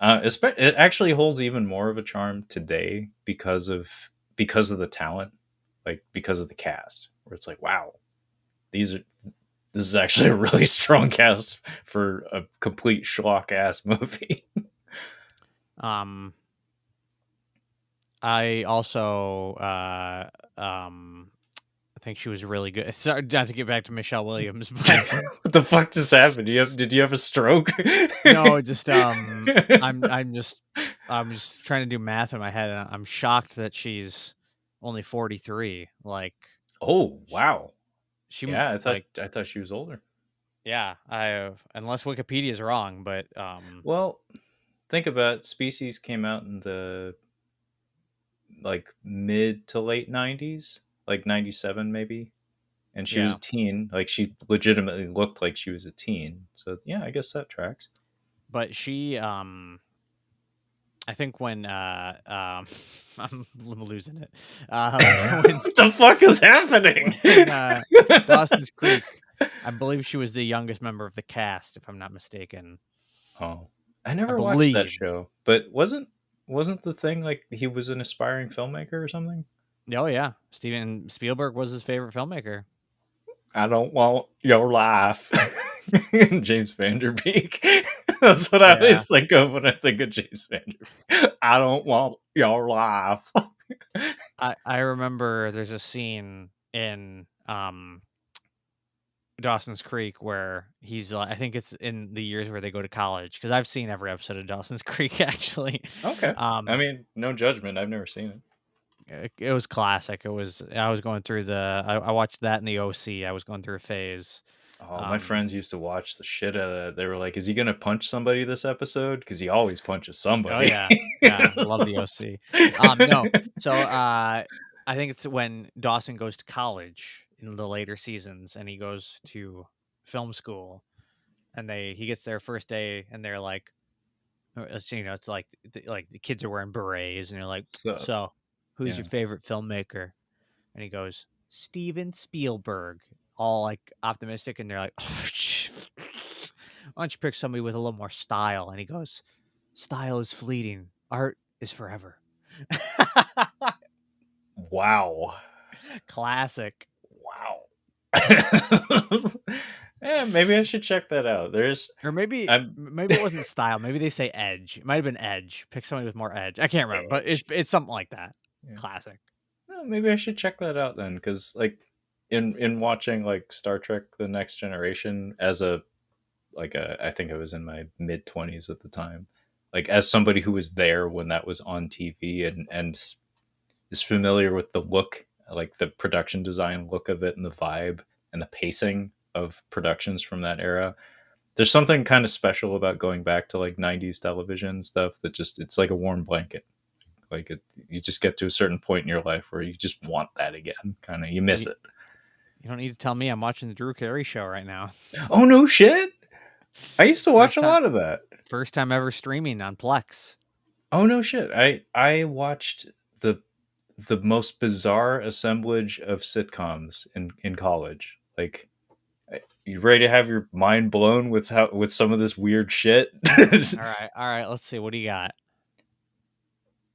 A: It actually holds even more of a charm today because of the talent, like because of the cast. Where it's like, wow, these are this is actually a really strong cast for a complete schlock ass movie.
B: Um. I also I think she was really good. Sorry, not to get back to Michelle Williams, but
A: What the fuck just happened? Did you have a stroke?
B: no, just I'm just trying to do math in my head, and I'm shocked that she's only 43. Like
A: Oh
B: sh-
A: wow.
B: she
A: Yeah,
B: like
A: I thought she was older.
B: yeah, I unless Wikipedia is wrong, but
A: Well, think about it. Species came out in the like mid to late 90s, like 97 maybe. And she was
B: yeah,
A: a teen. Like she legitimately looked like she was a teen. So yeah, I guess that tracks.
B: but she I think when I'm losing it. When
A: What the fuck is happening?
B: when Dawson's Creek, I believe she was the youngest member of the cast, if I'm not mistaken.
A: Oh, I
B: I
A: never watched that
B: believe.
A: show. But wasn't the thing like he was an aspiring filmmaker or something?
B: Oh yeah, Steven Spielberg was his favorite filmmaker.
A: I don't want your life. James Vanderbeek. That's what I
B: Yeah,
A: always think of when I think of James Vanderbeek. I don't want your life.
B: I remember there's a scene in Dawson's Creek where he's I think it's in the years where they go to college, because I've seen every episode of Dawson's Creek actually.
A: Okay. I
B: Um,
A: mean, no judgment. I've never seen it.
B: it was classic. I was going through I watched that in the OC. I was going through a phase.
A: Oh, my
B: Um,
A: friends used to watch the shit out of that. They were like, "Is he gonna punch somebody this episode? Because he always punches
B: oh
A: somebody."
B: yeah, yeah, love the OC. No, so I think it's when Dawson goes to college in the later seasons, and he goes to film school, and he gets there first day, and they're like, it's like like the kids are wearing berets, and they're like,
A: So
B: so who's your
A: yeah.
B: favorite filmmaker? And he goes, Steven Spielberg, all like optimistic, and they're like, oh, why don't you pick somebody with a little more style? And he goes, style is fleeting, art is forever.
A: Wow.
B: Classic.
A: Wow. Yeah, maybe I should check that out.
B: Or
A: I'm
B: maybe it wasn't style. Maybe they say edge. It might have been edge. Pick somebody with more edge. I can't remember, but
A: Edge.
B: it's something like that.
A: Yeah.
B: Classic.
A: Well, maybe I should check that out then, because like in watching like Star Trek: The Next Generation as I think I was in my mid 20s at the time, like as somebody who was there when that was on TV and is familiar with the look, like the production design look of it and the vibe and the pacing of productions from that era. There's something kind of special about going back to like 90s television stuff that just it's like a warm blanket. Like you just get to a certain point in your life where you just want that again. Kind of you miss
B: You,
A: it.
B: you don't need to tell me I'm watching the Drew Carey show right now.
A: Oh no shit! I used to watch
B: First
A: a
B: time
A: lot of that.
B: first time ever streaming on Plex.
A: Oh no shit! I watched the most bizarre assemblage of sitcoms in college. Like, you ready to have your mind blown with some of this weird shit?
B: All right, let's see. What do you got?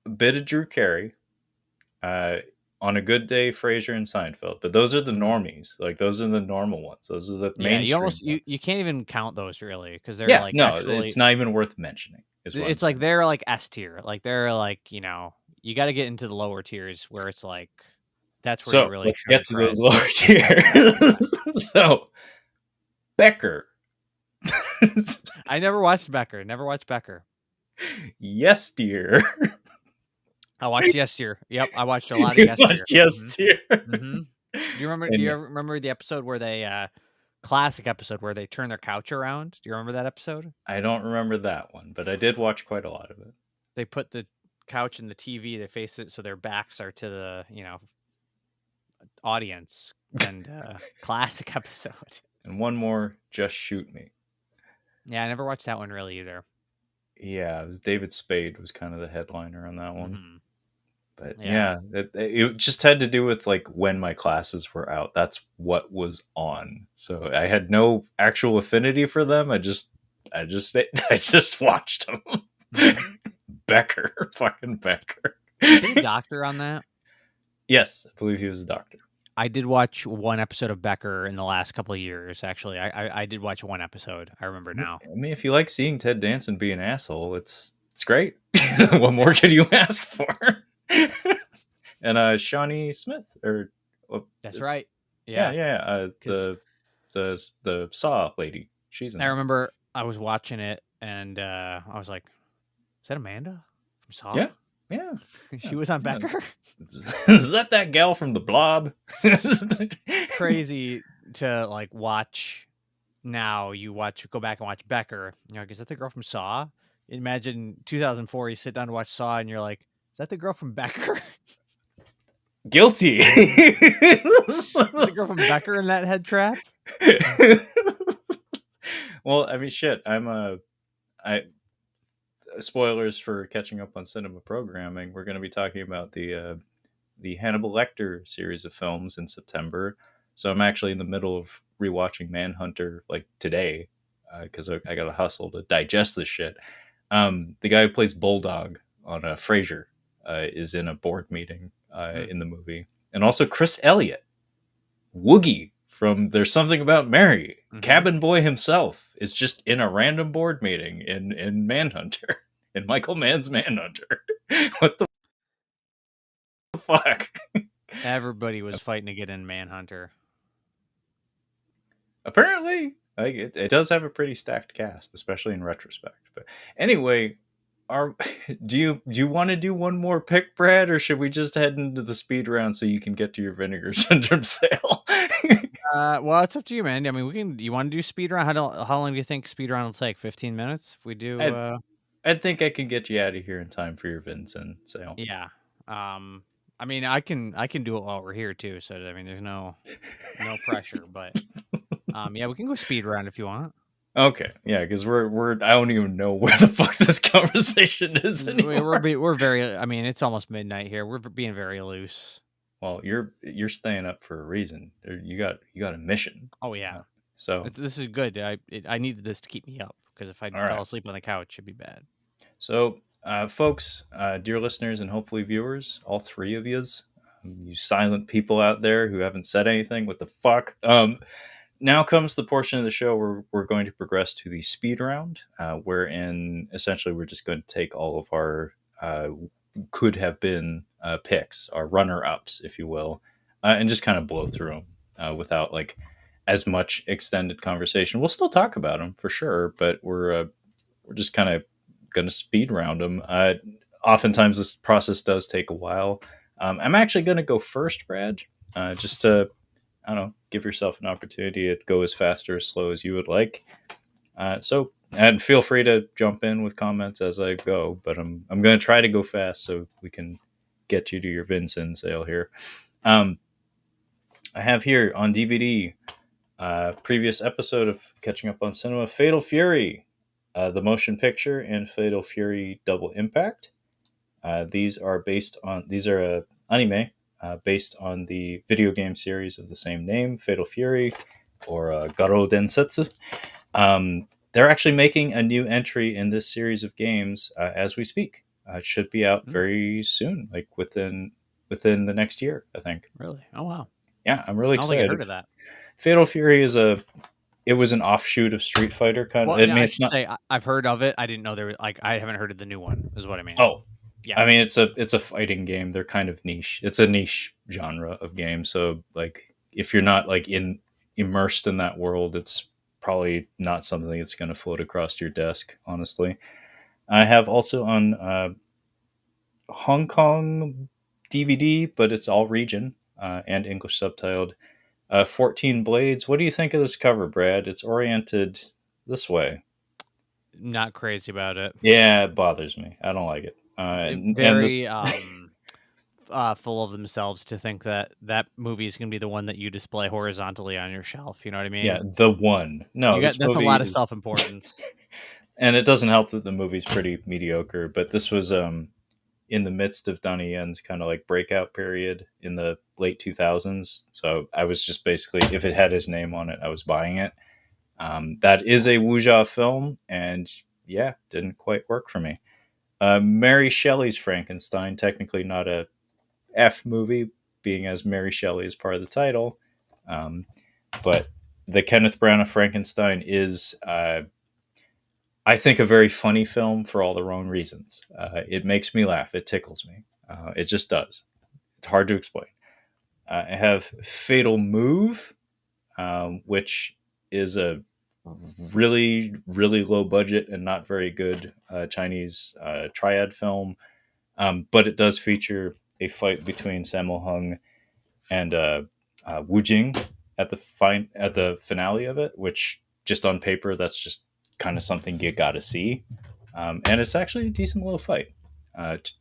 A: A bit of Drew Carey, uh, on a good day, Frasier and Seinfeld. But those are the
B: Mhm.
A: normies. Like those are the normal ones. Those are the
B: Yeah, you
A: mainstream
B: almost
A: ones.
B: you can't even count those really, because they're
A: Yeah,
B: like
A: no, it's
B: actually
A: not even worth mentioning. Is what I'm
B: it's like
A: saying.
B: they're like S tier. Like they're like, you got to get into the lower tiers where it's like that's where you
A: So
B: really
A: let's
B: show
A: get
B: your
A: to those
B: cred.
A: lower tiers. So Becker,
B: I never watched Becker. Never watched Becker.
A: yes, dear.
B: I watched Yes Year. Yep, I watched a lot of
A: You
B: Yes Year.
A: must yes,
B: Mhm.
A: dear.
B: Mhm. Do
A: And
B: you
A: yeah,
B: ever remember the episode where they classic episode where they turn their couch around? Do you remember that episode?
A: I don't remember that one, but I did watch quite a lot of it.
B: They put the couch in the TV, they face it so their backs are to the, audience, and classic episode.
A: And one more, just shoot me.
B: Yeah, I never watched that one really either.
A: Yeah, it was David Spade was kind of the headliner on that one.
B: Mm-hmm.
A: But
B: Yeah.
A: yeah, it just had to do with like when my classes were out. That's what was on. So I had no actual affinity for them. I just I just watched them.
B: Mm-hmm.
A: Becker, fucking Becker.
B: Was he a doctor on that?
A: Yes, I believe he was a doctor.
B: I did watch one episode of Becker in the last couple of years. Actually, I did watch one episode. I remember now.
A: I mean, if you like seeing Ted Danson be an asshole, it's great. What more
B: Yeah,
A: could you ask for? And Shawnee Smith, or
B: that's right.
A: yeah,
B: Yeah,
A: yeah,
B: because
A: the Saw lady, she's in
B: I
A: that.
B: remember I was watching it and I was like, "Is that Amanda from Saw?
A: Yeah, yeah,
B: She
A: yeah.
B: was on
A: Yeah.
B: Becker."
A: Is that gal from the Blob?
B: Crazy to like watch. Now you go back and watch Becker. You're like, "Is that the girl from Saw?" Imagine 2004. You sit down to watch Saw and you're like, "Is that the girl from Becker?"
A: Guilty.
B: Is the girl from Becker in that head trap?
A: Well, I mean, shit. I spoilers for catching up on cinema programming. We're going to be talking about the Hannibal Lecter series of films in September. So I'm actually in the middle of rewatching Manhunter like today because I got to hustle to digest this shit. The guy who plays Bulldog on Frasier is in a board meeting
B: Hmm.
A: in the movie, and also Chris Elliott, Woogie from There's Something About Mary,
B: Mm-hmm.
A: Cabin Boy himself, is just in a random board meeting in Manhunter, in Michael Mann's Manhunter. What the fuck?
B: Everybody was fighting to get in Manhunter.
A: Apparently, like it does have a pretty stacked cast, especially in retrospect. But anyway, are do you want to do one more pick, Brad, or should we just head into the speed round so you can get to your Vinegar Syndrome sale?
B: Well, it's up to you, man. I mean, we can. You want to do speed round? How long do you think speed round will take? 15 minutes? If we do,
A: I I think I can get you out of here in time for your Vincent sale.
B: yeah. Um, I mean, I can do it while we're here too. So I mean, there's no pressure. But yeah, we can go speed round if you want.
A: Okay, yeah, because we're I don't even know where the fuck this conversation is anymore.
B: We're very. I mean, it's almost midnight here. We're being very loose.
A: Well, you're staying up for a reason. You got a mission.
B: Oh yeah,
A: So
B: this is good. I needed this to keep me up because if I
A: all
B: fell
A: right.
B: asleep on the couch, it'd be bad.
A: So, folks, dear listeners, and hopefully viewers, all three of yous, you silent people out there who haven't said anything, what the fuck? Now comes the portion of the show where we're going to progress to the speed round, wherein essentially we're just going to take all of our could have been picks, our runner ups, if you will, and just kind of blow through them without like as much extended conversation. We'll still talk about them for sure, but we're just kind of going to speed round them. Oftentimes, this process does take a while. I'm actually going to go first, Brad, just to I don't know, give yourself an opportunity to go as fast or as slow as you would like. And feel free to jump in with comments as I go, but I'm going to try to go fast so we can get you to your Vincent sale here. Um, I have here on DVD previous episode of Catching Up on Cinema, Fatal Fury, the motion picture, and Fatal Fury Double Impact. These are anime based on the video game series of the same name, Fatal Fury, or Garo Densetsu. They're actually making a new entry in this series of games as we speak. It should be out very soon, like within the next year, I think.
B: Really? Oh wow.
A: Yeah, I'm really
B: I don't think I
A: excited.
B: heard of that.
A: Fatal Fury it was an offshoot of Street Fighter kind of.
B: Well,
A: I
B: no,
A: mean,
B: I
A: it's
B: should
A: not.
B: say I've heard of it. I didn't know there was like I haven't heard of the new one. Is what I mean.
A: Oh,
B: Yeah.
A: I mean, it's a fighting game. They're kind of niche. It's a niche genre of game. So like, if you're not like immersed in that world, it's probably not something that's going to float across your desk. Honestly, I have also on Hong Kong DVD, but it's all region and English subtitled. 14 Blades. What do you think of this cover, Brad? It's oriented this way.
B: Not crazy about it.
A: Yeah, it bothers me. I don't like it. And this
B: Very full of themselves to think that that movie is going to be the one that you display horizontally on your shelf. You know what I
A: Yeah,
B: mean?
A: the one. No,
B: You got
A: this
B: that's a
A: movie
B: lot of
A: is.
B: self-importance.
A: And it doesn't help that the movie's pretty mediocre, but this was in the midst of Donnie Yen's kind of like breakout period in the late 2000s. So I was just basically, if it had his name on it, I was buying it. That is a Wuxia film, and yeah, didn't quite work for me. Mary Shelley's Frankenstein, technically not a F movie, being as Mary Shelley is part of the title. Um, but the Kenneth Branagh Frankenstein is, I think, a very funny film for all the wrong reasons. It makes me laugh. It tickles me. It just does. It's hard to explain. I have Fatal Move, which is a really, really low budget and not very good Chinese triad film. But it does feature a fight between Sammo Hung and Wu Jing at the finale of it, which just on paper, that's just kind of something you got to see. And it's actually a decent little fight.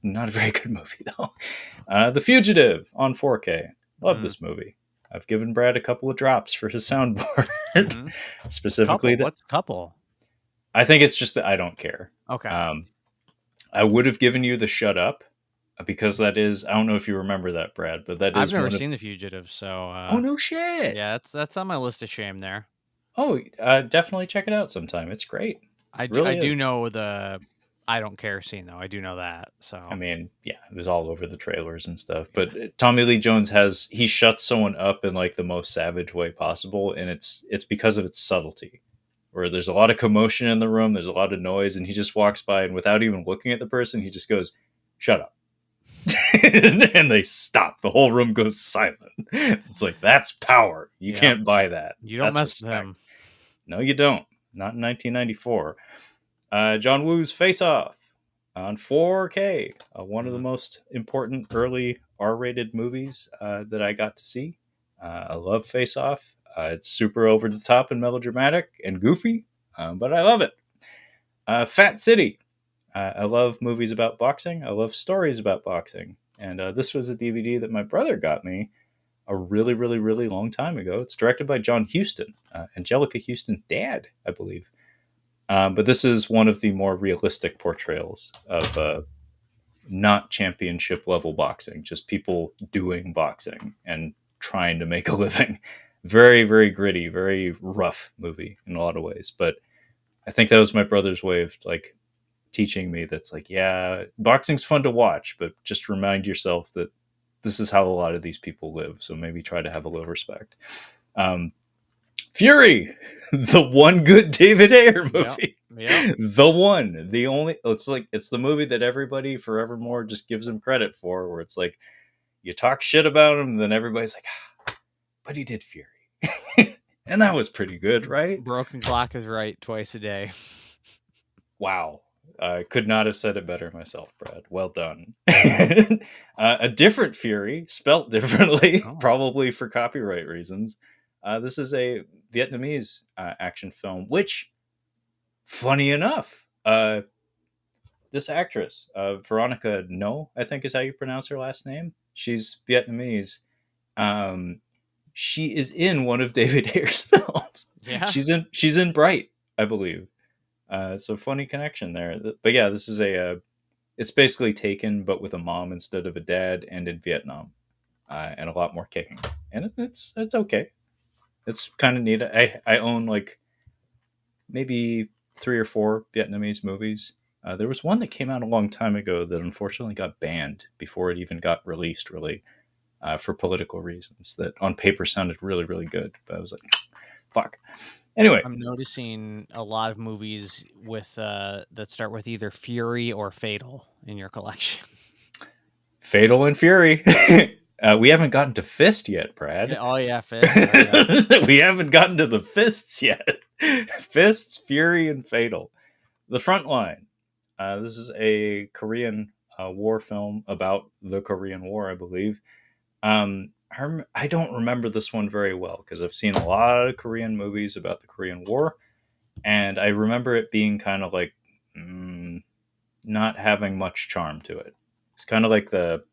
A: Not a very good movie though. The Fugitive on 4K. Love this movie. I've given Brad a couple of drops for his soundboard. Specifically, that
B: What's couple?
A: I think it's just that I don't care.
B: Okay.
A: I would have given you the Shut Up because that is, I don't know if you remember that, Brad, but that is
B: I've never seen The Fugitive, so
A: oh no shit.
B: Yeah, that's on my list of shame there.
A: Oh, definitely check it out sometime. It's great.
B: I do know the I don't care scene though. I do know that. So
A: I mean, yeah, it was all over the trailers and stuff. But Tommy Lee Jones he shuts someone up in like the most savage way possible, and it's because of its subtlety. Where there's a lot of commotion in the room, there's a lot of noise, and he just walks by, and without even looking at the person, he just goes, "Shut up." And they stop. The whole room goes silent. It's like, that's power. You can't buy that.
B: You don't mess with them.
A: No, you don't. Not in 1994. John Woo's Face Off on 4K. One of the most important early R-rated movies that I got to see. I love Face Off. It's super over the top and melodramatic and goofy, but I love it. Fat City. I love movies about boxing. I love stories about boxing. And this was a DVD that my brother got me a really, really, really long time ago. It's directed by John Huston, Angelica Houston's dad, I believe. But this is one of the more realistic portrayals of not championship level boxing, just people doing boxing and trying to make a living. Very, very gritty, very rough movie in a lot of ways. But I think that was my brother's way of like teaching me that's like, yeah, boxing's fun to watch, but just remind yourself that this is how a lot of these people live. So maybe try to have a little respect. Fury, the one good David Ayer movie. Yep. The one, the only, it's the movie that everybody forevermore just gives him credit for, where it's like, you talk shit about him, and then everybody's like, but he did Fury. And that was pretty good, right?
B: Broken clock is right twice a day.
A: Wow. I could not have said it better myself, Brad. Well done. A different Fury, spelt differently, probably for copyright reasons. This is a Vietnamese action film, which, funny enough, this actress, Veronica No, I think is how you pronounce her last name. She's Vietnamese. She is in one of David Ayer's films.
B: Yeah.
A: She's in Bright, I believe. So funny connection there. But yeah, this is it's basically Taken, but with a mom instead of a dad, and in Vietnam, and a lot more kicking. And it's okay. It's kind of neat. I own like maybe 3 or 4 Vietnamese movies. There was one that came out a long time ago that unfortunately got banned before it even got released, really, for political reasons, that on paper sounded really, really good. But I was like, fuck. Anyway,
B: I'm noticing a lot of movies with that start with either Fury or Fatal in your collection.
A: Fatal and Fury. We haven't gotten to Fist yet, Brad.
B: Oh yeah, Fist.
A: We haven't gotten to the Fists yet. Fists, Fury, and Fatal. The Front Line. This is a Korean war film about the Korean War, I believe. I don't remember this one very well because I've seen a lot of Korean movies about the Korean War, and I remember it being kind of like not having much charm to it. It's kind of like the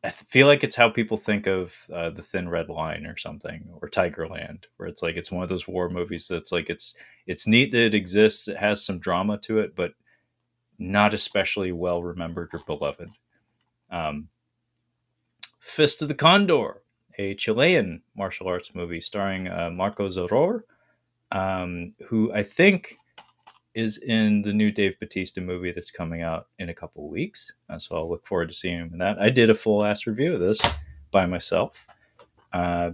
A: feel like it's how people think of The Thin Red Line or something, or Tigerland, where it's like it's one of those war movies that's like it's neat that it exists. It has some drama to it, but not especially well remembered or beloved. Um, Fist of the Condor, a Chilean martial arts movie starring Marco Zoror, who I think is in the new Dave Bautista movie that's coming out in a couple of weeks. So I'll look forward to seeing him in that. I did a full ass review of this by myself. Uh,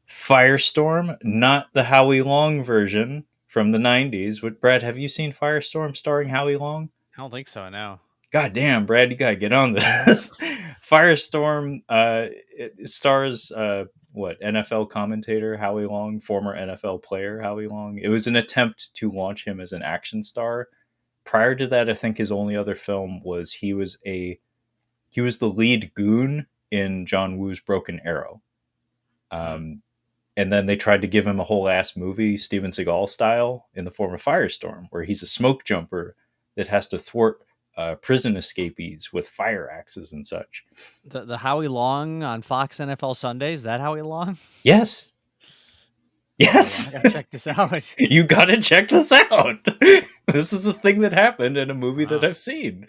A: Firestorm, not the Howie Long version from the 90s. What, Brad, have you seen Firestorm starring Howie Long?
B: I don't think so. No.
A: God damn, Brad, you gotta get on this. Firestorm, it stars what, NFL commentator Howie Long, former NFL player Howie Long. It was an attempt to launch him as an action star. Prior to that, I think his only other film was he was the lead goon in John Woo's Broken Arrow. And then they tried to give him a whole ass movie, Steven Seagal style, in the form of Firestorm, where he's a smoke jumper that has to thwart prison escapees with fire axes and such.
B: The Howie Long on Fox NFL Sundays. That Howie Long?
A: Yes. Yes.
B: I gotta check this out.
A: You gotta check this out. This is a thing that happened in a movie that I've seen.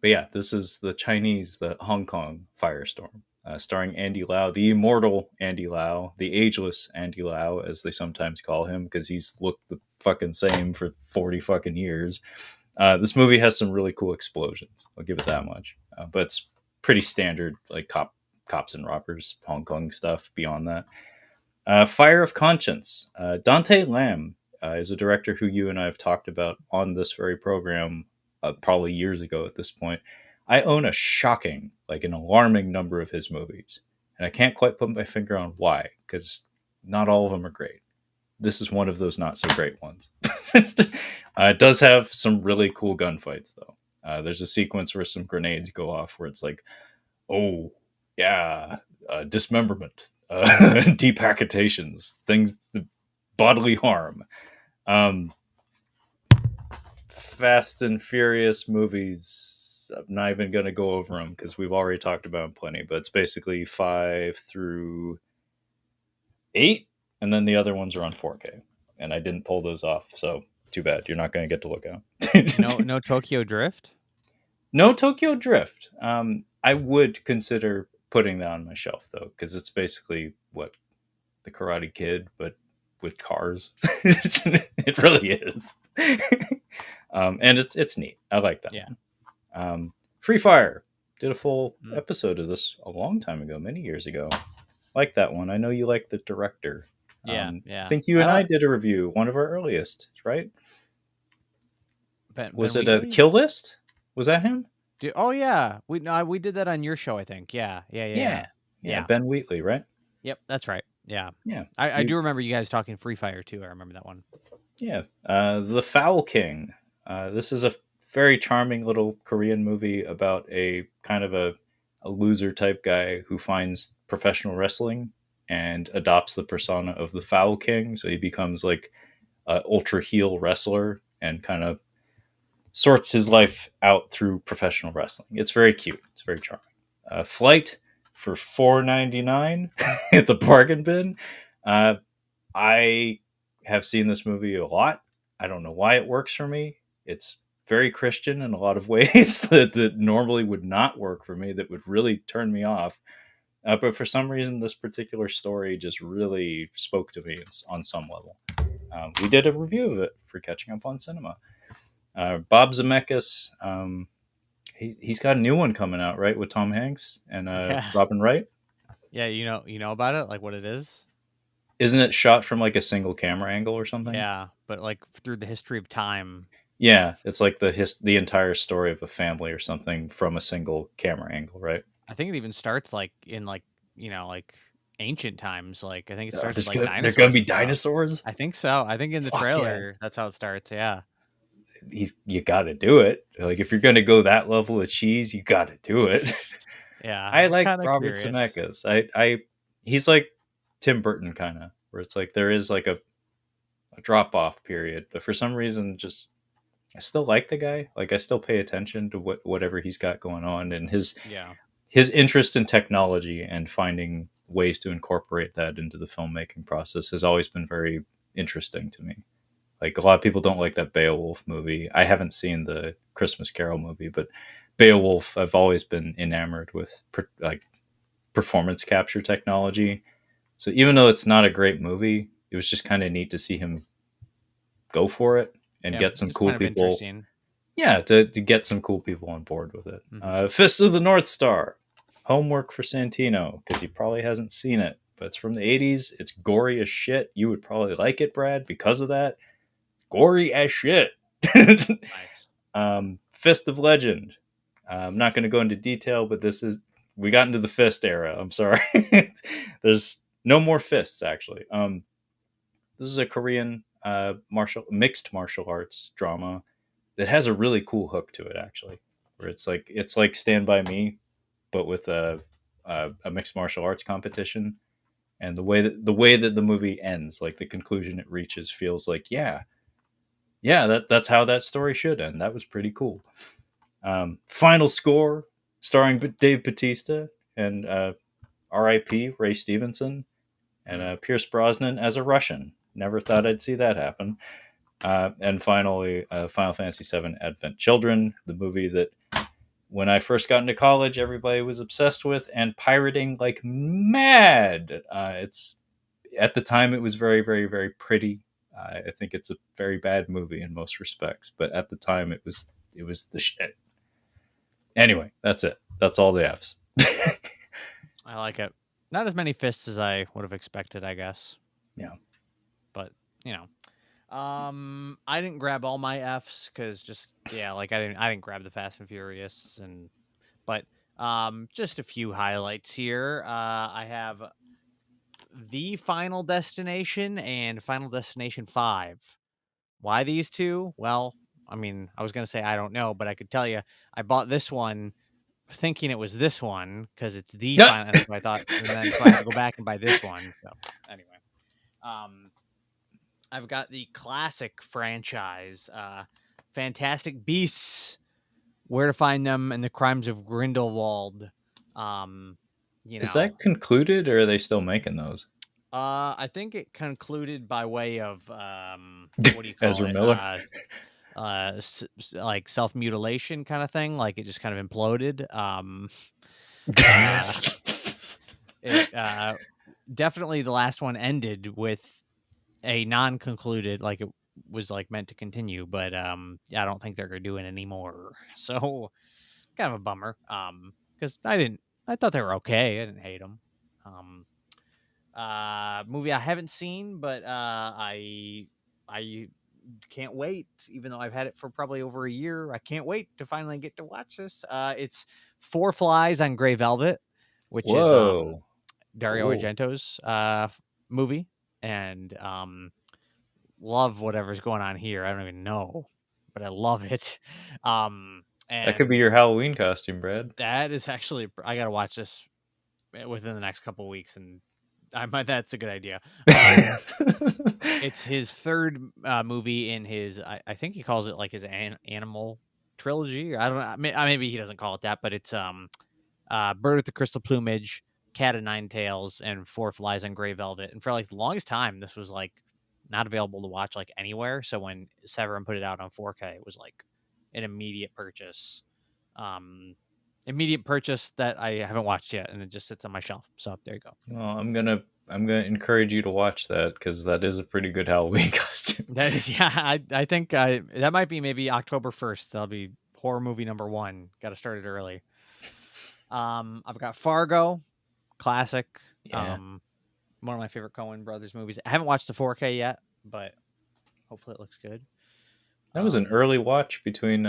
A: But yeah, this is the Hong Kong Firestorm, starring Andy Lau, the immortal Andy Lau, the ageless Andy Lau, as they sometimes call him, because he's looked the fucking same for 40 fucking years. This movie has some really cool explosions. I'll give it that much. But it's pretty standard, like cops and robbers, Hong Kong stuff beyond that. Fire of Conscience. Dante Lam is a director who you and I have talked about on this very program probably years ago at this point. I own a shocking, like an alarming number of his movies. And I can't quite put my finger on why, because not all of them are great. This is one of those not so great ones. It does have some really cool gunfights, though. There's a sequence where some grenades go off where it's like, oh, yeah, dismemberment, decapitations, things, bodily harm. Fast and Furious movies, I'm not even going to go over them because we've already talked about them plenty, but it's basically 5 through 8, and then the other ones are on 4K. And I didn't pull those off, so too bad. You're not going to get to look out.
B: No Tokyo Drift?
A: No Tokyo Drift. I would consider putting that on my shelf, though, because it's basically what, the Karate Kid, but with cars. It really is. And it's neat. I like that.
B: Yeah.
A: Free Fire. Did a full episode of this a long time ago, many years ago. Like that one. I know you like the director.
B: Yeah.
A: I think you and I did a review, one of our earliest, right? Was it a Kill List? Was that him?
B: Oh yeah, we did that on your show, I think. Yeah.
A: Ben Wheatley, right?
B: Yep, that's right. Yeah.
A: Yeah.
B: I do remember you guys talking Free Fire too. I remember that one.
A: Yeah. The Foul King. This is a very charming little Korean movie about a kind of a loser type guy who finds professional wrestling and adopts the persona of the Foul King. So he becomes like an ultra heel wrestler and kind of sorts his life out through professional wrestling. It's very cute. It's very charming. Flight for $4.99 at the bargain bin. I have seen this movie a lot. I don't know why it works for me. It's very Christian in a lot of ways that normally would not work for me, that would really turn me off. But for some reason, this particular story just really spoke to me on some level. We did a review of it for Catching Up on Cinema. Bob Zemeckis, he's got a new one coming out, right, with Tom Hanks and Robin Wright.
B: Yeah, you know about it, like what it is.
A: Isn't it shot from like a single camera angle or something?
B: Yeah, but like through the history of time.
A: Yeah, it's like the entire story of a family or something from a single camera angle, right?
B: I think it even starts like in like ancient times. Like I think it starts with, dinosaurs.
A: There's gonna be dinosaurs.
B: I think so. I think in the trailer, yes. That's how it starts. Yeah.
A: You got to do it. Like if you're gonna go that level of cheese, you got to do it.
B: Yeah,
A: I like Robert Zemeckis. He's like Tim Burton kind of, where it's like there is like a drop off period, but for some reason, just I still like the guy. Like I still pay attention to whatever he's got going on, and
B: Yeah.
A: his interest in technology and finding ways to incorporate that into the filmmaking process has always been very interesting to me. Like a lot of people don't like that Beowulf movie. I haven't seen the Christmas Carol movie, but Beowulf, I've always been enamored with like performance capture technology. So even though it's not a great movie, it was just kind of neat to see him go for it and
B: Yeah.
A: get some
B: It's
A: cool
B: kind of
A: people.
B: interesting.
A: Yeah, to get some cool people on board with it.
B: Mm-hmm.
A: Fist of the North Star, homework for Santino because he probably hasn't seen it, but it's from the '80s. It's gory as shit. You would probably like it, Brad, because of that. Gory as shit.
B: Nice.
A: Fist of Legend. I'm not going to go into detail, but we got into the fist era. I'm sorry. There's no more fists actually. This is a Korean mixed martial arts drama that has a really cool hook to it actually, where it's like Stand by Me, but with a mixed martial arts competition. And the way that the movie ends, like the conclusion it reaches, feels like yeah, that's how that story should end. That was pretty cool. Final score, starring Dave Bautista and R.I.P. Ray Stevenson and Pierce Brosnan as a Russian. Never thought I'd see that happen. And finally, Final Fantasy VII Advent Children, the movie that when I first got into college, everybody was obsessed with and pirating like mad. It's at the time it was very, very, very pretty. I think it's a very bad movie in most respects, but at the time it was the shit. Anyway, that's it. That's all the Fs.
B: I like it. Not as many fists as I would have expected, I guess.
A: Yeah.
B: But you know, I didn't grab all my Fs because just like I didn't grab the Fast and Furious but just a few highlights here. I have the Final Destination and Final Destination 5. Why these two? Well, I mean, I was gonna say I don't know, but I could tell you I bought this one thinking it was this one because it's the final. And so I thought, and then so I had to go back and buy this one. So anyway, um, I've got the classic franchise, Fantastic Beasts, Where to Find Them, and the Crimes of Grindelwald. Um, you
A: Is
B: know,
A: that concluded, or are they still making those?
B: I think it concluded by way of what do you call
A: Ezra
B: it?
A: Miller.
B: Like self mutilation kind of thing. Like it just kind of imploded. Uh, it definitely the last one ended with a non-concluded, like it was like meant to continue, but I don't think they're gonna do it anymore. So kind of a bummer. Because I thought they were okay. I didn't hate them. Movie I haven't seen, but I can't wait. Even though I've had it for probably over a year, I can't wait to finally get to watch this. It's Four Flies on Gray Velvet, which is
A: Whoa.
B: Dario
A: Cool.
B: Argento's movie, and love whatever's going on here. I don't even know, but I love it.
A: That could be
B: And
A: your Halloween costume, Brad.
B: that is actually I gotta watch this within the next couple of weeks, and I might that's a good idea. It's his third movie in his I think he calls it like his animal trilogy. I don't know. Maybe he doesn't call it that, but it's Bird with the Crystal Plumage, Cat of Nine Tails, and Four Flies on Gray Velvet. And for like the longest time, this was like not available to watch like anywhere. So when Severin put it out on 4K, it was like an immediate purchase. Immediate purchase that I haven't watched yet, and it just sits on my shelf. So there you go.
A: Well, I'm gonna encourage you to watch that because that is a pretty good Halloween costume.
B: That is, yeah, I think that might be maybe October 1st. That'll be horror movie number one. Got to start it early. I've got Fargo, classic.
A: Yeah,
B: One of my favorite Coen Brothers movies. I haven't watched the 4K yet, but hopefully it looks good.
A: that was an early watch between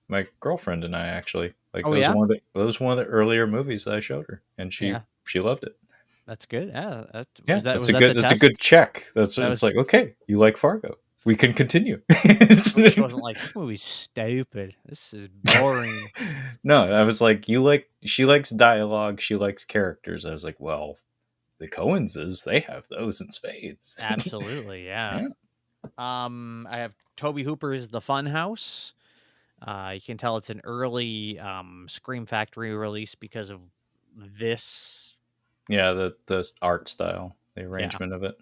A: my girlfriend and I. Actually, like
B: Oh yeah,
A: that was one of the earlier movies I showed her, and she
B: yeah,
A: she loved it.
B: that's good. Yeah,
A: Yeah,
B: was that the
A: that's a good
B: test?
A: check. That's
B: That
A: it's
B: was
A: like okay, you like Fargo, we can continue.
B: she wasn't like this movie's stupid. This is boring.
A: No, I was like, she likes dialogue, she likes characters. I was like, well, the Coenses, they have those in spades.
B: Absolutely, yeah.
A: Yeah.
B: I have Toby Hooper's The Fun House. You can tell it's an early Scream Factory release because of this.
A: Yeah, the art style, the
B: Yeah.
A: arrangement of it.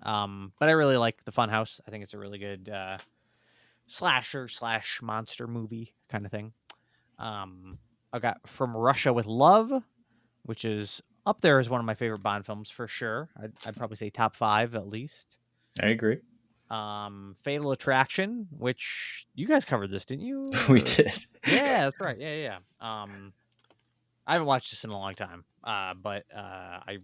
B: But I really like The Fun House. I think it's a really good slasher / monster movie kind of thing. I got From Russia with Love, which is up there as one of my favorite Bond films for sure. I'd probably say top 5 at least.
A: I agree.
B: Fatal Attraction, which you guys covered this, didn't you?
A: We did.
B: Yeah, that's right. Yeah. I haven't watched this in a long time, but I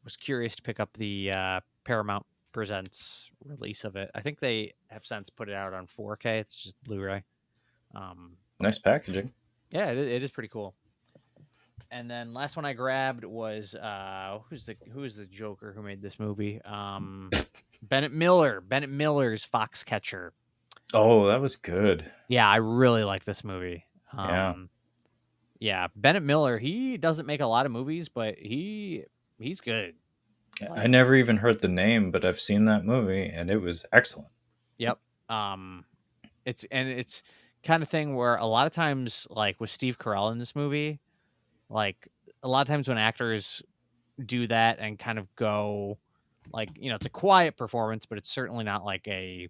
B: was curious to pick up the Paramount Presents release of it. I think they have since put it out on 4K. It's just Blu-ray.
A: Nice packaging.
B: Yeah, it is pretty cool. And then last one I grabbed was who is the Joker who made this movie? Bennett Miller. Bennett Miller's Foxcatcher.
A: Oh, that was good.
B: Yeah, I really like this movie.
A: Yeah.
B: Yeah, Bennett Miller, he doesn't make a lot of movies, but he's good.
A: I never even heard the name, but I've seen that movie and it was excellent.
B: Yep. It's kind of thing where a lot of times, like with Steve Carell in this movie, like a lot of times when actors do that and kind of go like, it's a quiet performance, but it's certainly not like a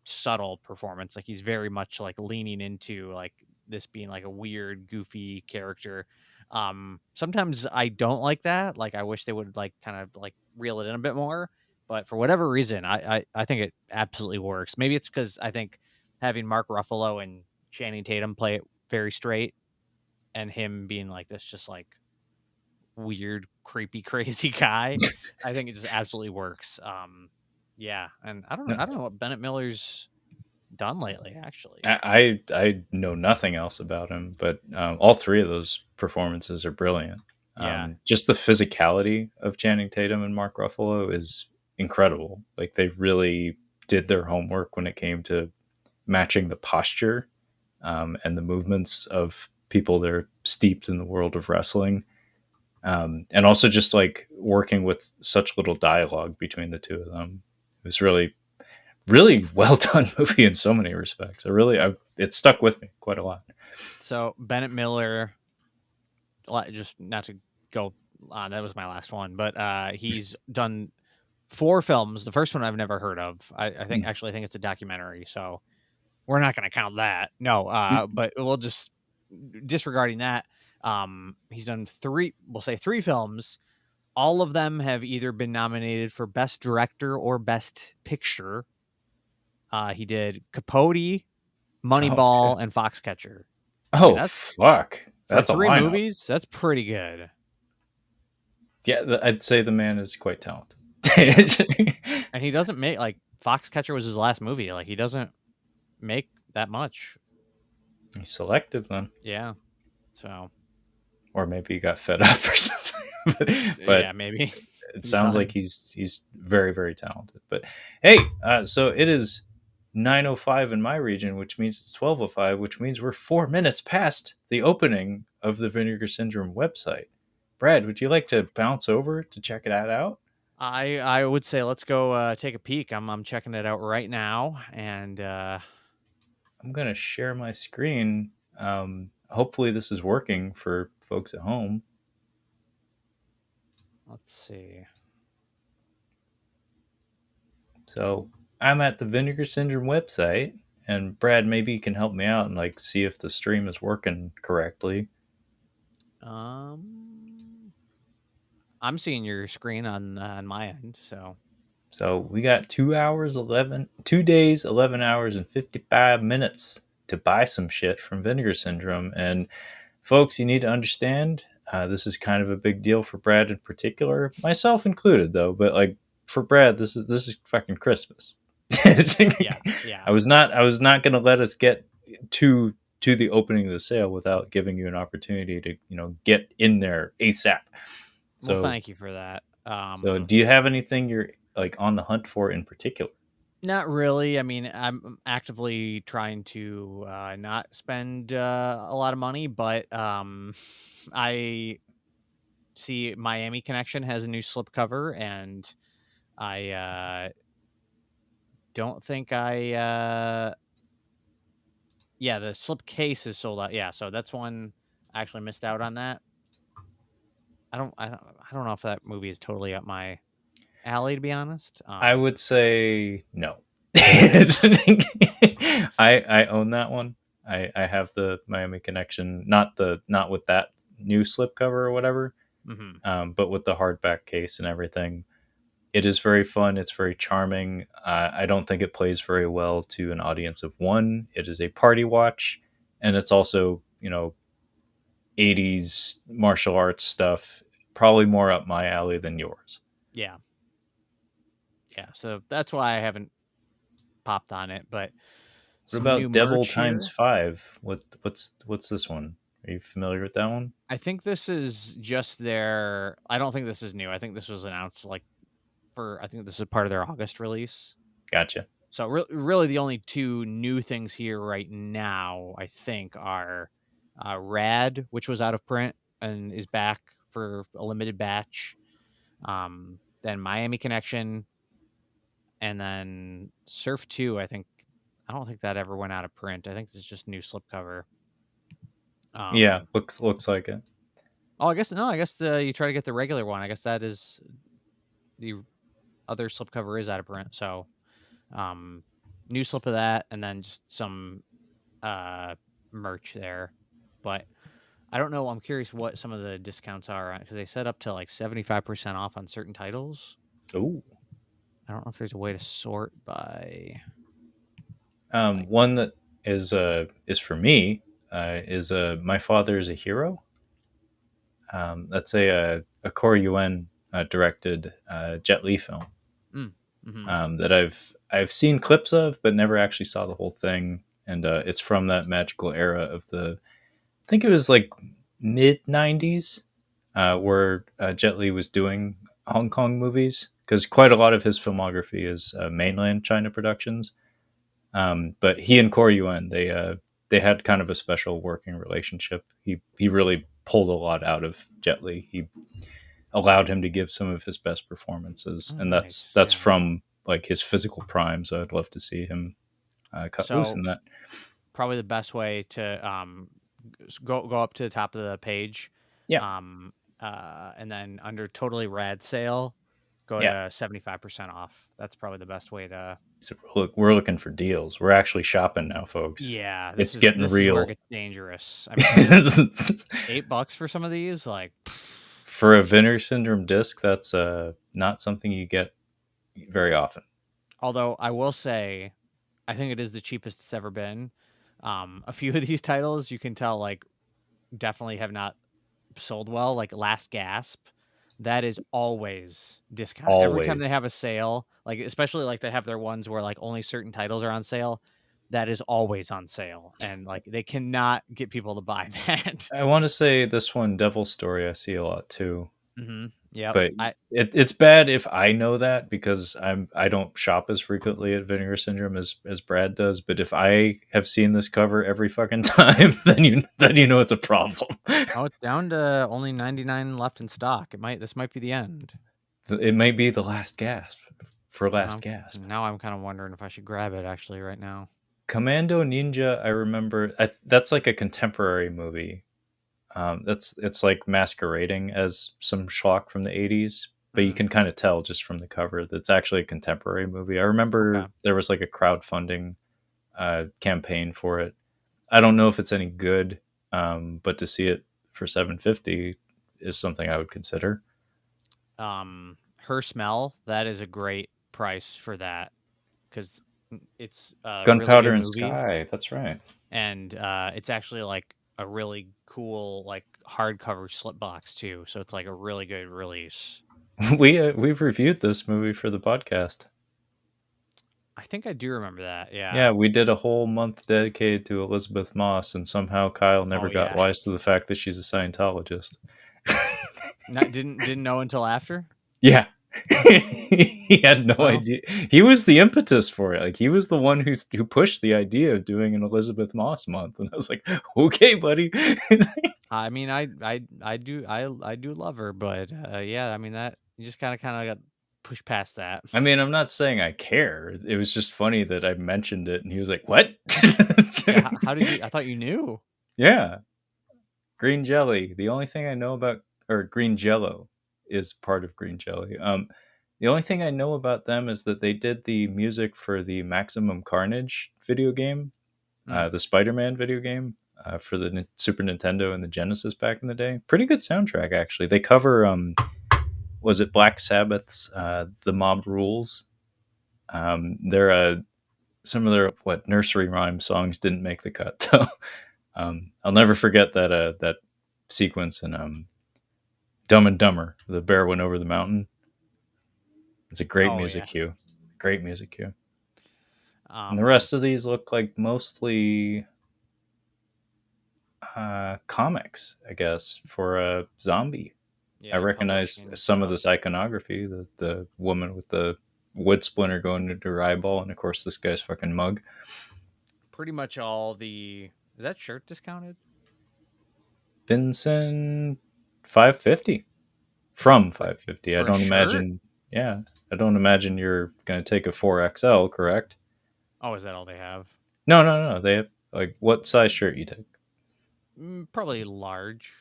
B: subtle performance. Like he's very much like leaning into like this being like a weird, goofy character. Sometimes I don't like that. Like I wish they would like kind of like reel it in a bit more. But for whatever reason, I think it absolutely works. Maybe it's because I think having Mark Ruffalo and Channing Tatum play it very straight, and him being like this just like weird, creepy, crazy guy, I think it just absolutely works. Yeah, and I don't know what Bennett Miller's done lately, actually.
A: I know nothing else about him, but all three of those performances are brilliant.
B: Yeah.
A: Just the physicality of Channing Tatum and Mark Ruffalo is incredible. Like they really did their homework when it came to matching the posture and the movements of people that are steeped in the world of wrestling. And also just like working with such little dialogue between the two of them. It was really well done movie in so many respects. It stuck with me quite a lot.
B: So Bennett Miller, just not to go on, that was my last one, but he's done 4 films. The first one I've never heard of. I think actually I think it's a documentary, so we're not going to count that. No, but we'll just disregarding that. He's done 3. We'll say 3 films. All of them have either been nominated for Best Director or Best Picture. He did Capote, Moneyball, and Foxcatcher. I mean,
A: Fuck.
B: for
A: That's a
B: 3
A: lineup.
B: movies, that's pretty good.
A: Yeah, I'd say the man is quite talented.
B: And he doesn't make like Foxcatcher was his last movie. Like he doesn't make that much.
A: He's selective then.
B: Yeah. So.
A: Or maybe he got fed up or something. but
B: yeah, maybe.
A: It sounds like he's very, very talented. But hey, so it is 9:05 in my region, which means it's 12:05, which means we're 4 minutes past the opening of the Vinegar Syndrome website. Brad, would you like to bounce over to check it out?
B: I would say let's go take a peek. I'm checking it out right now, and
A: I'm gonna share my screen. Hopefully, this is working for folks at home.
B: Let's see.
A: So I'm at the Vinegar Syndrome website, and Brad, maybe you can help me out and like see if the stream is working correctly.
B: I'm seeing your screen on my end, so.
A: So we got 2 days, 11 hours, and 55 minutes to buy some shit from Vinegar Syndrome. And folks, you need to understand, this is kind of a big deal for Brad in particular, myself included, though. But like for Brad, this is fucking Christmas.
B: yeah.
A: I was not going to let us get to the opening of the sale without giving you an opportunity to get in there ASAP. So,
B: well, thank you for that.
A: So, do you have anything you're like on the hunt for in particular?
B: Not really. I mean, I'm actively trying to not spend a lot of money, but I see Miami Connection has a new slipcover, and I don't think I. Yeah, the slip case is sold out. Yeah, so that's one I actually missed out on that. I don't know if that movie is totally up my alley, to be honest.
A: I would say no. I own that one. I have the Miami Connection, not with that new slipcover or whatever,
B: Mhm.
A: but with the hardback case and everything. It is very fun. It's very charming. I don't think it plays very well to an audience of one. It is a party watch, and it's also 80s martial arts stuff. Probably more up my alley than yours.
B: Yeah. Yeah, so that's why I haven't popped on it, but
A: What
B: some new
A: about Devil
B: merch
A: Times
B: here.
A: 5? What's this one? Are you familiar with that one?
B: I think this is just their I don't think this is new. I think this was announced, I think this is part of their August release.
A: Gotcha.
B: So really the only two new things here right now, I think, are Rad, which was out of print and is back for a limited batch. Then Miami Connection, and then Surf 2, I don't think that ever went out of print. I think this is just new slipcover.
A: Yeah,
B: Um,
A: looks like it.
B: oh, I guess no. I guess you try to get the regular one. I guess that is the other slipcover is out of print. So, um, new slip of that, and then just some uh merch there. But I don't know. I'm curious what some of the discounts are because they set up to like 75% off on certain titles.
A: Ooh.
B: I don't know if there's a way to sort by like.
A: One that is for me is My Father is a Hero. That's a Corey Yuen directed Jet Li film
B: Mm, mm-hmm.
A: that I've seen clips of, but never actually saw the whole thing. And it's from that magical era of I think it was like mid '90s, where Jet Li was doing Hong Kong movies because quite a lot of his filmography is mainland China productions. But he and Corey Yuen, they had kind of a special working relationship. He really pulled a lot out of Jet Li. He allowed him to give some of his best performances,
B: Oh,
A: and
B: nice.
A: that's
B: Yeah.
A: from like his physical prime. So I'd love to see him cut loose
B: So
A: in that.
B: probably the best way to go up to the top of the page,
A: Yeah,
B: um, and then under totally rad sale, go
A: yeah.
B: to 75% off. That's probably the best way to.
A: So we're looking for deals. We're actually shopping now, folks.
B: Yeah,
A: It's getting
B: this is where it
A: real.
B: gets dangerous. I mean, $8 for some of these, like.
A: For a Vinegar Syndrome disc, that's not something you get very often.
B: Although I will say, I think it is the cheapest it's ever been. A few of these titles you can tell like definitely have not sold well, like Last Gasp. That is always discounted. Every time they
A: Always.
B: have a sale, like especially like they have their ones where like only certain titles are on sale, that is always on sale. And like they cannot get people to buy that.
A: I want to say this one, Devil's Story, I see a lot too.
B: Yep.
A: But it's bad if I know that because I don't shop as frequently at Vinegar Syndrome as Brad does. But if I have seen this cover every fucking time, then you know it's a problem.
B: Oh, it's down to only 99 left in stock. This might be the end.
A: It may be the last gasp for
B: Now,
A: last gasp.
B: now I'm kind of wondering if I should grab it actually right now.
A: Commando Ninja, I remember that's like a contemporary movie. It's like masquerading as some schlock from the '80s, but you
B: Mm,
A: can kind of tell just from the cover that's actually a contemporary movie. I
B: okay.
A: remember there was like a crowdfunding campaign for it. I don't know if it's any good, but to see it for 750 is something I would consider.
B: Her Smell, that is a great price for that because it's a really
A: Gunpowder
B: good
A: and
B: movie,
A: Sky. That's right.
B: and it's actually like a really cool like hardcover slip box too. So it's like a really good release.
A: We've reviewed this movie for the podcast.
B: I think I do remember that. Yeah.
A: Yeah, we did a whole month dedicated to Elizabeth Moss, and somehow Kyle never
B: Oh
A: got
B: yeah.
A: wise to the fact that she's a Scientologist.
B: Not didn't know until after.
A: Yeah. He had no
B: Well,
A: idea. He was the impetus for it. Like he was the one who pushed the idea of doing an Elizabeth Moss month, and I was like, "Okay, buddy."
B: I mean, I do love her, but yeah, I mean that you just kind of got push past that.
A: I mean, I'm not saying I care. It was just funny that I mentioned it, and he was like, "What?"
B: Yeah, how did you? I thought you knew.
A: Yeah, green jelly. The only thing I know about, or green jello, is part of green jelly. The only thing I know about them is that they did the music for the Maximum Carnage video game, the Spider-Man video game, for the Super Nintendo and the Genesis back in the day. Pretty good soundtrack, actually. They cover, was it Black Sabbath's "The Mob Rules"? They're some of their nursery rhyme songs didn't make the cut though. I'll never forget that sequence in Dumb and Dumber. The bear went over the mountain. It's a great
B: Oh
A: music
B: yeah.
A: cue. Great music cue. And the rest of these look like mostly comics, I guess, for a zombie. I
B: Yeah,
A: recognize
B: publishing
A: some of
B: stuff.
A: this iconography. The woman with the wood splinter going into her eyeball, and of course this guy's fucking mug.
B: Pretty much all the. Is that shirt discounted?
A: Vincent 550 from
B: For
A: 550. I
B: for a
A: don't
B: shirt?
A: imagine. Yeah, I don't imagine you're going to take a 4XL, correct?
B: Oh, is that all they have?
A: No, no, no. They have, like, what size shirt you take?
B: Probably large.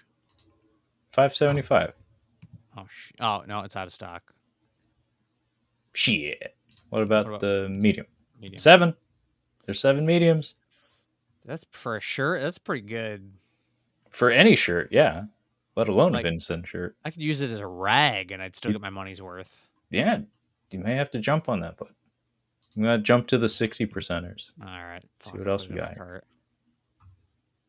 A: 575.
B: Oh no, it's out of stock.
A: Shit. What
B: What
A: about
B: about
A: the medium?
B: medium?
A: 7. There's 7 mediums
B: That's for a shirt. That's pretty good.
A: for any shirt. Yeah, let alone a
B: Like
A: Vincent shirt.
B: I could use it as a rag, and I'd still
A: You,
B: get my money's worth.
A: yeah, you may have to jump on that, but I'm gonna jump to the 60%ers.
B: All right,
A: See
B: fuck.
A: what
B: I'll put
A: else
B: it
A: we
B: in my
A: got.
B: cart.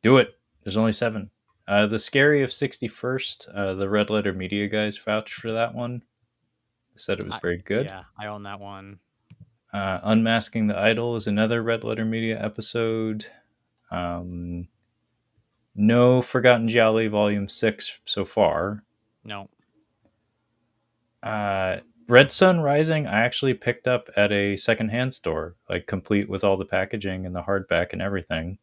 A: Do it. There's only 7. The Scary of 61st, the Red Letter Media guys vouched for that one. They said it was very good.
B: Yeah, I own that one.
A: Unmasking the Idol is another Red Letter Media episode. Um, no Forgotten Gialli Volume 6 so far.
B: No.
A: Red Sun Rising, I actually picked up at a secondhand store, like complete with all the packaging and the hardback and everything,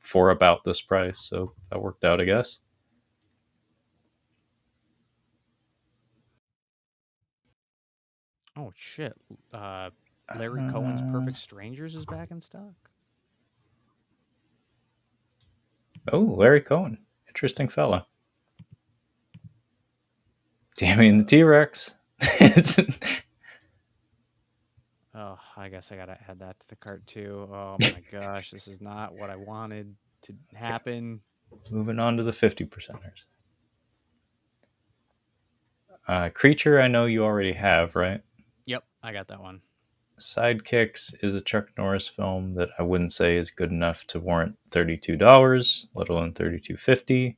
A: for about this price. So that worked out, I guess.
B: Oh shit. Larry Cohen's Perfect Strangers is back in stock.
A: Oh, Larry Cohen. Interesting fella. Damien the T Rex.
B: Oh, I guess I gotta add that to the cart too. Oh my gosh, this is not what I wanted to happen.
A: Moving on to the 50%ers. Creature, I know you already have, right?
B: Yep, I got that one.
A: Sidekicks is a Chuck Norris film that I wouldn't say is good enough to warrant $32, let alone $32.50.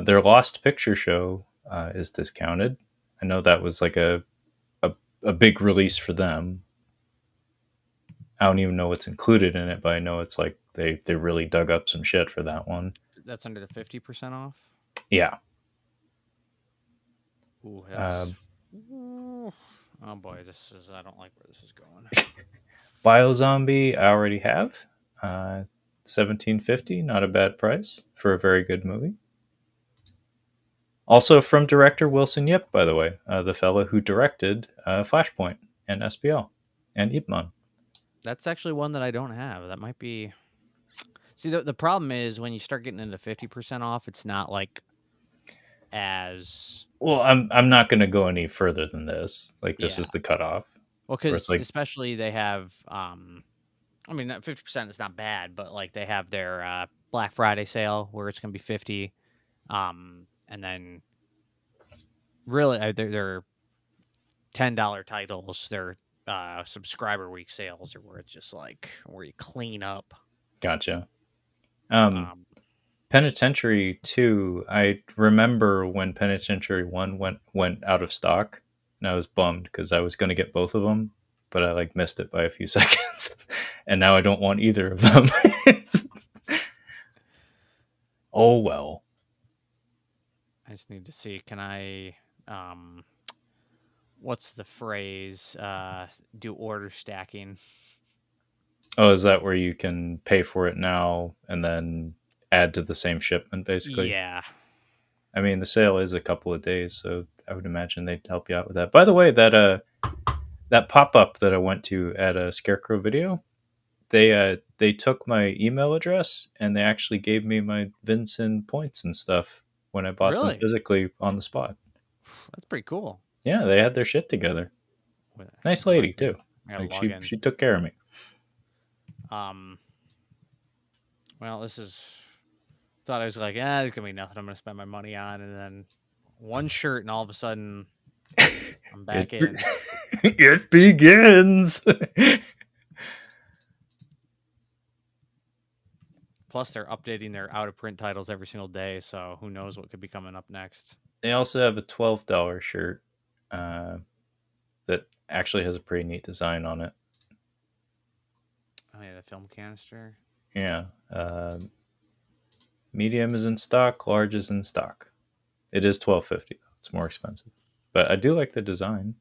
A: Their Lost Picture Show is discounted. I know that was like a big release for them. I don't even know what's included in it, but I know it's like they really dug up some shit for that one.
B: That's under the 50% off.
A: Yeah.
B: Ooh, that's. Ooh. Oh boy, this is. I don't like where this is going.
A: Biozombie, I already have. 1750, not a bad price for a very good movie. Also from director Wilson Yip, by the way, the fellow who directed Flashpoint and SPL and Ip Man.
B: That's actually one that I don't have. That might be. See, the problem is when you start getting into 50% off, it's not like as
A: Well, I'm not going to go any further than this. Like, this
B: yeah.
A: is the cutoff.
B: Well,
A: Where it's
B: because
A: like,
B: especially they have I mean, 50% is not bad, but like they have their Black Friday sale where it's going to be 50, and then really they're $10 titles. Their subscriber week sales are where it's just like where you clean up.
A: gotcha.
B: Um,
A: Penitentiary 2, I remember when Penitentiary 1 went out of stock, and I was bummed because I was going to get both of them, but I like missed it by a few seconds, and now I don't want either of them. Oh well.
B: I just need to see. Can I? What's the phrase? Do order stacking.
A: Oh, is that where you can pay for it now and then add to the same shipment, basically?
B: Yeah.
A: I mean, the sale is a couple of days, so I would imagine they'd help you out with that. By the way, that pop up that I went to at a Scarecrow Video, they took my email address and they actually gave me my Vincent points and stuff when I bought them
B: Really?
A: physically on the spot.
B: That's pretty cool.
A: Yeah, they had their shit together. Nice lady too. Like she took care of me.
B: Well, thought I was like, it's gonna be nothing I'm gonna spend my money on, and then one shirt, and all of a sudden I'm back in.
A: It begins.
B: Plus, they're updating their out of print titles every single day, so who knows what could be coming up next.
A: They also have a $12 shirt that actually has a pretty neat design on it.
B: Oh yeah, the film canister.
A: Yeah. Medium is in stock, large is in stock. It is $12.50. It's more expensive, but I do like the design.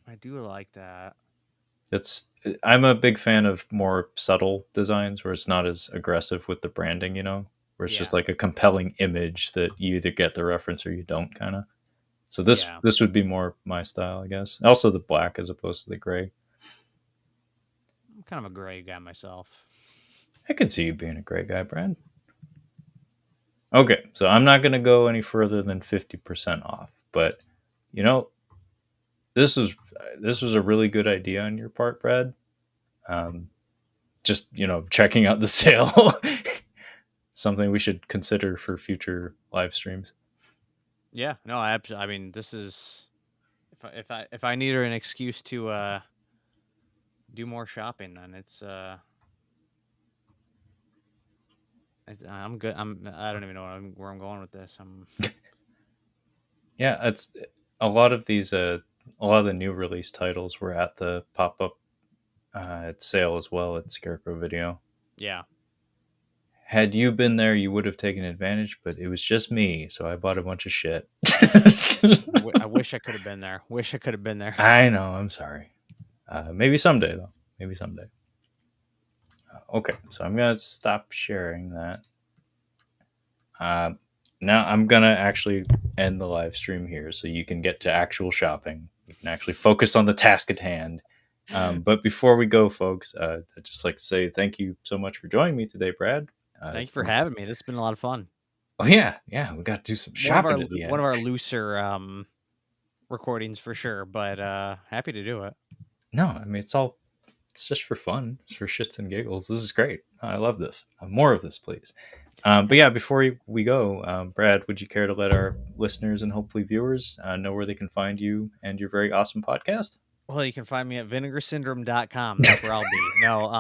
B: I do like that.
A: I'm a big fan of more subtle designs where it's not as aggressive with the branding, where it's just like a compelling image that you either get the reference or you don't, kind of. So this would be more my style, I guess. Also the black as opposed to the gray.
B: I'm kind of a gray guy myself.
A: I could see you being a gray guy, Brad. Okay, so I'm not going to go any further than 50% off, but this was a really good idea on your part, Brad. Just checking out the sale, something we should consider for future live streams.
B: Yeah, no, I mean, this is if I needed an excuse to do more shopping, then it's I'm good. I don't even know where I'm going with this.
A: Yeah, it's a lot of these. A lot of the new release titles were at the pop up sale as well at Scarecrow Video.
B: Yeah.
A: Had you been there, you would have taken advantage, but it was just me, so I bought a bunch of shit.
B: I wish I could have been there. Wish I could have been there.
A: I know. I'm sorry. Maybe someday, though. Maybe someday. Okay, so I'm gonna stop sharing that. Now I'm gonna actually end the live stream here, so you can get to actual shopping. You can actually focus on the task at hand. But before we go, folks, I'd just like to say thank you so much for joining me today, Brad.
B: Thank you for having me. This has been a lot of fun.
A: Oh yeah, we got to do some shopping.
B: One of our looser recordings for sure, but happy to do it.
A: No, I mean it's just for fun. It's for shits and giggles. This is great. I love this. More of this, please. But yeah, before we go, Brad, would you care to let our listeners and hopefully viewers know where they can find you and your very awesome podcast?
B: Well, you can find me at vinegarsyndrome.com. That's where I'll be. No,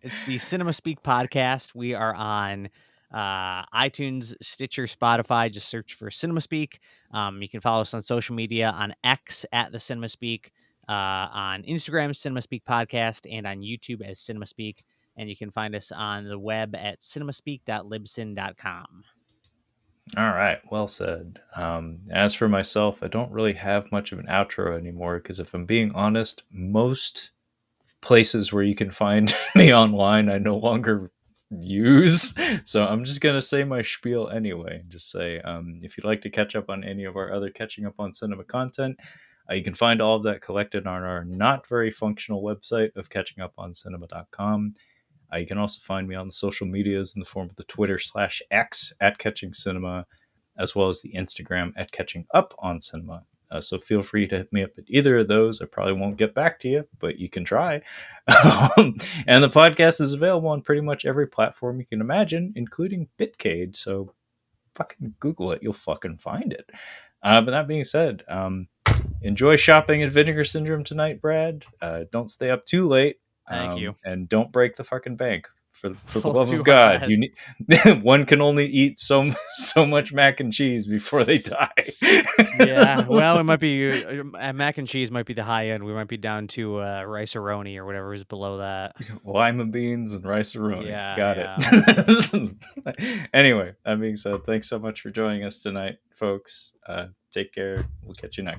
B: it's the Cinema Speak podcast. We are on iTunes, Stitcher, Spotify. Just search for Cinema Speak. You can follow us on social media on X at the Cinema Speak, on Instagram, Cinema Speak Podcast, and on YouTube as Cinema Speak. And you can find us on the web at cinemaspeak.libsyn.com.
A: All right, well said. As for myself, I don't really have much of an outro anymore because if I'm being honest, most places where you can find me online I no longer use. So I'm just going to say my spiel anyway. Just say, if you'd like to catch up on any of our other Catching Up on Cinema content, you can find all of that collected on our not very functional website of catchinguponcinema.com. You can also find me on the social medias in the form of the Twitter/X at Catching Cinema, as well as the Instagram at Catching Up on Cinema. So feel free to hit me up at either of those. I probably won't get back to you, but you can try. And the podcast is available on pretty much every platform you can imagine, including Bitcade. So fucking Google it. You'll fucking find it. But that being said, enjoy shopping at Vinegar Syndrome tonight, Brad. Don't stay up too late.
B: Thank you.
A: And don't break the fucking bank for the love of God. You need, one can only eat so much mac and cheese before they die.
B: Yeah, well, it might be mac and cheese might be the high end. We might be down to rice-a-roni or whatever is below that.
A: Lima beans and rice-a-roni.
B: Yeah,
A: got it. Anyway, that being said, thanks so much for joining us tonight, folks. Take care. We'll catch you next.